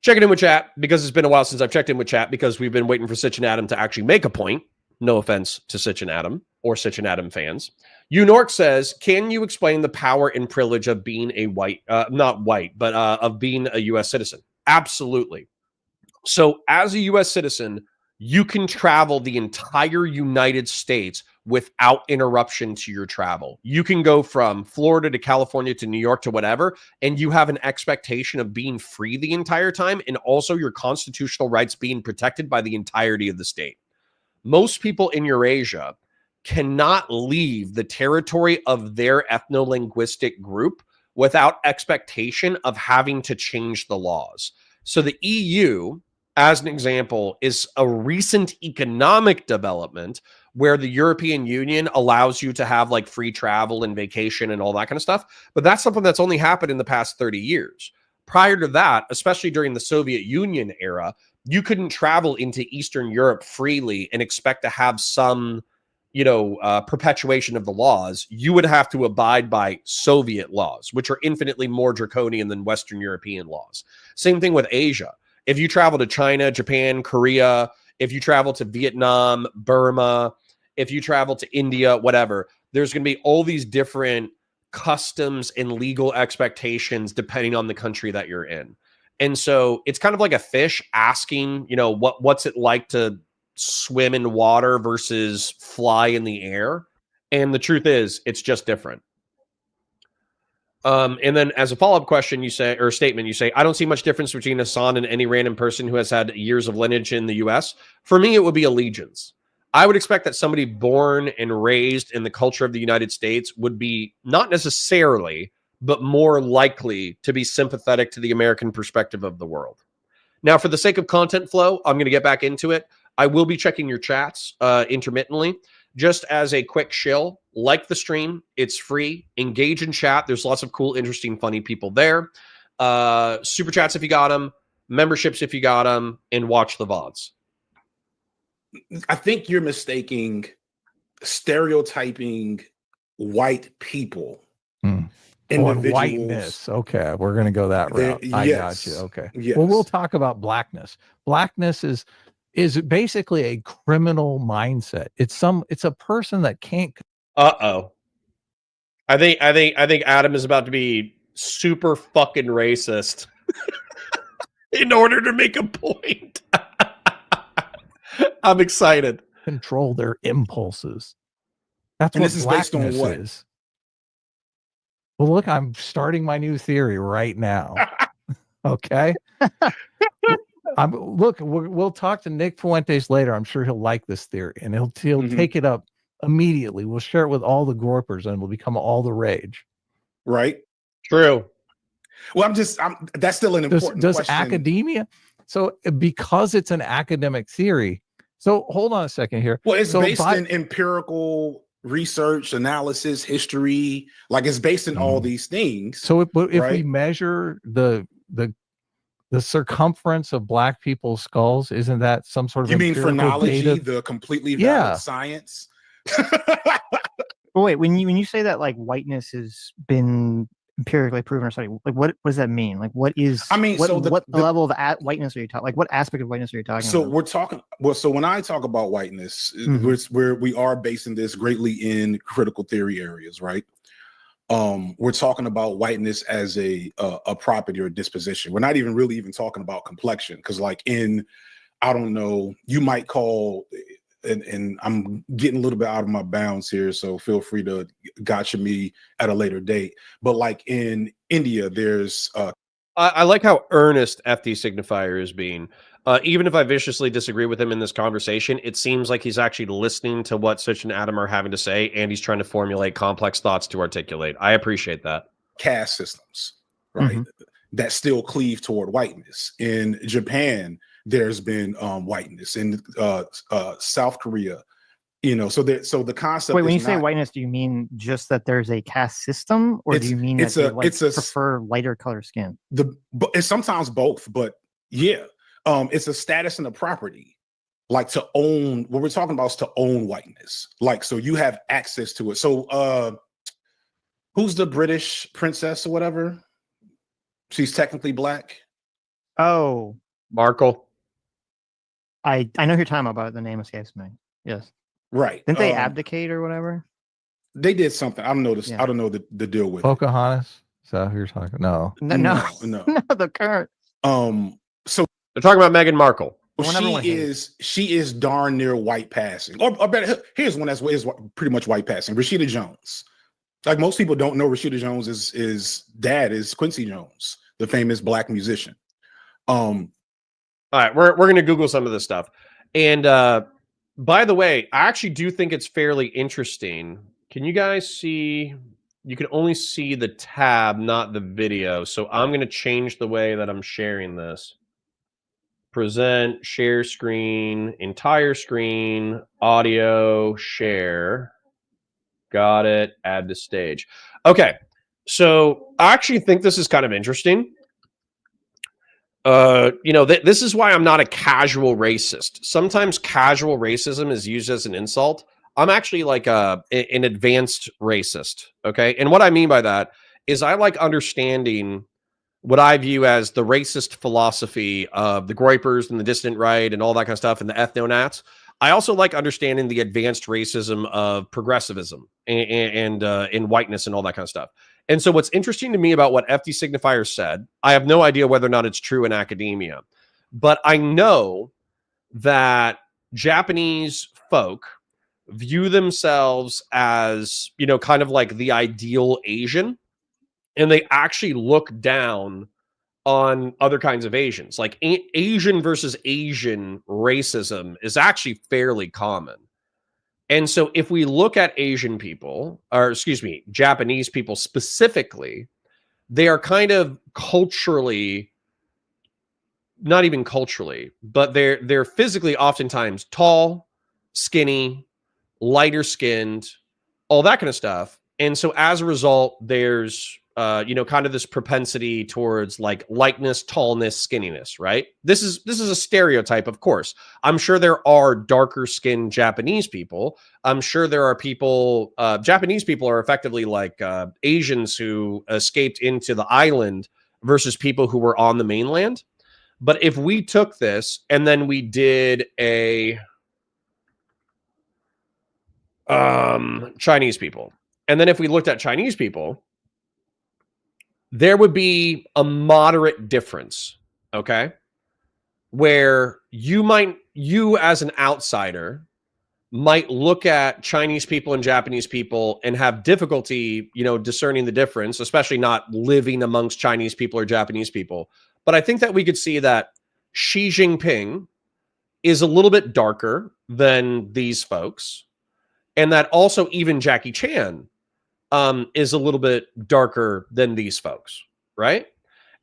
Checking in with chat, because it's been a while since I've checked in with chat, because we've been waiting for Sitch and Adam to actually make a point. No offense to Sitch and Adam or Sitch and Adam fans. Unork says, can you explain the power and privilege of being a white, not white, but of being a U.S. citizen? Absolutely. So as a U.S. citizen, you can travel the entire United States without interruption to your travel. You can go from Florida to California to New York to whatever, and you have an expectation of being free the entire time, and also your constitutional rights being protected by the entirety of the state. Most people in Eurasia cannot leave the territory of their ethno-linguistic group without expectation of having to change the laws. So the EU, as an example, is a recent economic development where the European Union allows you to have like free travel and vacation and all that kind of stuff. But that's something that's only happened in the past 30 years. Prior to that, especially during the Soviet Union era, you couldn't travel into Eastern Europe freely and expect to have some, perpetuation of the laws. You would have to abide by Soviet laws, which are infinitely more draconian than Western European laws. Same thing with Asia. If you travel to China, Japan, Korea, if you travel to Vietnam, Burma, if you travel to India, whatever, there's going to be all these different customs and legal expectations depending on the country that you're in. And so it's kind of like a fish asking, what's it like to swim in water versus fly in the air? And the truth is, it's just different. And then as a follow-up question, you say, or statement, you say, I don't see much difference between Hassan and any random person who has had years of lineage in the US. For me, it would be allegiance. I would expect that somebody born and raised in the culture of the United States would be not necessarily, but more likely to be sympathetic to the American perspective of the world. Now, for the sake of content flow, I'm going to get back into it. I will be checking your chats intermittently. Just as a quick shill, like the stream. It's free. Engage in chat. There's lots of cool, interesting, funny people there. Super chats if you got them. Memberships if you got them. And watch the VODs. I think you're mistaking stereotyping white people. Individuals. Whiteness. Okay, we're going to go that route. I got you. Okay. Yes. Well, we'll talk about blackness. Blackness is basically a criminal mindset. It's a person that can't. Uh-oh. I think Adam is about to be super fucking racist in order to make a point. I'm excited. Control their impulses. That's and what this is blackness based on what? is. Well, look, I'm starting my new theory right now. Okay. We'll talk to Nick Fuentes later. I'm sure he'll like this theory, and he'll take it up immediately. We'll share it with all the Gorpers, and it'll become all the rage. Right. True. Well, that's still an important does question. Academia? So because it's an academic theory. So hold on a second here. Well, it's based in empirical research, analysis, history. Like it's based in all these things. So if we measure the circumference of black people's skulls, isn't that some sort of? You mean phrenology, data? the completely valid science? Well, wait, when you say that like whiteness has been empirically proven or something, like what does that mean? Like what is? I mean, what level of whiteness are you talking? Like what aspect of whiteness are you talking about? So we're talking. Well, so when I talk about whiteness, we are basing this greatly in critical theory areas, right? We're talking about whiteness as a property or disposition. We're not even really talking about complexion, because like I don't know, you might call. And I'm getting a little bit out of my bounds here, so feel free to gotcha me at a later date. But like in India, there's I like how earnest FD Signifier is being. Even if I viciously disagree with him in this conversation, it seems like he's actually listening to what Sitch and Adam are having to say, and he's trying to formulate complex thoughts to articulate. I appreciate that. Caste systems, right? That still cleave toward whiteness. In Japan, there's been whiteness. In South Korea, so the concept. Wait, when you say whiteness, do you mean just that there's a caste system, or do you mean that they prefer lighter color skin? It's sometimes both, but yeah, it's a status and a property. Like to own, what we're talking about is to own whiteness. Like, so you have access to it. So who's the British princess or whatever? She's technically black. Oh, Markle. I know who you're talking about. The name escapes me. Yes. Right. Didn't they abdicate or whatever? They did something. I don't know this. Yeah. I don't know the deal with Pocahontas. Is that who you're talking? No. No. The current. So they're talking about Meghan Markle. She is darn near white passing. Or better, here's one that's pretty much white passing. Rashida Jones. Like most people don't know Rashida Jones is dad is Quincy Jones, the famous black musician. All right, we're gonna Google some of this stuff. And by the way, I actually do think it's fairly interesting. Can you guys see? You can only see the tab, not the video. So I'm gonna change the way that I'm sharing this. Present, share screen, entire screen, audio, share. Got it. Add to stage. Okay. So I actually think this is kind of interesting. This is why I'm not a casual racist. Sometimes casual racism is used as an insult. I'm actually like an advanced racist. Okay. And what I mean by that is I like understanding what I view as the racist philosophy of the Groypers and the dissident right and all that kind of stuff and the ethno-nats. I also like understanding the advanced racism of progressivism and whiteness and all that kind of stuff. And so what's interesting to me about what FD Signifier said, I have no idea whether or not it's true in academia, but I know that Japanese folk view themselves as, kind of like the ideal Asian, and they actually look down on other kinds of Asians. Like Asian versus Asian racism is actually fairly common. And so if we look at Asian people, or excuse me, Japanese people specifically, they are kind of culturally, not even culturally, but they're physically oftentimes tall, skinny, lighter skinned, all that kind of stuff. And so as a result, there's kind of this propensity towards like lightness, tallness, skinniness, right? This is a stereotype, of course. I'm sure there are darker skinned Japanese people. I'm sure there are people, Japanese people are effectively like Asians who escaped into the island versus people who were on the mainland. But if we took this and then we did a Chinese people, and then if we looked at Chinese people, there would be a moderate difference, okay? Where you as an outsider might look at Chinese people and Japanese people and have difficulty, discerning the difference, especially not living amongst Chinese people or Japanese people. But I think that we could see that Xi Jinping is a little bit darker than these folks, and that also even Jackie Chan is a little bit darker than these folks, right?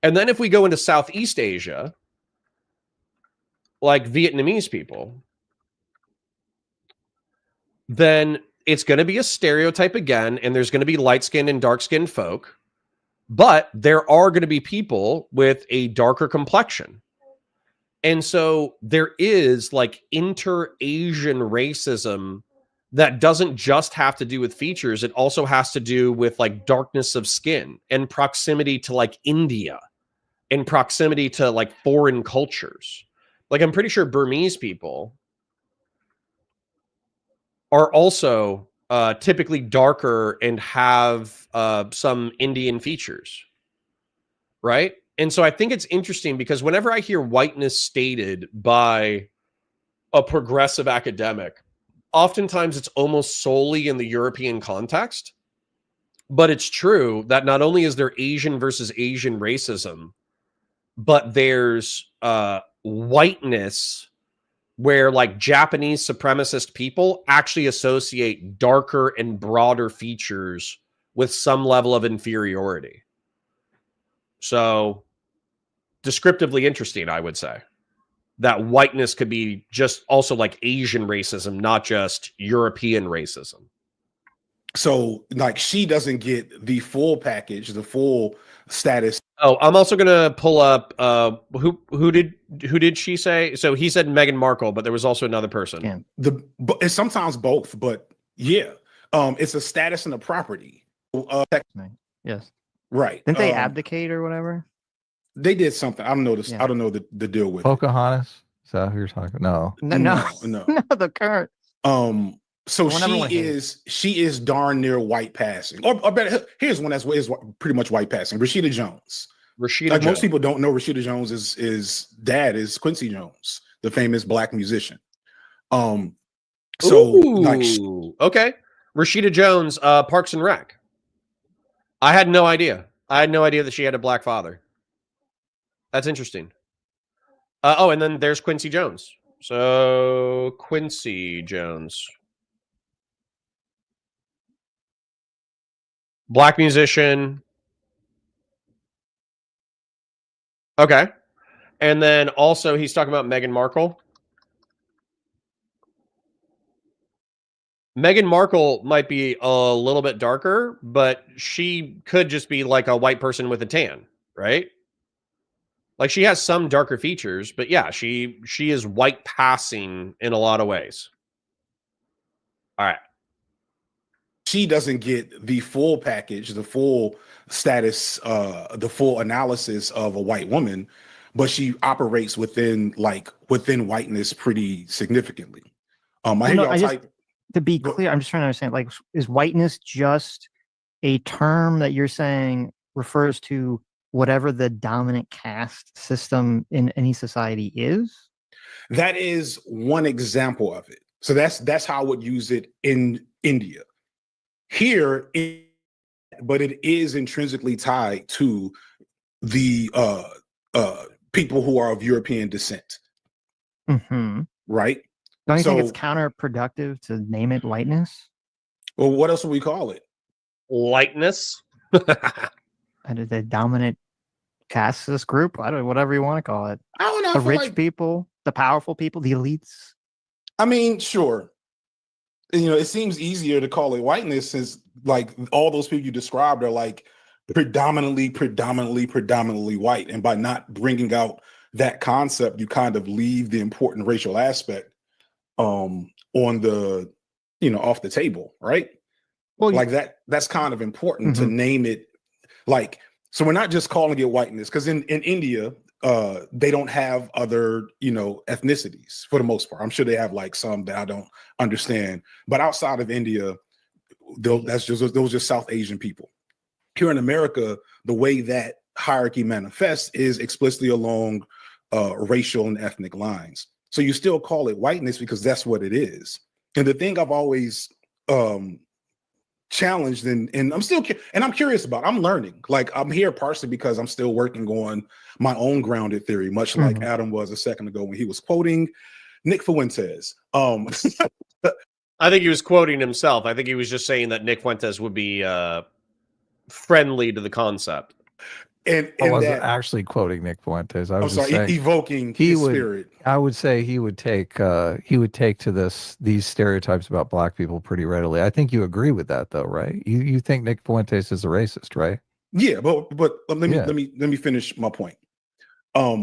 And then if we go into Southeast Asia, like Vietnamese people, then it's going to be a stereotype again, and there's going to be light-skinned and dark-skinned folk, but there are going to be people with a darker complexion. And so there is like inter-Asian racism that doesn't just have to do with features. It also has to do with like darkness of skin and proximity to like India and proximity to like foreign cultures. Like I'm pretty sure Burmese people are also typically darker and have some Indian features, right? And so I think it's interesting because whenever I hear whiteness stated by a progressive academic, oftentimes it's almost solely in the European context. But it's true that not only is there Asian versus Asian racism, but there's whiteness where like Japanese supremacist people actually associate darker and broader features with some level of inferiority. So descriptively interesting, I would say. That whiteness could be just also like Asian racism, not just European racism. So like she doesn't get the full package, the full status. Oh, I'm also gonna pull up who did she say? So he said Meghan Markle, but there was also another person. Yeah. It's sometimes both, but yeah, it's a status and a property. Yes. Right. Didn't they abdicate or whatever? They did something. I don't know this. Yeah. I don't know the deal with Pocahontas. Is that who you're talking? No. No. The current. So she is darn near white passing. Or better, here's one that's is pretty much white passing. Rashida Jones. Most people don't know Rashida Jones is dad is Quincy Jones, the famous black musician. Okay. Rashida Jones, Parks and Rec. I had no idea. I had no idea that she had a black father. That's interesting. And then there's Quincy Jones. So Quincy Jones. Black musician. Okay. And then also he's talking about Meghan Markle. Meghan Markle might be a little bit darker, but she could just be like a white person with a tan, right? Like she has some darker features, but yeah, she is white passing in a lot of ways. All right. She doesn't get the full package, the full status, the full analysis of a white woman, but she operates within whiteness pretty significantly. To be clear, I'm just trying to understand, like, is whiteness just a term that you're saying refers to whatever the dominant caste system in any society is? That is one example of it. So that's how I would use it in India. Here, but it is intrinsically tied to the people who are of European descent. Mm-hmm. Right? Don't you think it's So, counterproductive to name it whiteness? well, what else would we call it? Lightness. And the dominant casteist group? I don't know, whatever you want to call it. I don't know. I The feel rich like, people, the powerful people, the elites. I mean, sure. You know, it seems easier to call it whiteness since like all those people you described are like predominantly white. And by not bringing out that concept, you kind of leave the important racial aspect on the, you know, off the table, right? Well, Like that's kind of important to name it. Like, so we're not just calling it whiteness, because in India, they don't have other, you know, ethnicities for the most part. I'm sure they have like some that I don't understand, but outside of India, those are just South Asian people. Here in America, the way that hierarchy manifests is explicitly along racial and ethnic lines. So you still call it whiteness because that's what it is. And the thing I've always challenged and I'm curious about, I'm learning. Like, I'm here partially because I'm still working on my own grounded theory, much like Adam was a second ago when he was quoting Nick Fuentes. I think he was quoting himself. I think he was just saying that Nick Fuentes would be friendly to the concept. And I wasn't actually quoting Nick Fuentes. I was just saying, evoking his spirit. I would say he would take to these stereotypes about black people pretty readily. I think you agree with that, though, right? You think Nick Fuentes is a racist, right? Yeah, but let me finish my point. FD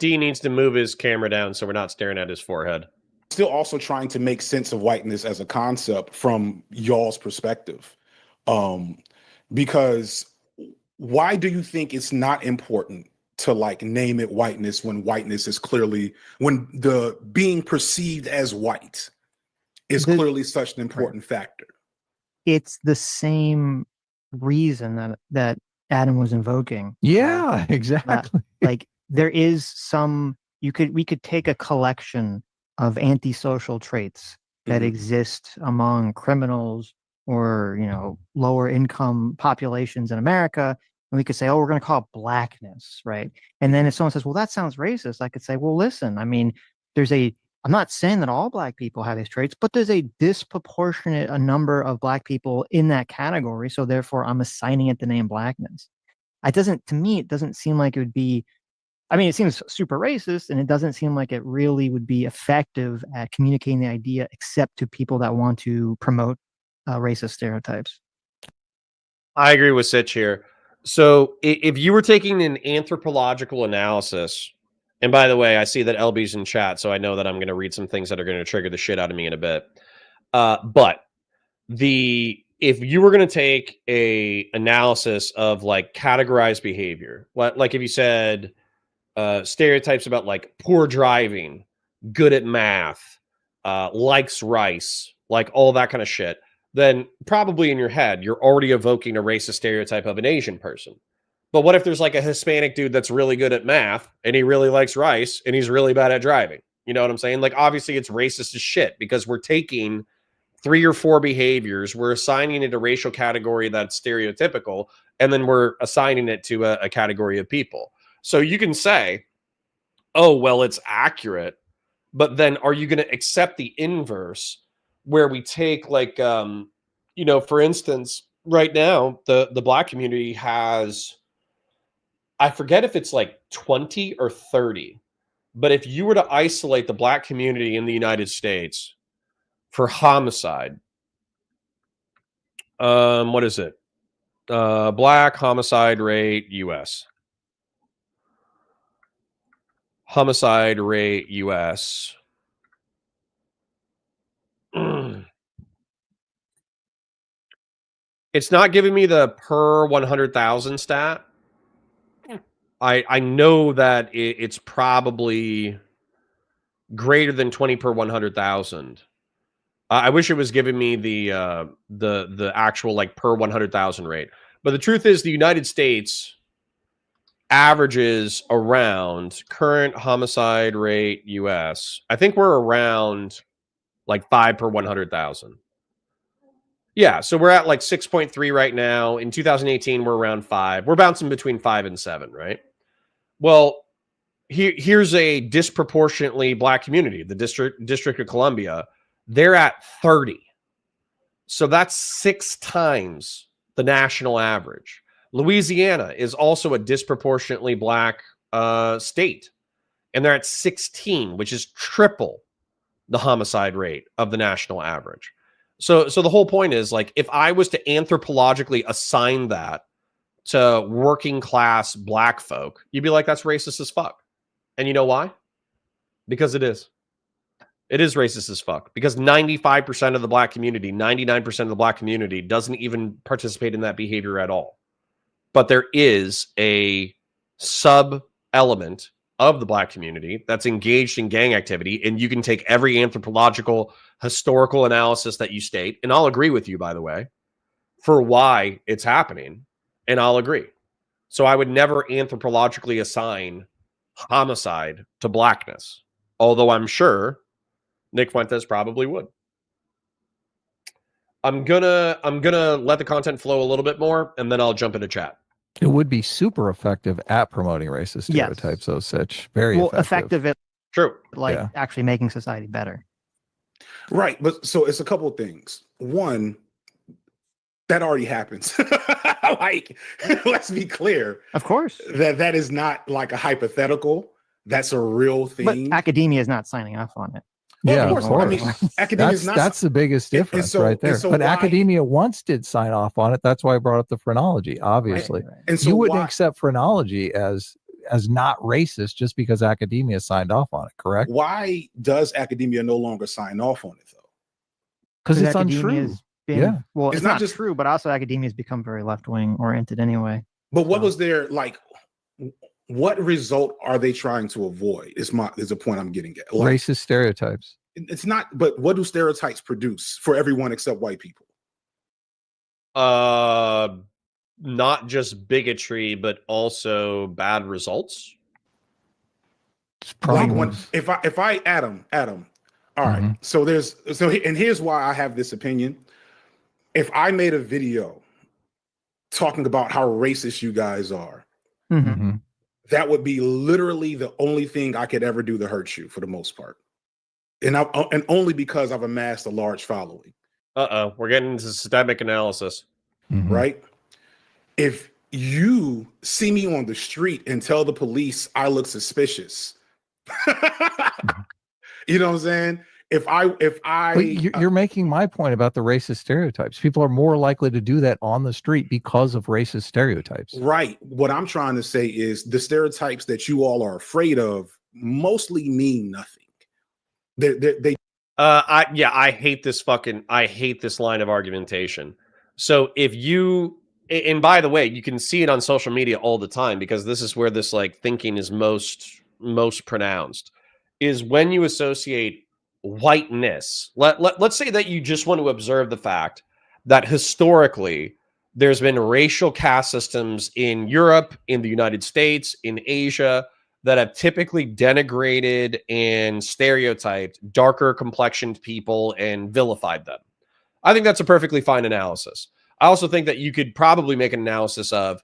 needs to move his camera down so we're not staring at his forehead. Still also trying to make sense of whiteness as a concept from y'all's perspective. Because why do you think it's not important to like name it whiteness when whiteness is clearly, when the being perceived as white is clearly such an important factor? It's the same reason that Adam was invoking. Yeah, exactly. Like there is some, we could take a collection of antisocial traits that exist among criminals or, you know, lower income populations in America, and we could say, oh, we're going to call it blackness, right? And then if someone says, well, that sounds racist, I could say, well, listen, I mean, I'm not saying that all black people have these traits, but there's a disproportionate number of black people in that category, so therefore I'm assigning it the name blackness. To me, it doesn't seem like it would be, I mean, it seems super racist, and it doesn't seem like it really would be effective at communicating the idea except to people that want to promote racist stereotypes. I agree with Sitch here. So if you were taking an anthropological analysis, and by the way, I see that LB's in chat, so I know that I'm going to read some things that are going to trigger the shit out of me in a bit. But if you were going to take a analysis of like categorized behavior, like if you said stereotypes about like poor driving, good at math, likes rice, like all that kind of shit, then probably in your head, you're already evoking a racist stereotype of an Asian person. But what if there's like a Hispanic dude that's really good at math and he really likes rice and he's really bad at driving? You know what I'm saying? Like, obviously it's racist as shit because we're taking 3 or 4 behaviors, we're assigning it a racial category that's stereotypical, and then we're assigning it to a category of people. So you can say, oh, well, it's accurate, but then are you going to accept the inverse where we take like, you know, for instance, right now, the black community has, I forget if it's like 20 or 30, but if you were to isolate the black community in the United States for homicide, what is it? Black homicide rate US. Homicide rate US. It's not giving me the per 100,000 stat. I know that it's probably greater than 20 per 100,000. I wish it was giving me the actual like per 100,000 rate. But the truth is the United States averages around current homicide rate US. I think we're around like 5 per 100,000. Yeah, so we're at like 6.3 right now. In 2018, we're around 5. We're bouncing between 5 and 7, right? Well, here's a disproportionately black community, the District of Columbia. They're at 30. So that's 6 times the national average. Louisiana is also a disproportionately black state, and they're at 16, which is triple the homicide rate of the national average. So the whole point is, like, if I was to anthropologically assign that to working class black folk, you'd be like, that's racist as fuck. And you know why? Because it is. It is racist as fuck. Because 95% of the black community, 99% of the black community doesn't even participate in that behavior at all. But there is a sub element of the black community that's engaged in gang activity, and you can take every anthropological, historical analysis that you state, and I'll agree with you, by the way, for why it's happening, and I'll agree. So I would never anthropologically assign homicide to blackness, although I'm sure Nick Fuentes probably would. I'm gonna let the content flow a little bit more, and then I'll jump into chat. It would be super effective at promoting racist stereotypes, though, Sitch. Very effective. At True. Actually making society better. Right. But so it's a couple of things. One, that already happens. Like, let's be clear. Of course. That is not like a hypothetical. That's a real thing. But academia is not signing off on it. Well, yeah, of course. I mean, academia is not. That's the biggest difference right there. But academia once did sign off on it. That's why I brought up the phrenology, obviously. Right. And so you wouldn't accept phrenology as not racist just because academia signed off on it, correct? Why does academia no longer sign off on it, though? Because it's untrue. Well, it's not just true, but also academia has become very left-wing oriented anyway. But what was their, like, what result are they trying to avoid? Is a point I'm getting at. Like, racist stereotypes. It's not, but what do stereotypes produce for everyone except white people? Not just bigotry, but also bad results. Like if I Adam, all right. Mm-hmm. And here's why I have this opinion. If I made a video talking about how racist you guys are, mm-hmm. that would be literally the only thing I could ever do to hurt you for the most part. And only because I've amassed a large following. We're getting into systemic analysis. Mm-hmm. Right? If you see me on the street and tell the police I look suspicious, you know what I'm saying? You're making my point about the racist stereotypes. People are more likely to do that on the street because of racist stereotypes. Right. What I'm trying to say is the stereotypes that you all are afraid of mostly mean nothing. I hate this line of argumentation. So if you, and by the way, you can see it on social media all the time, because this is where this like thinking is most pronounced, is when you associate whiteness. Let's say that you just want to observe the fact that historically there's been racial caste systems in Europe, in the United States, in Asia, that have typically denigrated and stereotyped darker complexioned people and vilified them. I think that's a perfectly fine analysis. I also think that you could probably make an analysis of,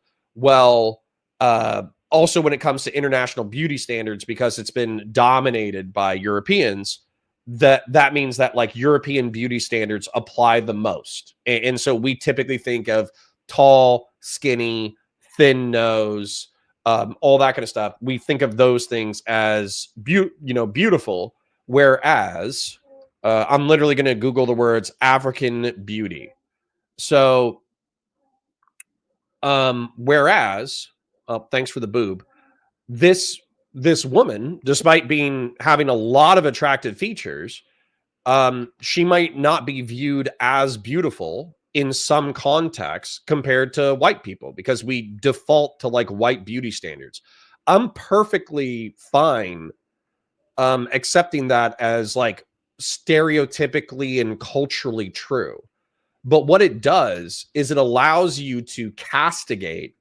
also when it comes to international beauty standards, because it's been dominated by Europeans, that means that like European beauty standards apply the most. And so we typically think of tall, skinny, thin nose, all that kind of stuff. We think of those things as beautiful, whereas I'm literally going to Google the words African beauty. So whereas thanks for the boob, this woman, despite having a lot of attractive features, she might not be viewed as beautiful in some contexts compared to white people, because we default to like white beauty standards. I'm perfectly fine accepting that as like stereotypically and culturally true. But what it does is it allows you to castigate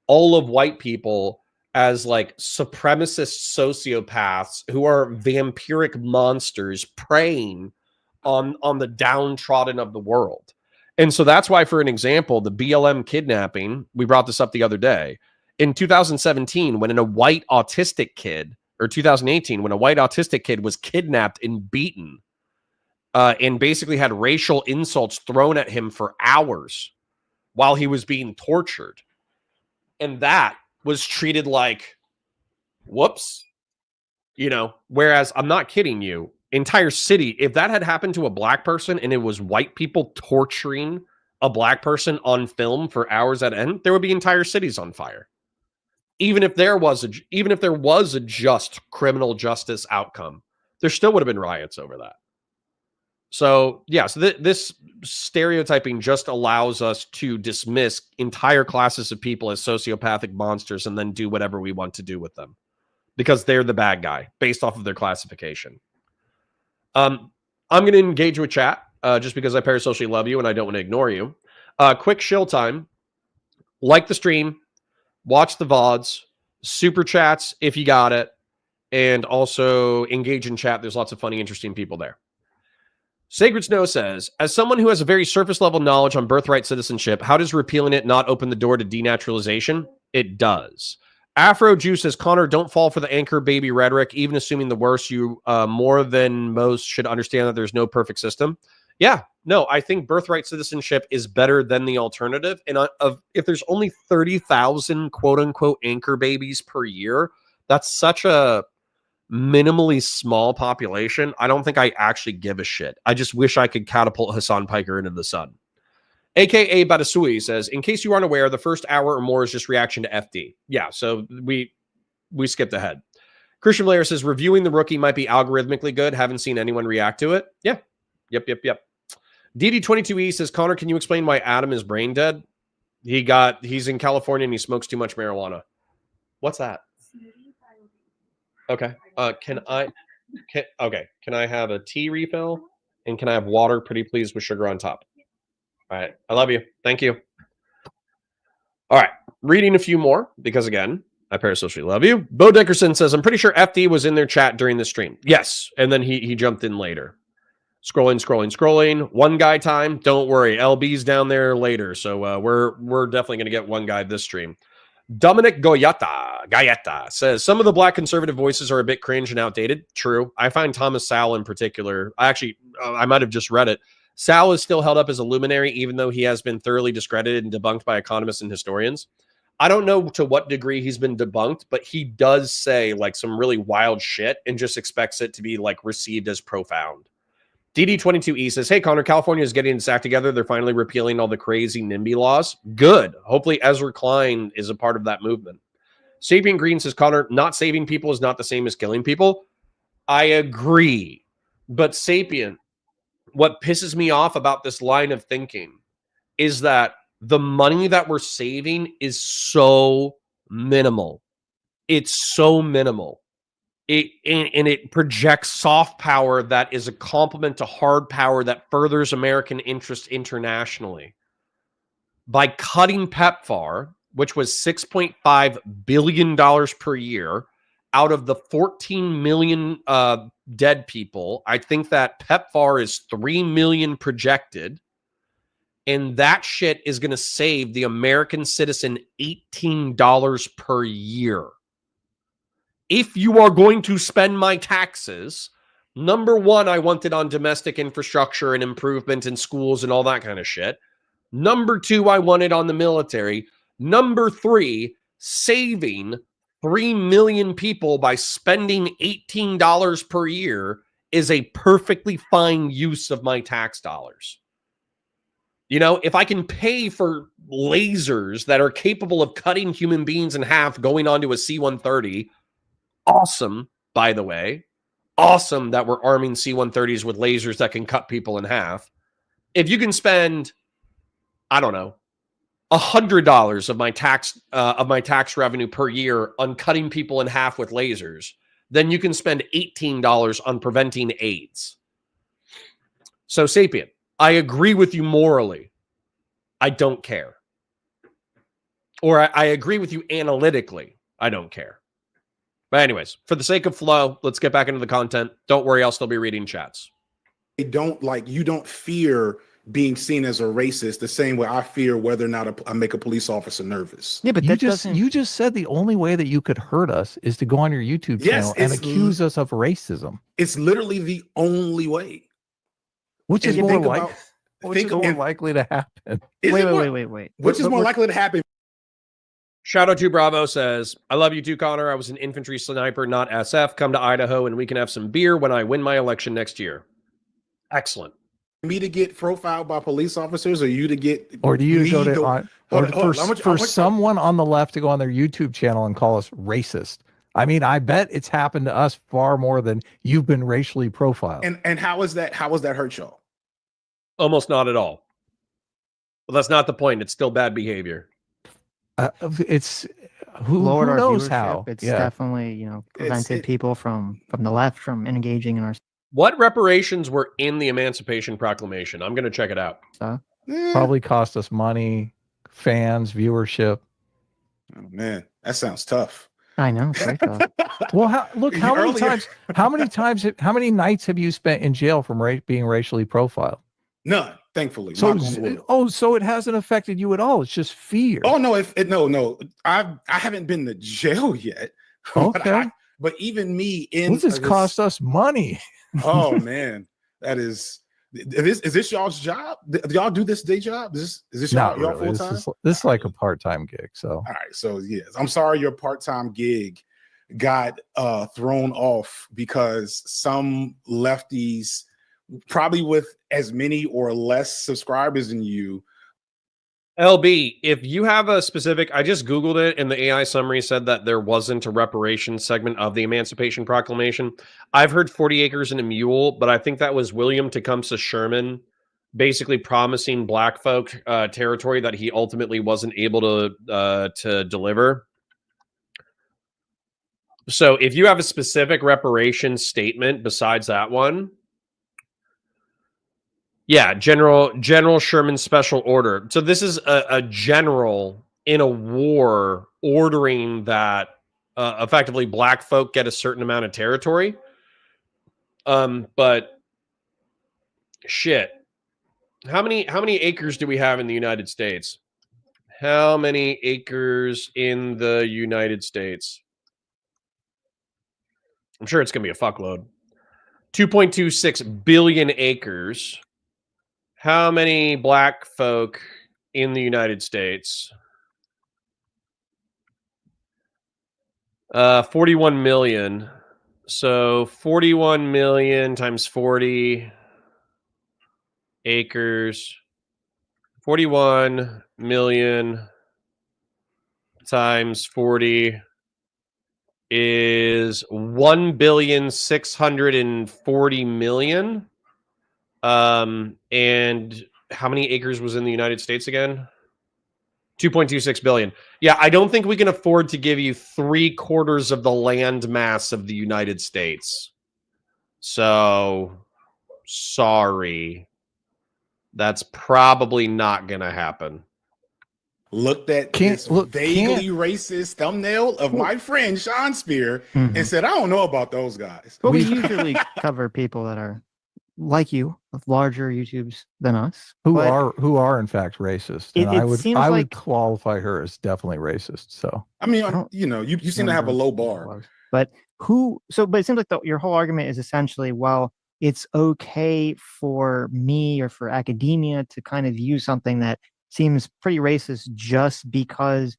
all of white people as like supremacist sociopaths who are vampiric monsters preying on the downtrodden of the world. And so that's why, for an example, the BLM kidnapping, we brought this up the other day, in 2017, when a white autistic kid, or 2018 when a white autistic kid was kidnapped and beaten and basically had racial insults thrown at him for hours while he was being tortured. And that was treated like, whoops, you know, whereas I'm not kidding you, entire city, if that had happened to a black person and it was white people torturing a black person on film for hours at end, there would be entire cities on fire. Even if there was a just criminal justice outcome, there still would have been riots over that. So yeah, so this stereotyping just allows us to dismiss entire classes of people as sociopathic monsters and then do whatever we want to do with them because they're the bad guy based off of their classification. I'm going to engage with chat just because I parasocially love you and I don't want to ignore you. Quick shill time. Like the stream. Watch the VODs. Super chats if you got it. And also engage in chat. There's lots of funny, interesting people there. Sacred Snow says, as someone who has a very surface level knowledge on birthright citizenship, how does repealing it not open the door to denaturalization? It does. Afro Juice says, Connor, don't fall for the anchor baby rhetoric. Even assuming the worst, you more than most should understand that there's no perfect system. Yeah, no, I think birthright citizenship is better than the alternative. And if there's only 30,000 quote unquote anchor babies per year, that's such a minimally small population. I don't think I actually give a shit. I just wish I could catapult Hassan Piker into the sun. AKA Badasui says, in case you aren't aware, the first hour or more is just reaction to FD. Yeah, so we skipped ahead. Christian Blair says, reviewing the rookie might be algorithmically good. Haven't seen anyone react to it. Yeah. Yep. DD22E says, Connor, can you explain why Adam is brain dead? He's in California and he smokes too much marijuana. What's that? Okay. Can I have a tea refill? And can I have water, pretty please, with sugar on top? All right. I love you. Thank you. All right. Reading a few more, because again, I parasocially love you. Bo Dickerson says, I'm pretty sure FD was in their chat during the stream. Yes. And then he jumped in later. Scrolling. One guy time. Don't worry. LB's down there later. So we're definitely going to get one guy this stream. Dominic Gayeta says, some of the black conservative voices are a bit cringe and outdated. True. I find Thomas Sowell in particular, I might have just read it. Sowell is still held up as a luminary, even though he has been thoroughly discredited and debunked by economists and historians. I don't know to what degree he's been debunked, but he does say like some really wild shit and just expects it to be like received as profound. DD22E says, hey, Connor, California is getting its act together. They're finally repealing all the crazy NIMBY laws. Good. Hopefully Ezra Klein is a part of that movement. Sapien Green says, Connor, not saving people is not the same as killing people. I agree. But Sapien, what pisses me off about this line of thinking is that the money that we're saving is so minimal. It's so minimal. It projects soft power that is a complement to hard power that furthers American interest internationally. By cutting PEPFAR, which was $6.5 billion per year, out of the 14 million dead people, I think that PEPFAR is 3 million projected. And that shit is going to save the American citizen $18 per year. If you are going to spend my taxes, number one, I want it on domestic infrastructure and improvement in schools and all that kind of shit. Number two, I want it on the military. Number three, saving 3 million people by spending $18 per year is a perfectly fine use of my tax dollars. You know, if I can pay for lasers that are capable of cutting human beings in half going onto a C-130, awesome, by the way. Awesome that we're arming C-130s with lasers that can cut people in half. If you can spend, I don't know, $100 of my tax revenue per year on cutting people in half with lasers, then you can spend $18 on preventing AIDS. So, Sapien, I agree with you morally. I don't care. Or I agree with you analytically. I don't care. But anyways, for the sake of flow, let's get back into the content. Don't worry, I'll still be reading chats. You don't fear being seen as a racist the same way I fear whether or not I make a police officer nervous. Yeah, but you that just doesn't. you just said the only way that you could hurt us is to go on your YouTube channel and accuse us of racism. It's literally the only way. Which is more likely to happen. Wait. Which is more likely to happen? Shadow 2 Bravo says, I love you too, Connor. I was an infantry sniper, not SF. Come to Idaho and we can have some beer when I win my election next year. Excellent. Me to get profiled by police officers, or you to get, or do you go to for someone on the left to go on their YouTube channel and call us racist? I mean, I bet it's happened to us far more than you've been racially profiled. And how is that hurt y'all? Almost not at all. Well, that's not the point. It's still bad behavior. It's who knows how. It's definitely, prevented people from the left from engaging in our. What reparations were in the Emancipation Proclamation? I'm going to check it out. Probably cost us money, fans, viewership. Oh man, that sounds tough. I know. Very tough. Well, how many nights have you spent in jail from being racially profiled? None, thankfully. So it hasn't affected you at all. It's just fear. Oh no, no. I haven't been to jail yet. Okay. But even me in this cost us money. Oh man, is this y'all's job? Do y'all do this day job? Is this y'all full time? This is like a part-time gig. So all right. So yes, I'm sorry your part-time gig got thrown off because some lefties, probably with as many or less subscribers than you. LB, if you have a specific, I just Googled it and the AI summary said that there wasn't a reparations segment of the Emancipation Proclamation. I've heard 40 acres and a mule, but I think that was William Tecumseh Sherman basically promising black folk territory that he ultimately wasn't able to deliver. So if you have a specific reparations statement besides that one, yeah, General Sherman's special order. So this is a general in a war ordering that effectively black folk get a certain amount of territory. But shit, how many acres do we have in the United States? How many acres in the United States? I'm sure it's gonna be a fuckload. 2.26 billion acres. How many black folk in the United States? 41 million. So 41 million times 40 acres. 41 million times 40 is 1,640,000,000. And how many acres was in the United States again? 2.26 billion. Yeah, I don't think we can afford to give you 3/4 of the land mass of the United States. So, sorry. That's probably not going to happen. Looked at this vaguely racist thumbnail of my friend Sean Spear and said, I don't know about those guys. Well, we usually cover people that are like you, with larger YouTubes than us, who are in fact racist. And I would qualify her as definitely racist. So I mean, you seem to have a low bar. But it seems like your whole argument is essentially, well, it's okay for me or for academia to kind of use something that seems pretty racist just because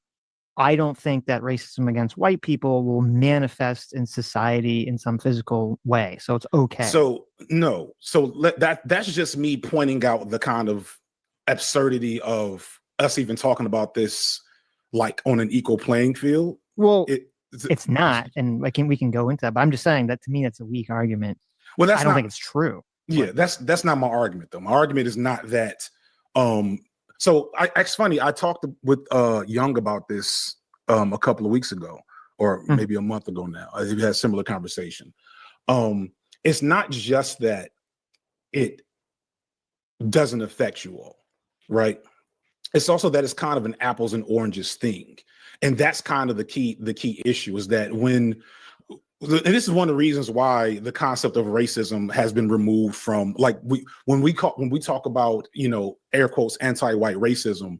I don't think that racism against white people will manifest in society in some physical way. So it's okay. So no. So that's just me pointing out the kind of absurdity of us even talking about this like on an equal playing field. Well, it's not. And we can go into that, but I'm just saying that to me, that's a weak argument. Well, I don't think it's true. Yeah, that's not my argument though. My argument is not that. So it's funny. I talked with Young about this a couple of weeks ago, or maybe a month ago now. We had a similar conversation. It's not just that it doesn't affect you all, right? It's also that it's kind of an apples and oranges thing, and that's kind of the key issue is that when and this is one of the reasons why the concept of racism has been removed from, like, when we talk about, you know, air quotes, anti-white racism,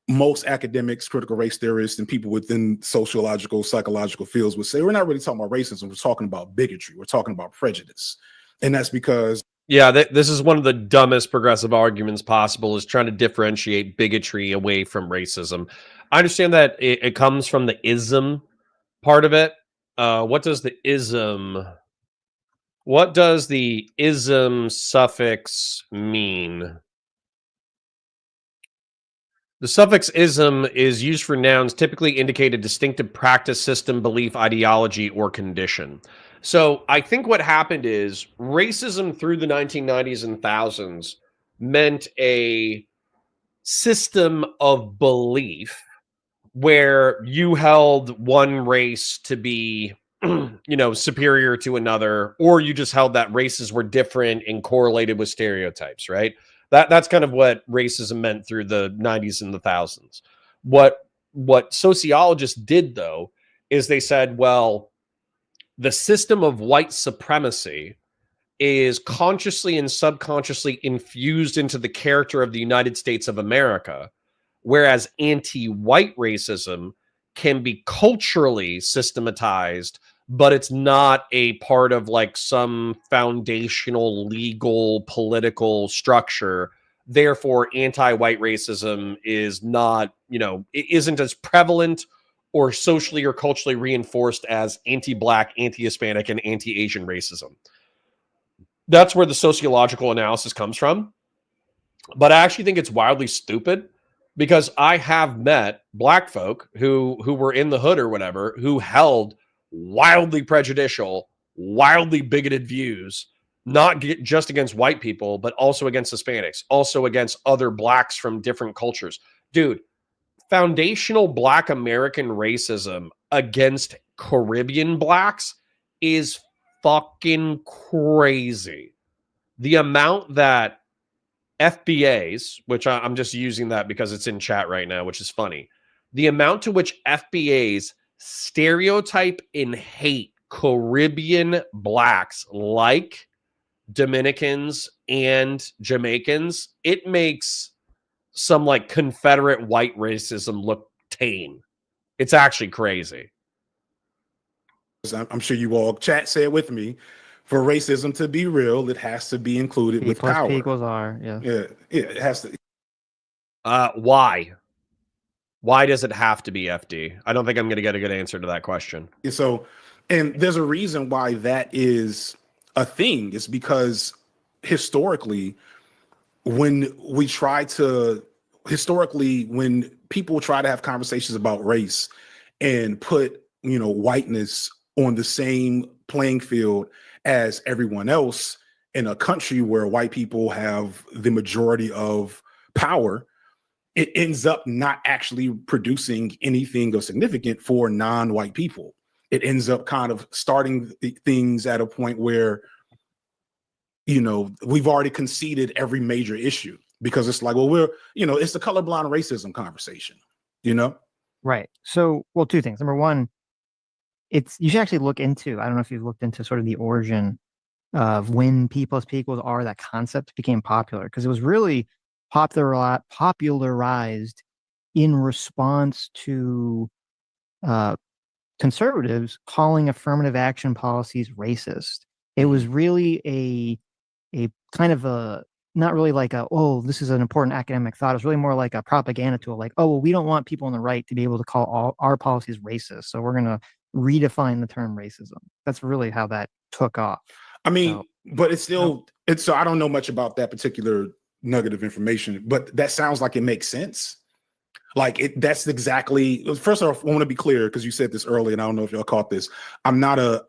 most academics, critical race theorists, and people within sociological, psychological fields would say we're not really talking about racism, we're talking about bigotry, we're talking about prejudice. And that's because, yeah, this is one of the dumbest progressive arguments possible, is trying to differentiate bigotry away from racism. I understand that it comes from the ism part of it. What does the ism suffix mean? The suffix ism is used for nouns typically indicate a distinctive practice, system, belief, ideology, or condition. So I think what happened is racism through the 1990s and thousands meant a system of belief where you held one race to be, you know, superior to another, or you just held that races were different and correlated with stereotypes, right? That's kind of what racism meant through the 90s and the thousands. What sociologists did, though, is they said, well, the system of white supremacy is consciously and subconsciously infused into the character of the United States of America, whereas anti-white racism can be culturally systematized, but it's not a part of like some foundational legal political structure. Therefore, anti-white racism is not, you know, it isn't as prevalent or socially or culturally reinforced as anti-black, anti-Hispanic, and anti-Asian racism. That's where the sociological analysis comes from. But I actually think it's wildly stupid, because I have met black folk who were in the hood or whatever, who held wildly prejudicial, wildly bigoted views, not just against white people, but also against Hispanics, also against other blacks from different cultures. Dude, foundational Black American racism against Caribbean blacks is fucking crazy. The amount that FBAs, which I'm just using that because it's in chat right now, which is funny. The amount to which FBAs stereotype and hate Caribbean blacks like Dominicans and Jamaicans, it makes some like Confederate white racism look tame. It's actually crazy. I'm sure you all chat said with me, for racism to be real, it has to be included P with plus power. P equals R. Yeah. Yeah, it has to. Why? Why does it have to be FD? I don't think I'm going to get a good answer to that question. So, and there's a reason why that is a thing. It's because historically, when people try to have conversations about race and put, you know, whiteness on the same playing field as everyone else in a country where white people have the majority of power, it ends up not actually producing anything of significant for non-white people. It ends up kind of starting things at a point where, you know, we've already conceded every major issue, because it's like, well, it's the colorblind racism conversation, you know? Right. So, well, two things. Number one, you should actually look into, I don't know if you've looked into sort of the origin of when P plus P equals R, that concept became popular, because it was really popularized in response to conservatives calling affirmative action policies racist. It was really a kind of a, not really like this is an important academic thought. It's really more like a propaganda tool, like, well, we don't want people on the right to be able to call all our policies racist, so we're going to redefine the term racism. That's really how that took off. I mean, but it's still, so I don't know much about that particular nugget of information, but that sounds like it makes sense. Like that's exactly, first off, I want to be clear, because you said this earlier, and I don't know if y'all caught this. I'm not a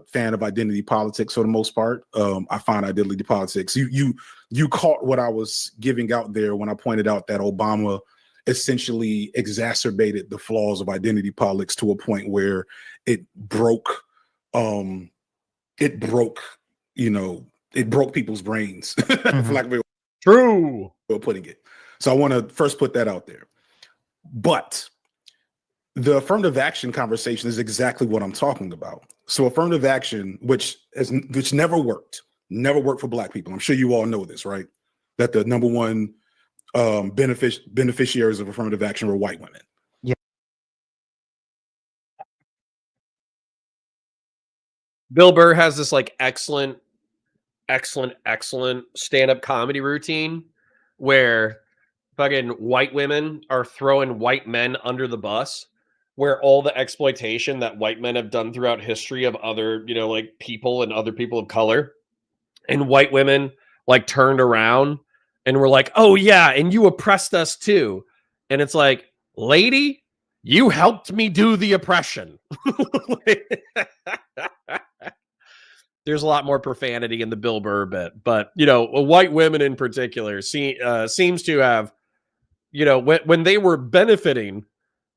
fan of identity politics for the most part. I find identity politics. You caught what I was giving out there when I pointed out that Obama essentially exacerbated the flaws of identity politics to a point where it broke people's brains, for lack of a True way of putting it. So I want to first put that out there. But The affirmative action conversation is exactly what I'm talking about. So affirmative action, which never worked for Black people. I'm sure you all know this, right? That the number one beneficiaries of affirmative action were white women. Yeah. Bill Burr has this like excellent stand-up comedy routine where fucking white women are throwing white men under the bus, where all the exploitation that white men have done throughout history of other, like people and other people of color, and white women like turned around and were like, oh yeah, and you oppressed us too. And it's like, lady, you helped me do the oppression. There's a lot more profanity in the Bill Burr bit, but white women in particular seems to have, when they were benefiting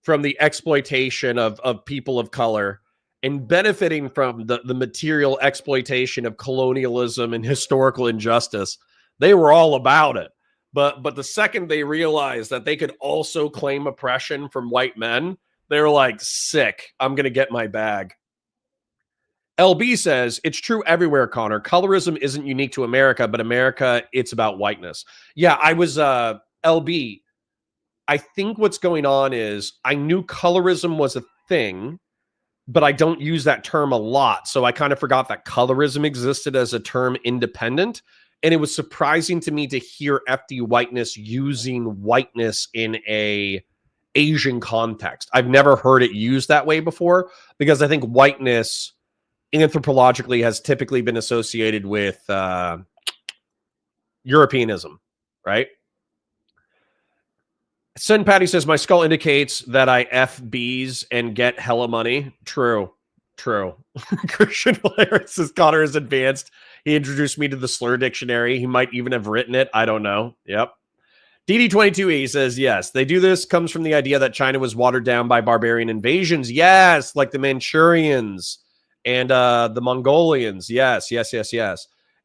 from the exploitation of people of color and benefiting from the material exploitation of colonialism and historical injustice, they were all about it. But the second they realized that they could also claim oppression from white men, they were like, sick, I'm going to get my bag. LB says, it's true everywhere, Connor. Colorism isn't unique to America, but America, it's about whiteness. Yeah, I was, LB, I think what's going on is I knew colorism was a thing, but I don't use that term a lot. So I kind of forgot that colorism existed as a term independent. And it was surprising to me to hear FD whiteness using whiteness in a Asian context. I've never heard it used that way before, because I think whiteness anthropologically has typically been associated with Europeanism, right? Sen Patty says, my skull indicates that I FBs and get hella money. True. Christian Blair says, Connor is advanced. He introduced me to the slur dictionary. He might even have written it. I don't know. Yep. DD22E says, yes, they do this comes from the idea that China was watered down by barbarian invasions. Yes, like the Manchurians and the Mongolians. Yes.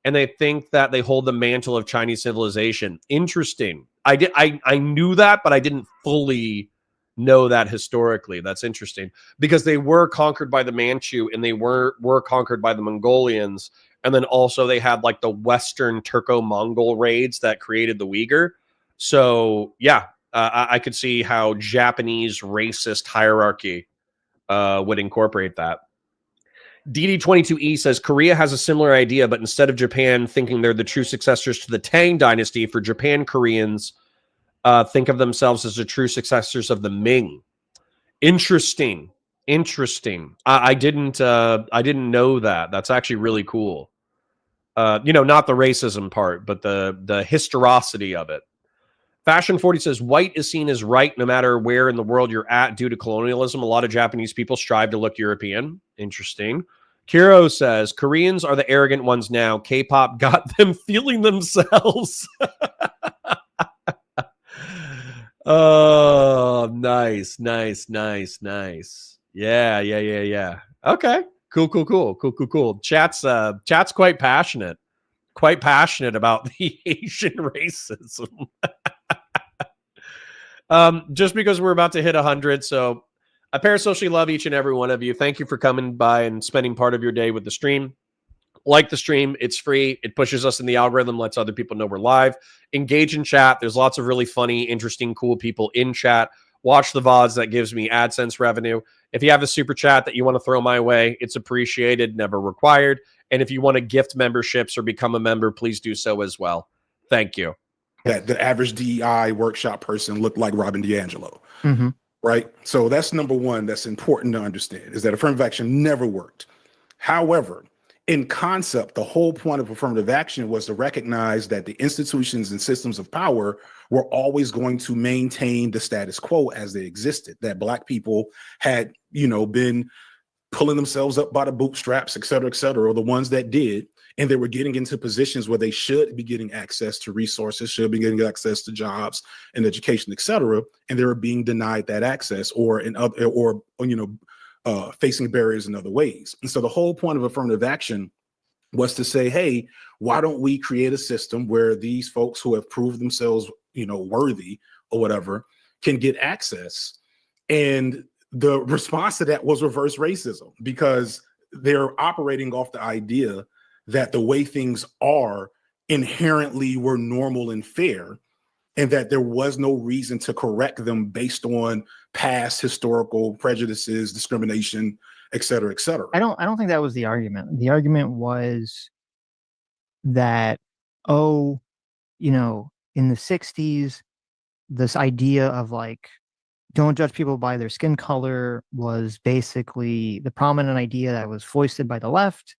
And they think that they hold the mantle of Chinese civilization. Interesting. I knew that, but I didn't fully know that historically. That's interesting, because they were conquered by the Manchu and they were conquered by the Mongolians. And then also they had like the Western Turco-Mongol raids that created the Uyghur. So yeah, I could see how Japanese racist hierarchy would incorporate that. DD22E says, Korea has a similar idea, but instead of Japan thinking they're the true successors to the Tang dynasty, for Japan, Koreans think of themselves as the true successors of the Ming. Interesting. I didn't know that. That's actually really cool. Not the racism part, but the historicity of it. Fashion 40 says, white is seen as right no matter where in the world you're at due to colonialism. A lot of Japanese people strive to look European. Interesting. Kiro says, Koreans are the arrogant ones now. K-pop got them feeling themselves. Oh, nice. Yeah. Okay. Cool. Chat's quite passionate about the Asian racism. Just because we're about to hit 100. So I parasocially love each and every one of you. Thank you for coming by and spending part of your day with the stream. Like the stream. It's free. It pushes us in the algorithm, lets other people know we're live. Engage in chat. There's lots of really funny, interesting, cool people in chat. Watch the VODs. That gives me AdSense revenue. If you have a super chat that you want to throw my way, it's appreciated, never required. And if you want to gift memberships or become a member, please do so as well. Thank you. That the average DEI workshop person looked like Robin DiAngelo, right? So that's number one. That's important to understand, is that affirmative action never worked. However, in concept, the whole point of affirmative action was to recognize that the institutions and systems of power were always going to maintain the status quo as they existed, that Black people had, been pulling themselves up by the bootstraps, et cetera, or the ones that did. And they were getting into positions where they should be getting access to resources, should be getting access to jobs and education, et cetera. And they were being denied that access facing barriers in other ways. And so the whole point of affirmative action was to say, hey, why don't we create a system where these folks who have proved themselves, worthy or whatever, can get access. And the response to that was reverse racism, because they're operating off the idea that the way things are inherently were normal and fair, and that there was no reason to correct them based on past historical prejudices, discrimination, et cetera, et cetera. I don't think that was the argument. The argument was that, in the 60s, this idea of like, don't judge people by their skin color was basically the prominent idea that was foisted by the left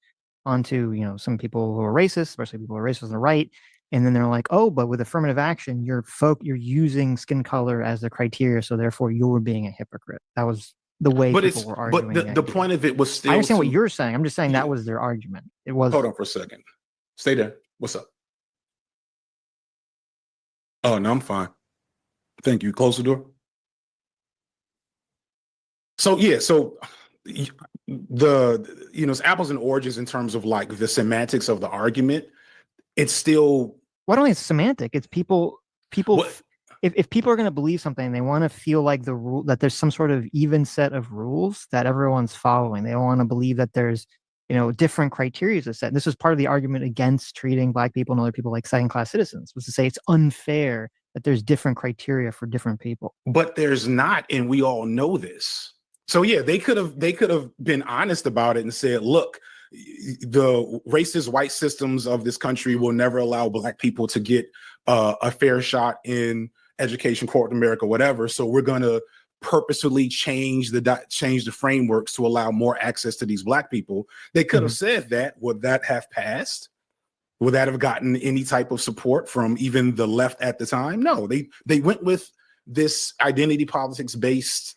onto, some people who are racist, especially people who are racist on the right. And then they're like, oh, but with affirmative action, you're using skin color as the criteria, so therefore you're being a hypocrite. That was the way people were arguing. But the point of it was still. I understand what you're saying. I'm just saying that was their argument. It was. Hold on for a second. Stay there. What's up? Oh, no, I'm fine. Thank you. Close the door. So yeah, it's apples and oranges in terms of like the semantics of the argument. It's still. Well, I don't think it's semantic. It's people. If people are going to believe something, they want to feel like that there's some sort of even set of rules that everyone's following. They don't want to believe that there's, different criteria to set. And this is part of the argument against treating Black people and other people like second-class citizens, was to say it's unfair that there's different criteria for different people. But there's not, and we all know this. So yeah, they could have been honest about it and said, look, the racist white systems of this country will never allow Black people to get a fair shot in education, corporate America, whatever. So we're going to purposefully change the frameworks to allow more access to these Black people. They could have said that. Would that have passed? Would that have gotten any type of support from even the left at the time? No, they went with this identity politics based,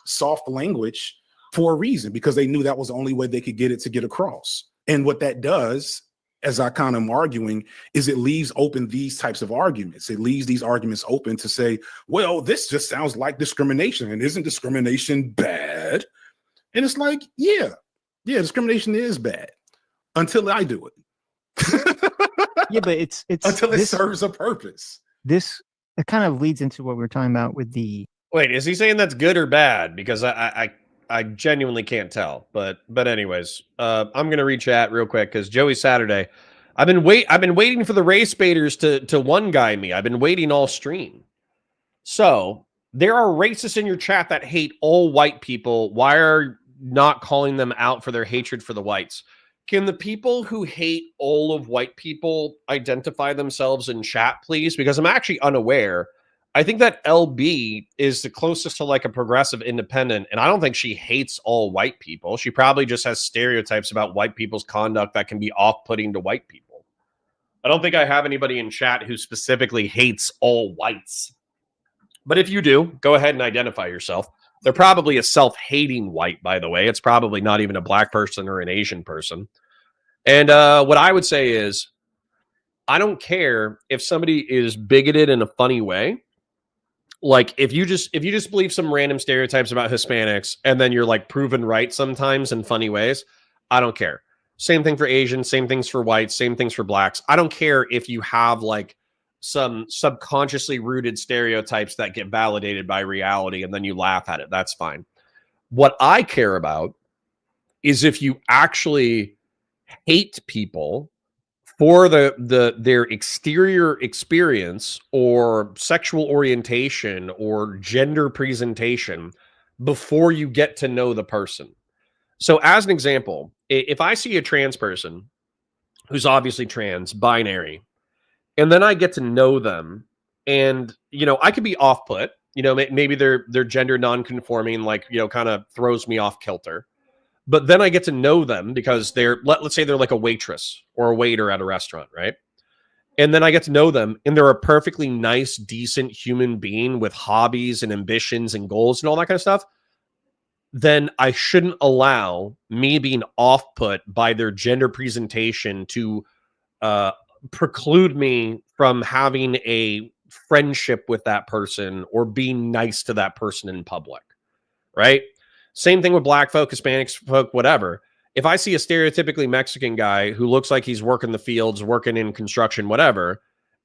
soft language for a reason, because they knew that was the only way they could get it to get across. And what that does, as I kind of am arguing, is it leaves open these types of arguments. It leaves these arguments open to say, well, this just sounds like discrimination, and isn't discrimination bad? And it's like, yeah, discrimination is bad until I do it. Yeah, but it's until it serves a purpose. It kind of leads into what we were talking about with the. Wait, is he saying that's good or bad? Because I genuinely can't tell. But anyways, I'm gonna read chat real quick because Joey Saturday. I've been waiting for the race baiters to one guy me. I've been waiting all stream. So there are racists in your chat that hate all white people. Why are not calling them out for their hatred for the whites? Can the people who hate all of white people identify themselves in chat, please? Because I'm actually unaware. I think that LB is the closest to like a progressive independent, and I don't think she hates all white people. She probably just has stereotypes about white people's conduct that can be off-putting to white people. I don't think I have anybody in chat who specifically hates all whites. But if you do, go ahead and identify yourself. They're probably a self-hating white, by the way. It's probably not even a Black person or an Asian person. And what I would say is, I don't care if somebody is bigoted in a funny way. Like if you just believe some random stereotypes about Hispanics and then you're like proven right sometimes in funny ways, I don't care. Same thing for Asians, same things for whites, same things for Blacks. I don't care if you have like some subconsciously rooted stereotypes that get validated by reality and then you laugh at it. That's fine. What I care about is if you actually hate people for their exterior experience or sexual orientation or gender presentation before you get to know the person. So as an example, if I see a trans person who's obviously trans, binary, and then I get to know them and, I could be off-put, maybe they're gender non-conforming, like, kind of throws me off kilter. But then I get to know them because let's say they're like a waitress or a waiter at a restaurant, right? And then I get to know them and they're a perfectly nice, decent human being with hobbies and ambitions and goals and all that kind of stuff. Then I shouldn't allow me being off-put by their gender presentation to preclude me from having a friendship with that person or being nice to that person in public, right? Same thing with Black folk, Hispanics folk, whatever. If I see a stereotypically Mexican guy who looks like he's working the fields, working in construction, whatever,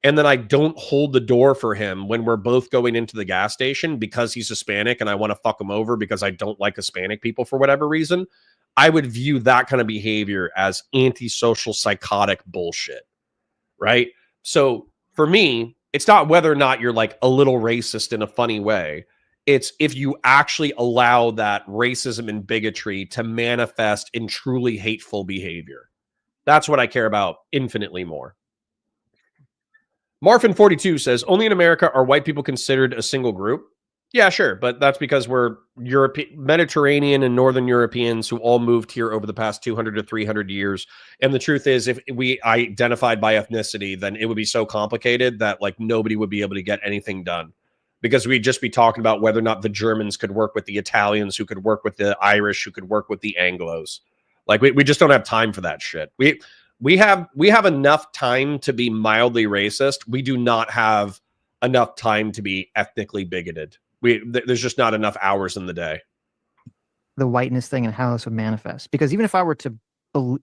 and then I don't hold the door for him when we're both going into the gas station because he's Hispanic and I want to fuck him over because I don't like Hispanic people for whatever reason, I would view that kind of behavior as antisocial, psychotic bullshit, right? So for me, it's not whether or not you're like a little racist in a funny way. It's if you actually allow that racism and bigotry to manifest in truly hateful behavior. That's what I care about infinitely more. Marfin42 says, only in America are white people considered a single group. Yeah, sure. But that's because we're Mediterranean and Northern Europeans who all moved here over the past 200 to 300 years. And the truth is, if we identified by ethnicity, then it would be so complicated that like nobody would be able to get anything done, because we'd just be talking about whether or not the Germans could work with the Italians, who could work with the Irish, who could work with the Anglos. Like we just don't have time for that shit. We have enough time to be mildly racist. We do not have enough time to be ethnically bigoted. There's just not enough hours in the day. The whiteness thing and how this would manifest. Because even if I were to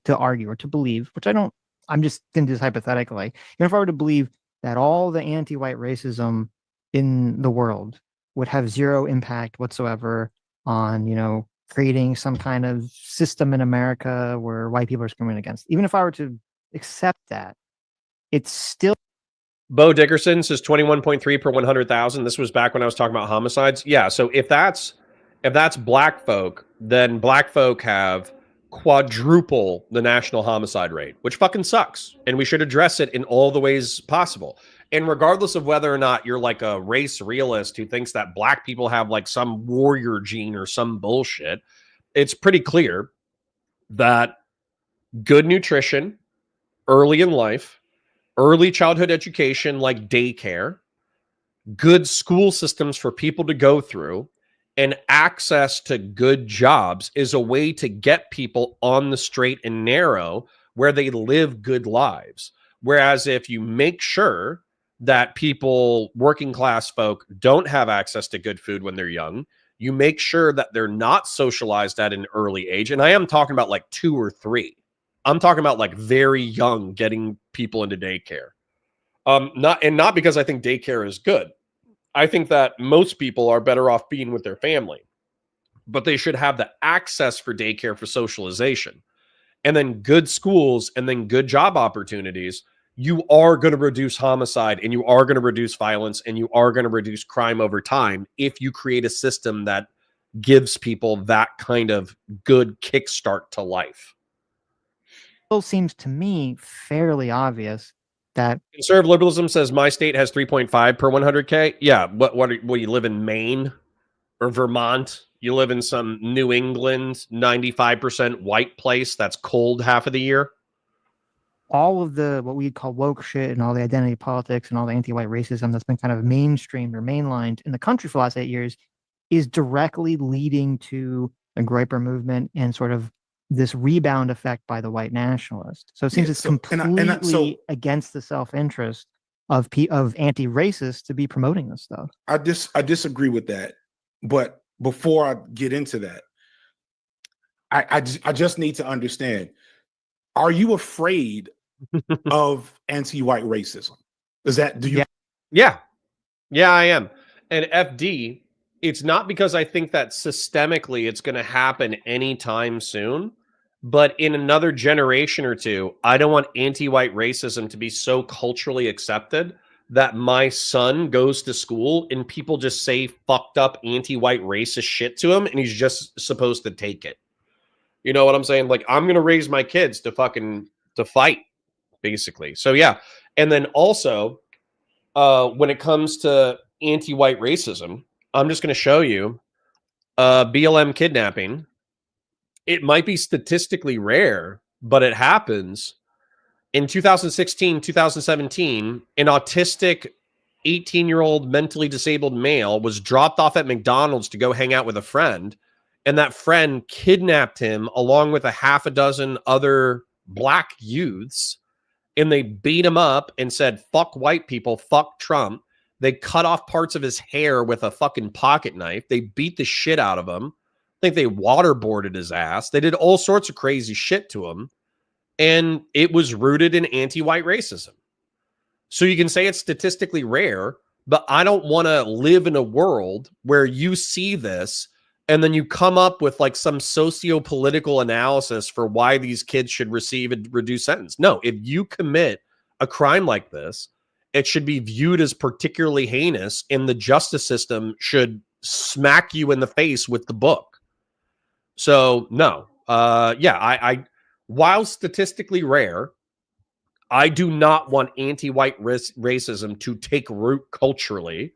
argue or to believe, which I don't, I'm just going to do this hypothetically, even if I were to believe that all the anti-white racism in the world would have zero impact whatsoever on, you know, creating some kind of system in America where white people are discriminated against. Even if I were to accept that, it's still. Bo Dickerson says 21.3 per 100,000. This was back when I was talking about homicides. Yeah, so if that's black folk, then black folk have quadruple the national homicide rate, which fucking sucks. And we should address it in all the ways possible. And regardless of whether or not you're like a race realist who thinks that black people have like some warrior gene or some bullshit, it's pretty clear that good nutrition early in life, early childhood education like daycare, good school systems for people to go through, and access to good jobs is a way to get people on the straight and narrow where they live good lives. Whereas if you make sure that people, working class folk, don't have access to good food when they're young, you make sure that they're not socialized at an early age. And I am talking about like 2 or 3. I'm talking about like very young, getting people into daycare. Not because I think daycare is good. I think that most people are better off being with their family, but they should have the access for daycare for socialization, and then good schools, and then good job opportunities. You are going to reduce homicide, and you are going to reduce violence, and you are going to reduce crime over time if you create a system that gives people that kind of good kickstart to life. It seems to me fairly obvious that conservative liberalism says my state has 3.5 per 100K. Yeah, what you live in Maine or Vermont? You live in some New England 95% white place that's cold half of the year. All of the what we call woke shit and all the identity politics and all the anti-white racism that's been kind of mainstreamed or mainlined in the country for the last 8 years is directly leading to the Groyper movement and sort of this rebound effect by the white nationalist. So it seems it's completely against the self-interest of anti-racists to be promoting this stuff. I disagree with that. But before I get into that, I just need to understand, are you afraid of anti-white racism? Yeah, I am. And FD, it's not because I think that systemically it's going to happen anytime soon, but in another generation or two, I don't want anti-white racism to be so culturally accepted that my son goes to school and people just say fucked up anti-white racist shit to him and he's just supposed to take it. You know what I'm saying? Like, I'm going to raise my kids to fight, basically. So yeah. And then also, when it comes to anti-white racism, I'm just going to show you BLM kidnapping. It might be statistically rare, but it happens. In 2016, 2017, an autistic 18-year-old mentally disabled male was dropped off at McDonald's to go hang out with a friend, and that friend kidnapped him along with a half a dozen other black youths, and they beat him up and said, fuck white people, fuck Trump. They cut off parts of his hair with a fucking pocket knife. They beat the shit out of him. I think they waterboarded his ass. They did all sorts of crazy shit to him. And it was rooted in anti-white racism. So you can say it's statistically rare, but I don't want to live in a world where you see this and then you come up with like some socio-political analysis for why these kids should receive a reduced sentence. No, if you commit a crime like this, it should be viewed as particularly heinous, and the justice system should smack you in the face with the book. So no, I while statistically rare, I do not want anti-white racism to take root culturally,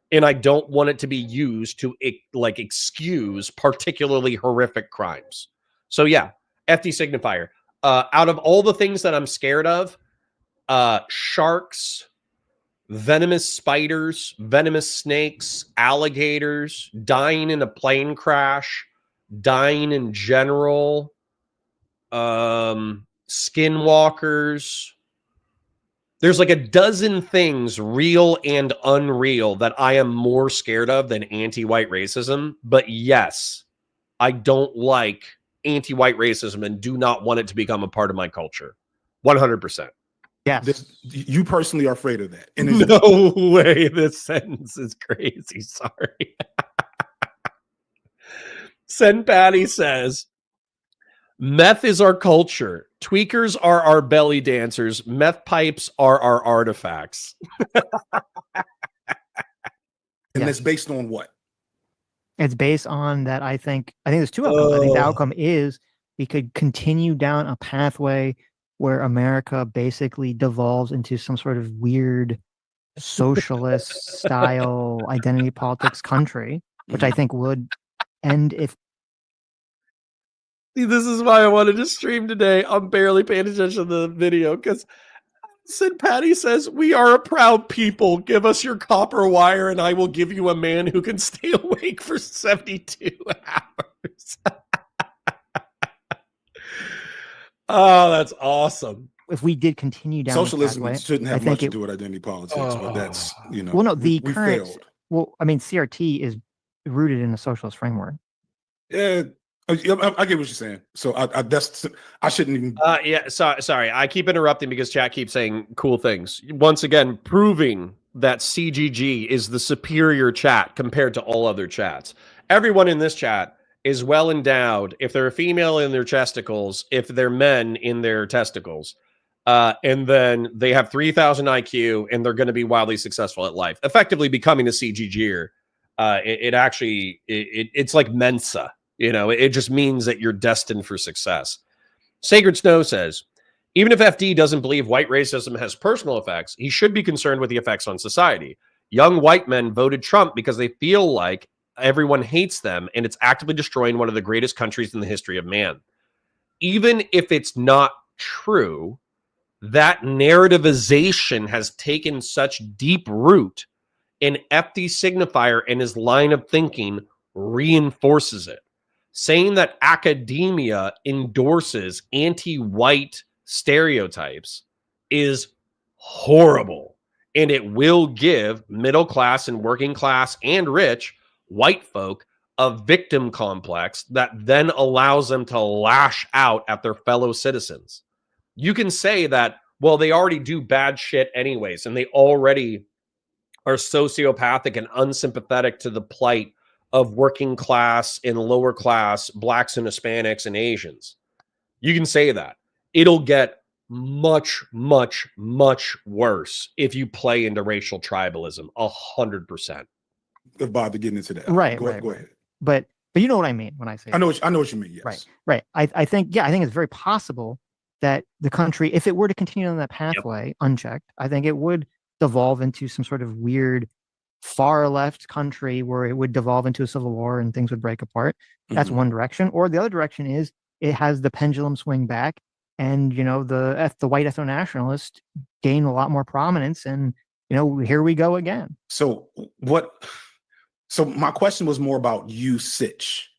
and I don't want it to be used to like excuse particularly horrific crimes. So yeah, FD Signifier. Out of all the things that I'm scared of, sharks, venomous spiders, venomous snakes, alligators, dying in a plane crash, dying in general, skinwalkers. There's like a dozen things, real and unreal, that I am more scared of than anti-white racism. But yes, I don't like anti-white racism and do not want it to become a part of my culture. 100%. Yes. You personally are afraid of that. And no way. This sentence is crazy. Sorry. Sen Patty says, meth is our culture. Tweakers are our belly dancers. Meth pipes are our artifacts. And that's based on what? It's based on that. I think there's two outcomes. I think the outcome is we could continue down a pathway where America basically devolves into some sort of weird socialist style identity politics country, which I think would end if. See, this is why I wanted to stream today. I'm barely paying attention to the video because Sid Patty says, we are a proud people. Give us your copper wire and I will give you a man who can stay awake for 72 hours. Oh, that's awesome. If we did continue down socialism pathway, shouldn't have much to do with identity politics, but that's, you know, well, no, we current, failed. well, I mean, CRT is rooted in a socialist framework. Yeah, I get what you're saying. So I shouldn't even. Sorry. I keep interrupting because chat keeps saying cool things. Once again, proving that CGG is the superior chat compared to all other chats. Everyone in this chat is well endowed. If they're a female in their testicles, if they're men in their testicles, and then they have 3,000 IQ and they're going to be wildly successful at life, effectively becoming a CGGer. It's like Mensa. You know, it just means that you're destined for success. Sacred Snow says, even if FD doesn't believe white racism has personal effects, he should be concerned with the effects on society. Young white men voted Trump because they feel like everyone hates them and it's actively destroying one of the greatest countries in the history of man. Even if it's not true, that narrativization has taken such deep root, and FD Signifier and his line of thinking reinforces it. Saying that academia endorses anti-white stereotypes is horrible, and it will give middle class and working class and rich white folk a victim complex that then allows them to lash out at their fellow citizens. You can say that, well, they already do bad shit anyways, and they already are sociopathic and unsympathetic to the plight of working class and lower class blacks and Hispanics and Asians. You can say that. It'll get much, much, much worse if you play into racial tribalism. 100%. Bother getting into that. Right. Go ahead. But you know what I mean when I say I know what you mean. Yes. Right. I think it's very possible that the country, if it were to continue on that pathway unchecked, I think it would devolve into some sort of weird far left country where it would devolve into a civil war and things would break apart. That's one direction. Or the other direction is it has the pendulum swing back, and the white ethno-nationalists gain a lot more prominence, and here we go again. So my question was more about you, Sitch.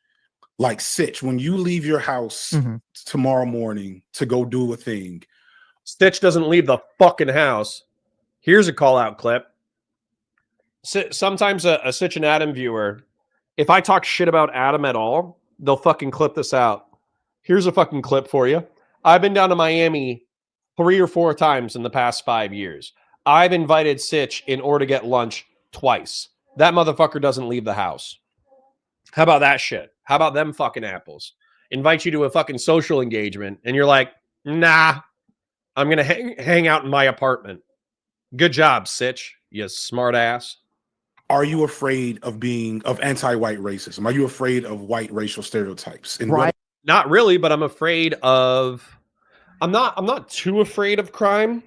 Like, Sitch, when you leave your house tomorrow morning to go do a thing, Stitch doesn't leave the fucking house. Here's a call out clip. Sometimes a Sitch and Adam viewer, if I talk shit about Adam at all, they'll fucking clip this out. Here's a fucking clip for you. I've been down to Miami 3 or 4 times in the past 5 years. I've invited Sitch in order to get lunch twice. That motherfucker doesn't leave the house. How about that shit? How about them fucking apples? Invite you to a fucking social engagement, and you're like, nah, I'm going to hang out in my apartment. Good job, Sitch, you smart ass. Are you afraid of anti-white racism? Are you afraid of white racial stereotypes? And Right. Not really, but I'm afraid of. I'm not too afraid of crime.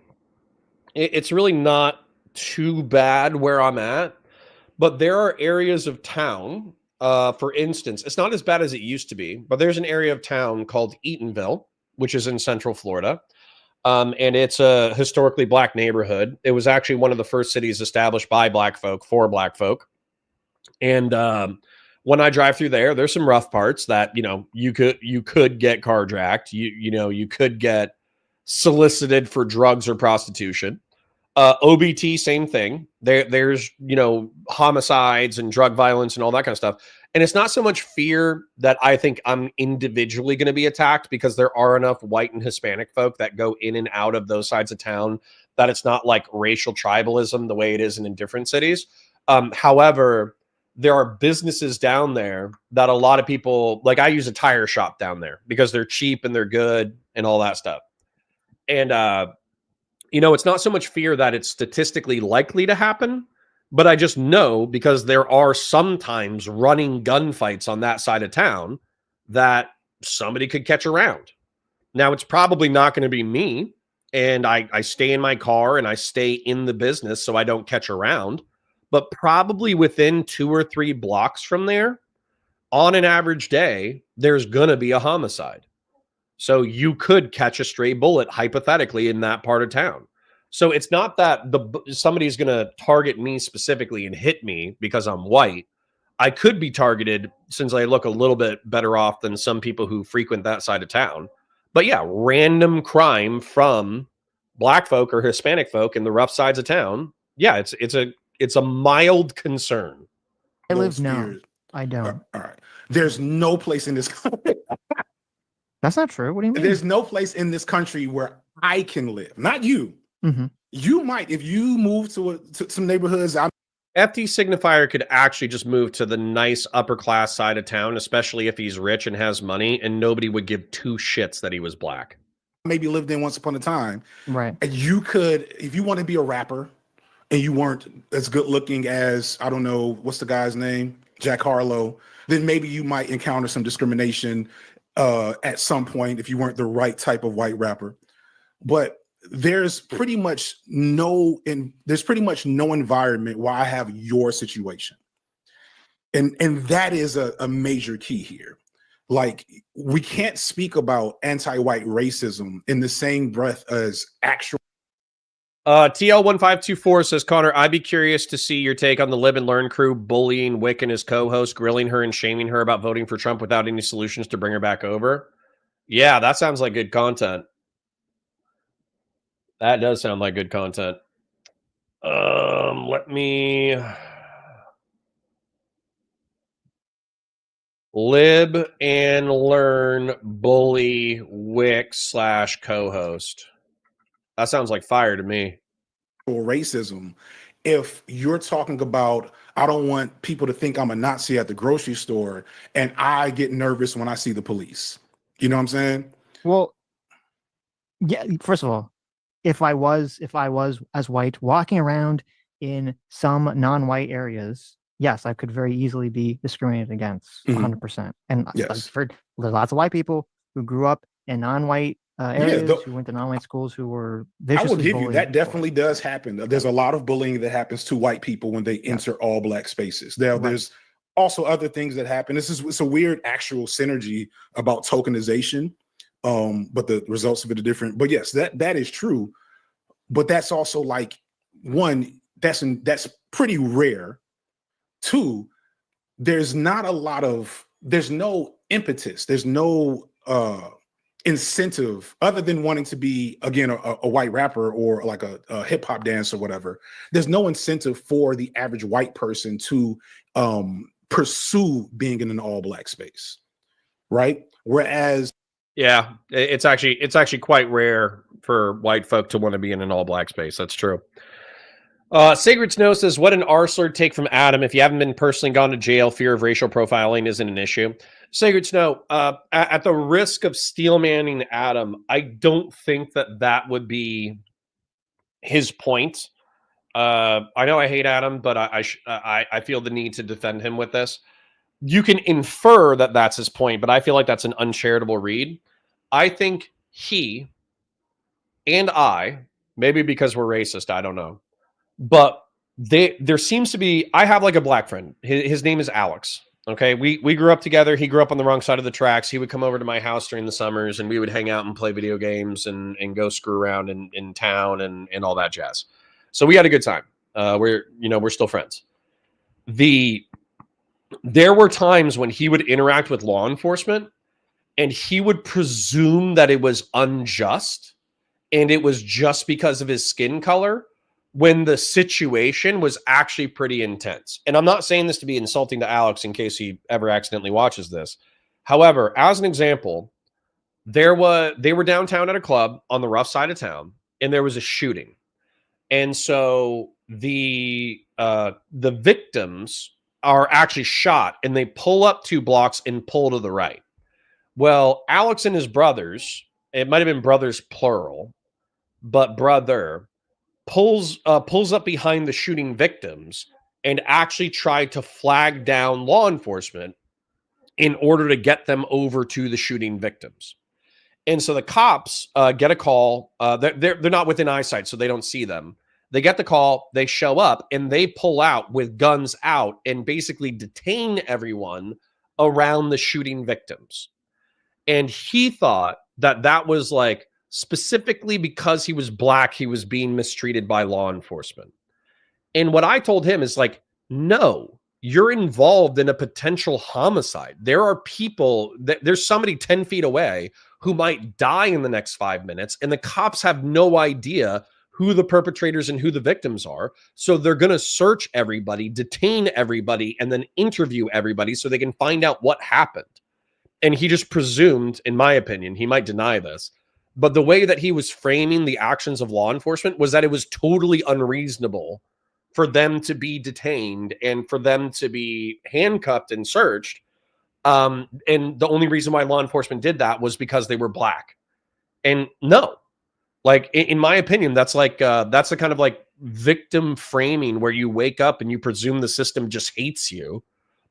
It's really not too bad where I'm at, but there are areas of town. For instance, it's not as bad as it used to be, but there's an area of town called Eatonville, which is in Central Florida. And it's a historically black neighborhood. It was actually one of the first cities established by black folk for black folk. And when I drive through there, there's some rough parts that, you could get carjacked. You could get solicited for drugs or prostitution. OBT, same thing. There's homicides and drug violence and all that kind of stuff. And it's not so much fear that I think I'm individually going to be attacked, because there are enough white and Hispanic folk that go in and out of those sides of town that it's not like racial tribalism the way it is in different cities. However, there are businesses down there that a lot of people, like I use a tire shop down there because they're cheap and they're good and all that stuff. And, it's not so much fear that it's statistically likely to happen, but I just know because there are sometimes running gunfights on that side of town that somebody could catch around. Now, it's probably not going to be me, and I stay in my car and I stay in the business so I don't catch around, but probably within 2 or 3 blocks from there, on an average day, there's going to be a homicide. So you could catch a stray bullet, hypothetically, in that part of town. So it's not that somebody's going to target me specifically and hit me because I'm white. I could be targeted since I look a little bit better off than some people who frequent that side of town. But yeah, random crime from black folk or Hispanic folk in the rough sides of town. Yeah, it's a mild concern. I live now. I don't. All right. There's no place in this country. That's not true. What do you mean? There's no place in this country where I can live. Not you. Mm-hmm. You might, if you move to some neighborhoods. FD Signifier could actually just move to the nice upper class side of town, especially if he's rich and has money, and nobody would give 2 shits that he was black. Maybe lived in once upon a time. Right. And you could, if you want to be a rapper and you weren't as good looking as, I don't know, what's the guy's name? Jack Harlow, then maybe you might encounter some discrimination at some point if you weren't the right type of white rapper. But there's pretty much no environment where I have your situation. And that is a major key here. Like, we can't speak about anti-white racism in the same breath as actual. TL1524 says, Connor, I'd be curious to see your take on the Live and Learn crew bullying Wick and his co-host, grilling her and shaming her about voting for Trump without any solutions to bring her back over. Yeah, that sounds like good content. That does sound like good content. Let me... Lib and Learn bully Wick / co-host. That sounds like fire to me. Racism. If you're talking about, I don't want people to think I'm a Nazi at the grocery store, and I get nervous when I see the police. You know what I'm saying? Well, yeah. First of all, if I was as white walking around in some non-white areas, yes, I could very easily be discriminated against 100%. And yes. I've heard there's lots of white people who grew up in non-white areas, who went to non-white schools, who were viciously I will give bullied. you that definitely does happen. There's a lot of bullying that happens to white people when they enter all black spaces. There's also other things that happen. It's a weird actual synergy about tokenization, but the results of it are different. But yes, that is true. But that's also like, one, that's pretty rare. 2, there's no impetus. There's no incentive other than wanting to be, again, a white rapper or like a hip hop dancer or whatever. There's no incentive for the average white person to pursue being in an all black space. Right. Whereas. Yeah, it's actually quite rare for white folk to want to be in an all black space. That's true. Sacred Snow says, what an R-slur take from Adam. If you haven't been personally gone to jail, fear of racial profiling isn't an issue. Sacred Snow, at the risk of steelmanning Adam, I don't think that would be his point. I know I hate Adam, but I feel the need to defend him with this. You can infer that that's his point, but I feel like that's an uncharitable read. I think he and I, maybe because we're racist, I don't know, but there seems to be, I have like a black friend. His name is Alex. Okay. We grew up together. He grew up on the wrong side of the tracks. He would come over to my house during the summers and we would hang out and play video games and go screw around in town and all that jazz. So we had a good time. We're still friends. There were times when he would interact with law enforcement and he would presume that it was unjust and it was just because of his skin color, when the situation was actually pretty intense. And I'm not saying this to be insulting to Alex in case he ever accidentally watches this. However, as an example, they were downtown at a club on the rough side of town, and there was a shooting. And so the victims are actually shot, and they pull up 2 blocks and pull to the right. Well, Alex and his brothers, it might have been brothers plural, but brother, pulls up behind the shooting victims and actually tried to flag down law enforcement in order to get them over to the shooting victims. And so the cops get a call. They're not within eyesight, so they don't see them. They get the call, they show up, and they pull out with guns out and basically detain everyone around the shooting victims. And he thought that was like, specifically because he was black, he was being mistreated by law enforcement. And what I told him is like, no, you're involved in a potential homicide. There are people, there's somebody 10 feet away who might die in the next 5 minutes, and the cops have no idea who the perpetrators and who the victims are. So they're going to search everybody, detain everybody, and then interview everybody so they can find out what happened. And he just presumed, in my opinion, he might deny this, but the way that he was framing the actions of law enforcement was that it was totally unreasonable for them to be detained and for them to be handcuffed and searched. And the only reason why law enforcement did that was because they were black. And no, like, in my opinion, that's the kind of like victim framing where you wake up and you presume the system just hates you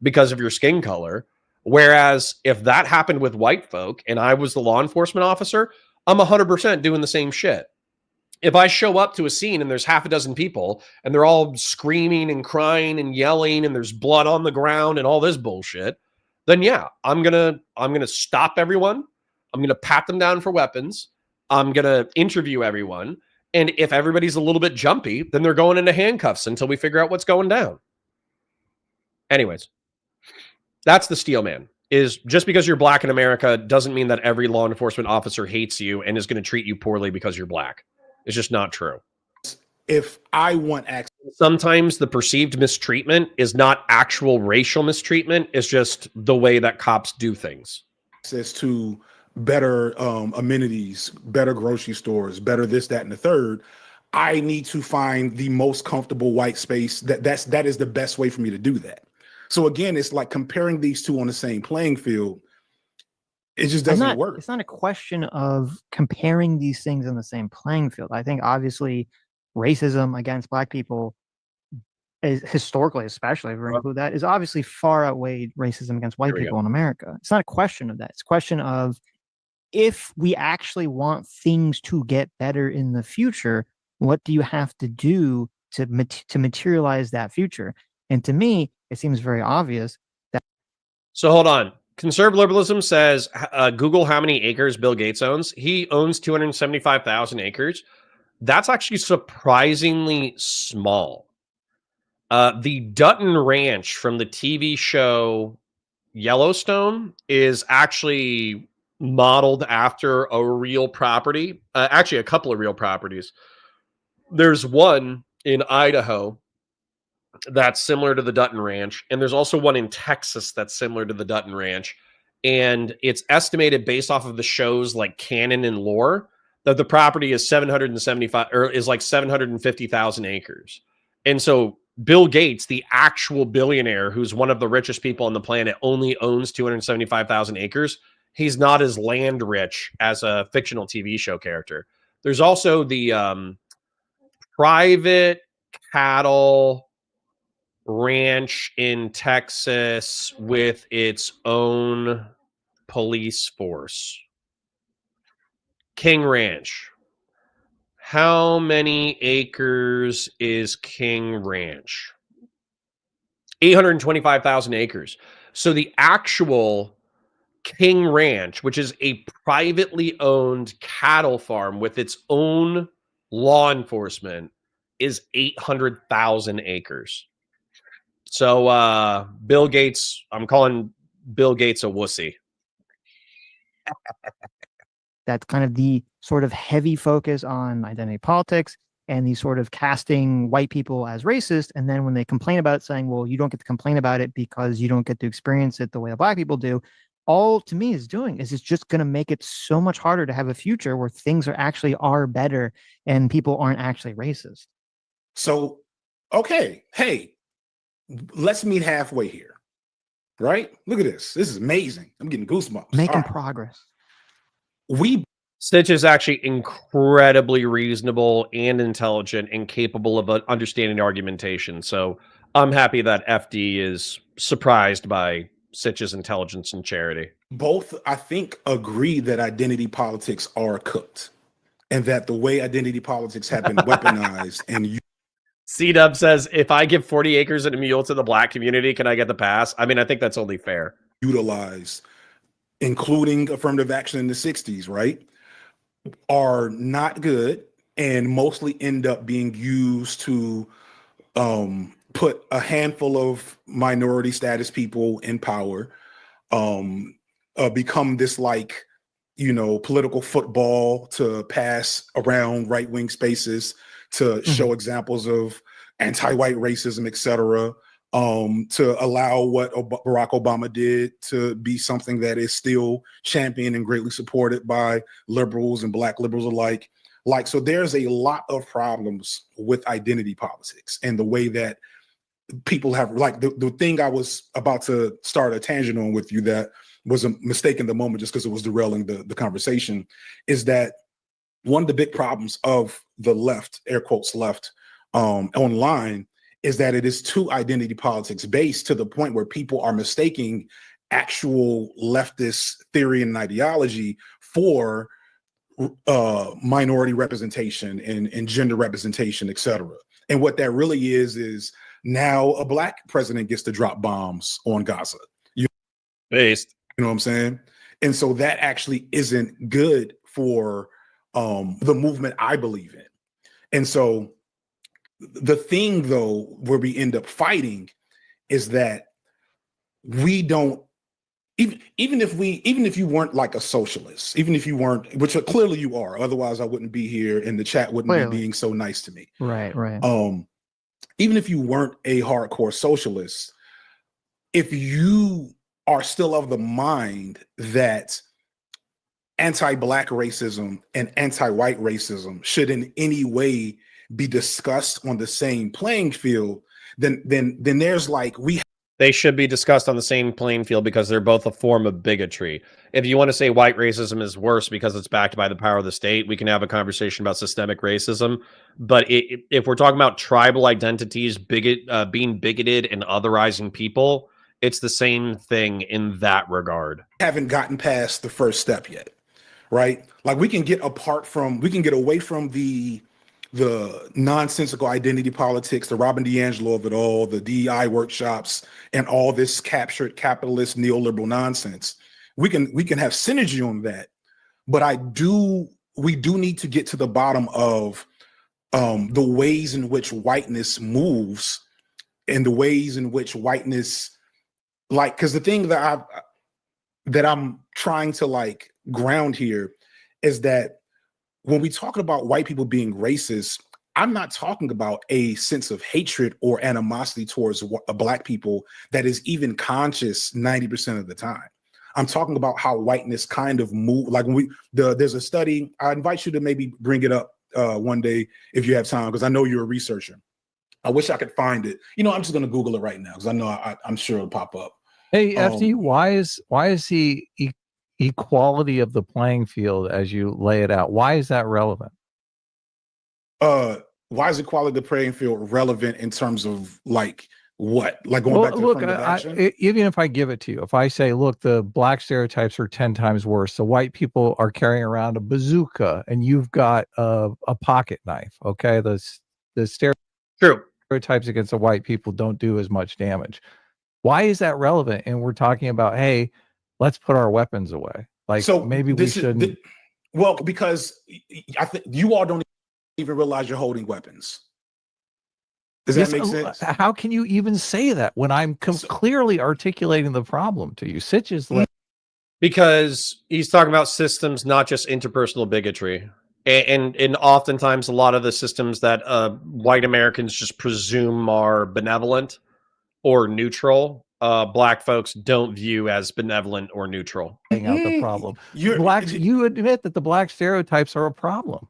because of your skin color. Whereas if that happened with white folk and I was the law enforcement officer, I'm 100% doing the same shit. If I show up to a scene and there's half a dozen people and they're all screaming and crying and yelling and there's blood on the ground and all this bullshit, then yeah, I'm going to stop everyone. I'm going to pat them down for weapons. I'm going to interview everyone. And if everybody's a little bit jumpy, then they're going into handcuffs until we figure out what's going down. Anyways, that's the steel man. Is just because you're black in America doesn't mean that every law enforcement officer hates you and is going to treat you poorly because you're black. It's just not true. If I want access, sometimes the perceived mistreatment is not actual racial mistreatment. It's just the way that cops do things. Access to better amenities, better grocery stores, better this, that, and the third, I need to find the most comfortable white space. That is the best way for me to do that. So again, it's like comparing these two on the same playing field. It just doesn't work. It's not a question of comparing these things on the same playing field. I think obviously racism against black people is historically, especially if we include that, is obviously far outweighed racism against white people in America. It's not a question of that. It's a question of, if we actually want things to get better in the future, what do you have to do to materialize that future? And to me, it seems very obvious that. So hold on. Conservative liberalism says, Google how many acres Bill Gates owns. He owns 275,000 acres. That's actually surprisingly small. The Dutton Ranch from the TV show Yellowstone is actually modeled after a real property. Actually, a couple of real properties. There's one in Idaho that's similar to the Dutton Ranch, and there's also one in Texas that's similar to the Dutton Ranch. And it's estimated based off of the shows like canon and lore that the property is 775 or is like 750,000 acres. And so Bill Gates, the actual billionaire who's one of the richest people on the planet, only owns 275,000 acres. He's not as land rich as a fictional TV show character. There's also the private cattle ranch in Texas with its own police force. King Ranch. How many acres is King Ranch? 825,000 acres. So the actual King Ranch, which is a privately owned cattle farm with its own law enforcement, is 800,000 acres. So Bill Gates, I'm calling Bill Gates a wussy. That's kind of the sort of heavy focus on identity politics and the sort of casting white people as racist. And then when they complain about it, saying, well, you don't get to complain about it because you don't get to experience it the way the black people do. All to me is doing is it's just going to make it so much harder to have a future where things are better and people aren't actually racist. So, okay, hey, let's meet halfway here, right? Look at this. This is amazing. I'm getting goosebumps. Making progress. Sitch is actually incredibly reasonable and intelligent and capable of understanding argumentation. So I'm happy that FD is surprised by Sitch's intelligence and charity. Both, I think, agree that identity politics are cooked and that the way identity politics have been weaponized and C-Dub says, if I give 40 acres and a mule to the black community, can I get the pass? I mean, I think that's only fair. utilized, including affirmative action in the 60s, right, are not good and mostly end up being used to put a handful of minority status people in power, become this like, political football to pass around right-wing spaces to show examples of anti-white racism, et cetera, to allow what Barack Obama did to be something that is still championed and greatly supported by liberals and black liberals alike. So there's a lot of problems with identity politics and the way that people have, like the thing I was about to start a tangent on with you that was a mistake in the moment just because it was derailing the conversation, is that one of the big problems of the left, air quotes left, online, is that it is too identity politics based to the point where people are mistaking actual leftist theory and ideology for minority representation and gender representation, et cetera. And what that really is now a black president gets to drop bombs on Gaza. Based. You know what I'm saying? And so that actually isn't good for the movement I believe in. And so the thing, though, where we end up fighting is that we don't, even if you weren't like a socialist, even if you weren't, which clearly you are, otherwise I wouldn't be here and the chat wouldn't be being so nice to me. Right. Even if you weren't a hardcore socialist, if you are still of the mind that anti-black racism and anti-white racism should in any way be discussed on the same playing field, then there's like they should be discussed on the same playing field because they're both a form of bigotry. If you want to say white racism is worse because it's backed by the power of the state, we can have a conversation about systemic racism. But if we're talking about tribal identities, being bigoted and otherizing people, it's the same thing in that regard. Haven't gotten past the first step yet, right? Like we can get away from the nonsensical identity politics, the Robin DiAngelo of it all, the DEI workshops, and all this captured capitalist neoliberal nonsense. We can have synergy on that, but we do need to get to the bottom of the ways in which whiteness moves and the ways in which whiteness, like, because the thing that I'm trying to like ground here is that when we talk about white people being racist, I'm not talking about a sense of hatred or animosity towards black people that is even conscious 90% of the time. I'm talking about how whiteness kind of move. Like when there's a study, I invite you to maybe bring it up one day if you have time, because I know you're a researcher. I wish I could find it. You know, I'm just going to Google it right now because I know I'm sure it'll pop up. Hey, FD, why is the equality of the playing field as you lay it out? Why is that relevant? Why is equality of the playing field relevant in terms of like what? Like going back to affirmative action? Even if I give it to you, if I say, look, the black stereotypes are 10 times worse. The white people are carrying around a bazooka and you've got a pocket knife. Okay. The stereotypes against the white people don't do as much damage. Why is that relevant? And we're talking about, hey, let's put our weapons away. Like, so maybe we shouldn't. Well, because I think you all don't even realize you're holding weapons. Does that make sense? How can you even say that when I'm clearly articulating the problem to you? Sitch is because he's talking about systems, not just interpersonal bigotry. And oftentimes a lot of the systems that white Americans just presume are benevolent or neutral, black folks don't view as benevolent or neutral. Out the problem. You admit that the black stereotypes are a problem.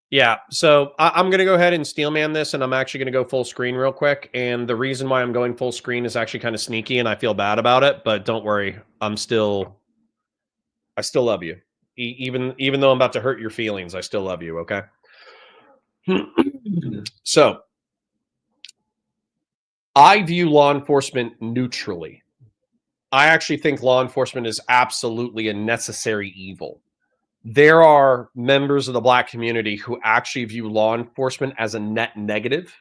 Yeah, so I'm going to go ahead and steelman this, and I'm actually going to go full screen real quick. And the reason why I'm going full screen is actually kind of sneaky, and I feel bad about it. But don't worry, I still love you, even though I'm about to hurt your feelings. I still love you. Okay. So I view law enforcement neutrally. I actually think law enforcement is absolutely a necessary evil. There are members of the black community who actually view law enforcement as a net negative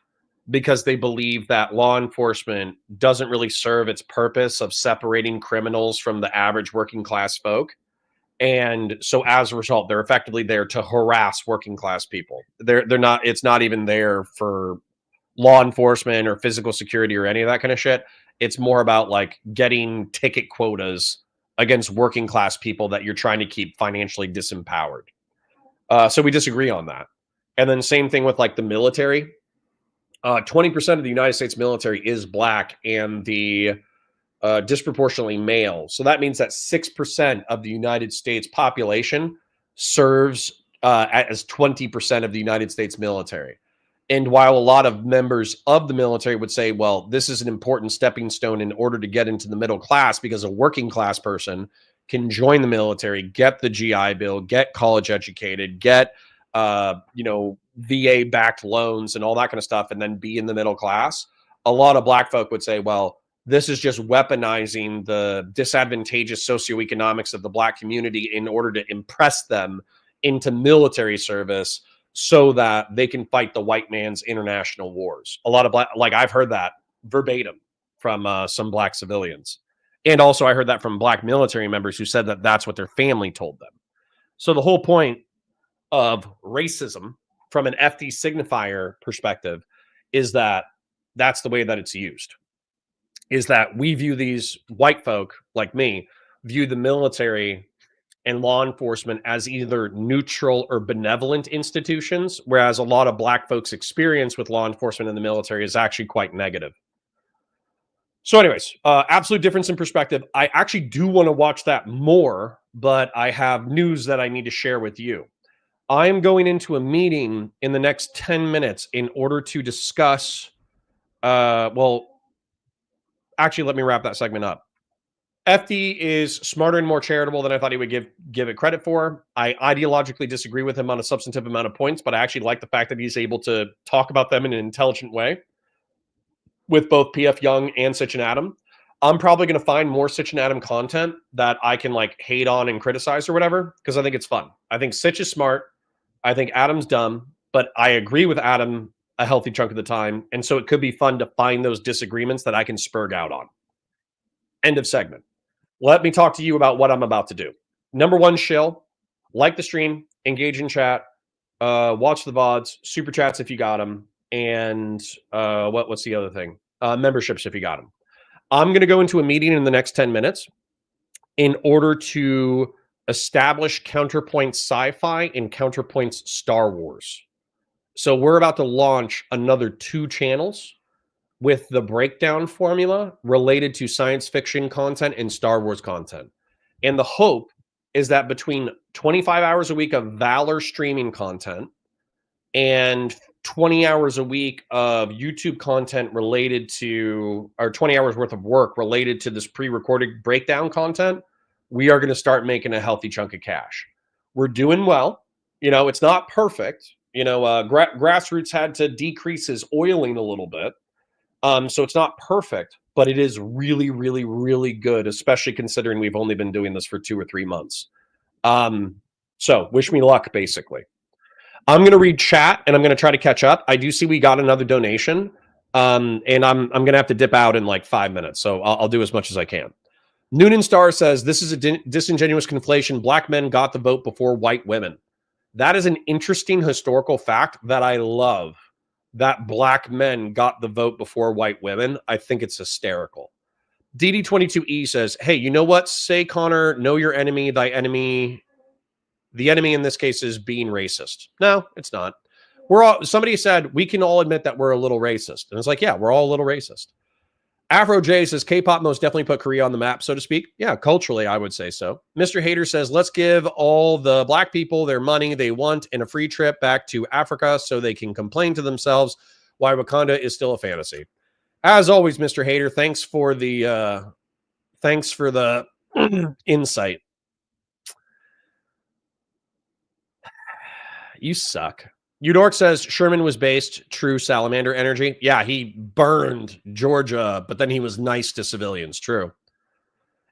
because they believe that law enforcement doesn't really serve its purpose of separating criminals from the average working class folk. And so as a result, they're effectively there to harass working class people. They're not, it's not even there for law enforcement or physical security or any of that kind of shit. It's more about like getting ticket quotas against working class people that you're trying to keep financially disempowered. So we disagree on that. And then same thing with like the military. 20% of the United States military is black and the disproportionately male. So that means that 6% of the United States population serves as 20% of the United States military. And while a lot of members of the military would say, well, this is an important stepping stone in order to get into the middle class because a working class person can join the military, get the GI Bill, get college educated, get, VA-backed loans and all that kind of stuff, and then be in the middle class. A lot of black folk would say, well, this is just weaponizing the disadvantageous socioeconomics of the black community in order to impress them into military service so that they can fight the white man's international wars. A lot of black, like I've heard that verbatim from some black civilians. And also I heard that from black military members who said that that's what their family told them. So the whole point of racism from an FD signifier perspective is that that's the way that it's used. Is that we view these white folk like me, view the military and law enforcement as either neutral or benevolent institutions, whereas a lot of black folks' experience with law enforcement and the military is actually quite negative. So anyways, absolute difference in perspective. I actually do want to watch that more, but I have news that I need to share with you. I'm going into a meeting in the next 10 minutes in order to discuss, actually, let me wrap that segment up. FD is smarter and more charitable than I thought he would give it credit for. I ideologically disagree with him on a substantive amount of points, but I actually like the fact that he's able to talk about them in an intelligent way with both PF Young and Sitch and Adam. I'm probably going to find more Sitch and Adam content that I can like hate on and criticize or whatever, because I think it's fun. I think Sitch is smart. I think Adam's dumb, but I agree with Adam a healthy chunk of the time. And so it could be fun to find those disagreements that I can spurg out on. End of segment. Let me talk to you about what I'm about to do. Number one, shill, like the stream, engage in chat, watch the VODs, super chats if you got them, and what's the other thing? Memberships if you got them. I'm going to go into a meeting in the next 10 minutes in order to establish Counterpoint Sci-Fi and Counterpoint's Star Wars. So we're about to launch another 2 channels with the breakdown formula related to science fiction content and Star Wars content. And the hope is that between 25 hours a week of Valor streaming content and 20 hours a week of YouTube content related to, or 20 hours worth of work related to this pre-recorded breakdown content, we are going to start making a healthy chunk of cash. We're doing well. You know, it's not perfect. You know, Grassroots had to decrease his oiling a little bit. So it's not perfect, but it is really, really, really good, especially considering we've only been doing this for 2 or 3 months. So wish me luck, basically. I'm going to read chat and I'm going to try to catch up. I do see we got another donation, and I'm going to have to dip out in like 5 minutes. So I'll do as much as I can. Noonan Star says, this is a disingenuous conflation. Black men got the vote before white women. That is an interesting historical fact that I love, that black men got the vote before white women. I think it's hysterical. DD22E says, hey, you know what? Say, Connor, know your enemy, thy enemy. The enemy in this case is being racist. No, it's not. We're all, somebody said, we can all admit that we're a little racist. And it's like, yeah, we're all a little racist. Afro J says, K-pop most definitely put Korea on the map, so to speak. Yeah, culturally, I would say so. Mr. Hater says, let's give all the black people their money they want and a free trip back to Africa so they can complain to themselves why Wakanda is still a fantasy. As always, Mr. Hater, thanks for the insight. You suck. Udork says Sherman was based, true salamander energy. Yeah, he burned Georgia, but then he was nice to civilians. True.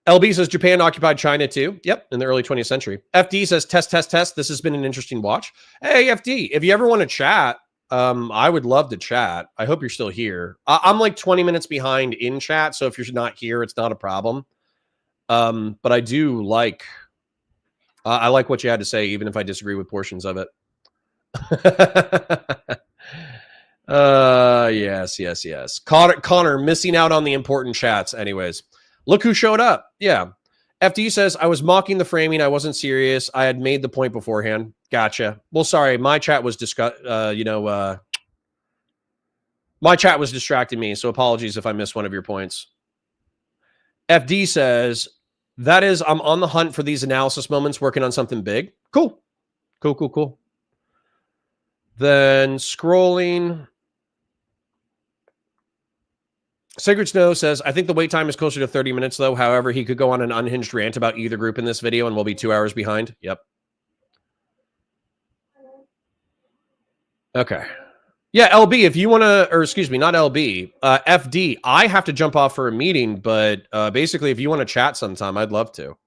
LB says Japan occupied China too. Yep, in the early 20th century. FD says test. This has been an interesting watch. Hey, FD, if you ever want to chat, I would love to chat. I hope you're still here. I'm like 20 minutes behind in chat, so if you're not here, it's not a problem. But I do like, I like what you had to say, even if I disagree with portions of it. Yes. Connor missing out on the important chats. Anyways, look who showed up. Yeah. FD says, I was mocking the framing. I wasn't serious. I had made the point beforehand. Gotcha. Well, sorry. My chat was my chat was distracting me. So apologies if I missed one of your points. FD says, that is, I'm on the hunt for these analysis moments, working on something big. Cool. Then scrolling. Sacred Snow says, I think the wait time is closer to 30 minutes, though. However, he could go on an unhinged rant about either group in this video, and we'll be 2 hours behind. Yep. Okay. Yeah, LB, if you want to, or excuse me, not LB, FD, I have to jump off for a meeting, but basically, if you want to chat sometime, I'd love to.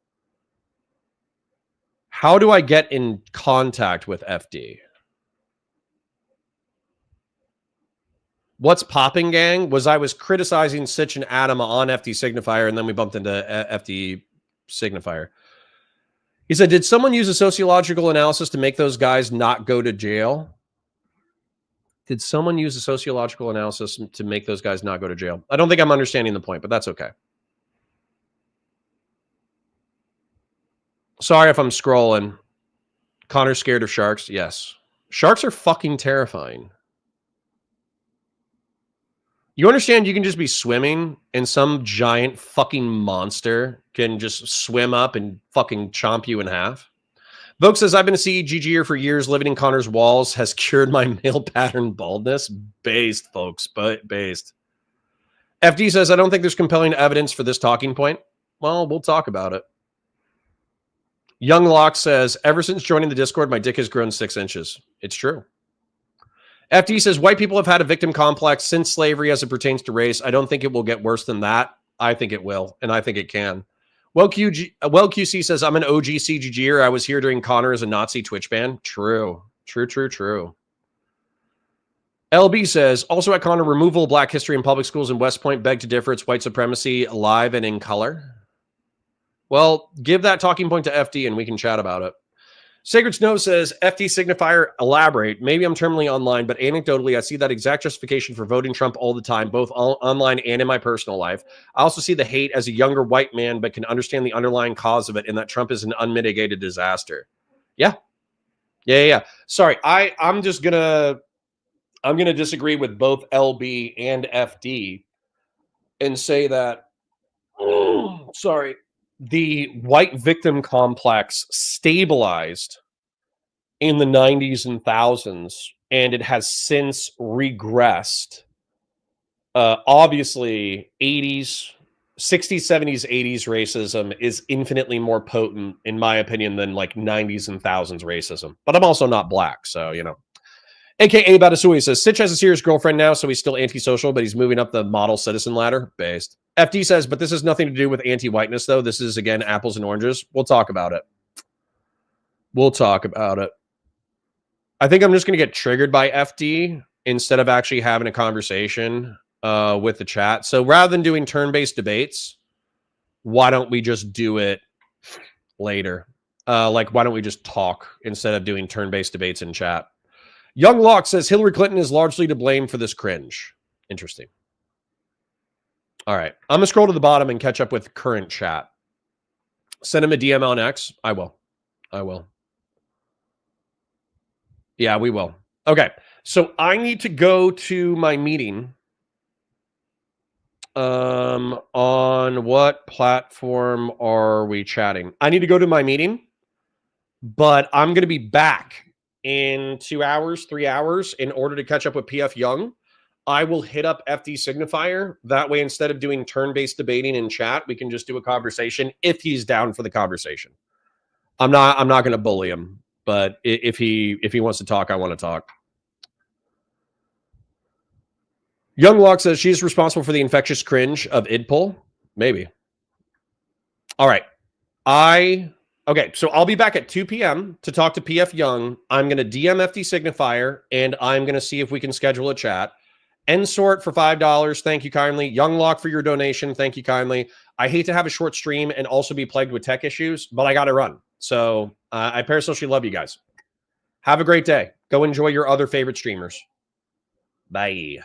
How do I get in contact with FD? What's popping, gang? I was criticizing Sitch and Adam on FD Signifier, and then we bumped into FD Signifier. He said, did someone use a sociological analysis to make those guys not go to jail? Did someone use a sociological analysis to make those guys not go to jail? I don't think I'm understanding the point, but that's okay. Sorry if I'm scrolling. Connor's scared of sharks. Yes. Sharks are fucking terrifying. You understand you can just be swimming and some giant fucking monster can just swim up and fucking chomp you in half? Vogue says, I've been a CGGer for years. Living in Connor's walls has cured my male pattern baldness. Based, folks, but based. FD says, I don't think there's compelling evidence for this talking point. Well, we'll talk about it. Young Locke says, ever since joining the Discord, my dick has grown 6 inches. It's true. FD says, white people have had a victim complex since slavery as it pertains to race. I don't think it will get worse than that. I think it will, and I think it can. QC says, I'm an OG CGGer. I was here during Connor as a Nazi Twitch ban. True. LB says, also at Connor, removal of black history in public schools in West Point beg to differ. It's white supremacy alive and in color. Well, give that talking point to FD and we can chat about it. Sacred Snow says, FD Signifier, elaborate. Maybe I'm terminally online, but anecdotally, I see that exact justification for voting Trump all the time, both online and in my personal life. I also see the hate as a younger white man, but can understand the underlying cause of it and that Trump is an unmitigated disaster. Yeah. Sorry, I'm gonna disagree with both LB and FD and say that, sorry, the white victim complex stabilized in the 90s and thousands and it has since regressed. Obviously, 80s, 60s, 70s, 80s racism is infinitely more potent, in my opinion, than like 90s and thousands racism. But I'm also not black, so, you know. AKA Batasui says, Sitch has a serious girlfriend now, so he's still antisocial, but he's moving up the model citizen ladder. Based. FD says, but this has nothing to do with anti-whiteness, though. This is, again, apples and oranges. We'll talk about it. We'll talk about it. I think I'm just going to get triggered by FD instead of actually having a conversation with the chat. So rather than doing turn-based debates, why don't we just do it later? Like, why don't we just talk instead of doing turn-based debates in chat? Young Locke says Hillary Clinton is largely to blame for this cringe. Interesting. All right. I'm going to scroll to the bottom and catch up with current chat. Send him a DM on X. I will. Yeah, we will. Okay. So I need to go to my meeting. On what platform are we chatting? I need to go to my meeting, but I'm going to be back in 2 hours, 3 hours in order to catch up with PF Young. I will hit up FD Signifier. That way, instead of doing turn-based debating in chat, we can just do a conversation if he's down for the conversation. I'm not going to bully him, but if he wants to talk, I want to talk. Young Locke says she's responsible for the infectious cringe of idpol. Maybe. All right. Okay, so I'll be back at 2 p.m. to talk to PF Young. I'm going to DM FD Signifier, and I'm going to see if we can schedule a chat. Ensort for $5. Thank you kindly. Young Locke for your donation. Thank you kindly. I hate to have a short stream and also be plagued with tech issues, but I got to run. So I parasocially love you guys. Have a great day. Go enjoy your other favorite streamers. Bye.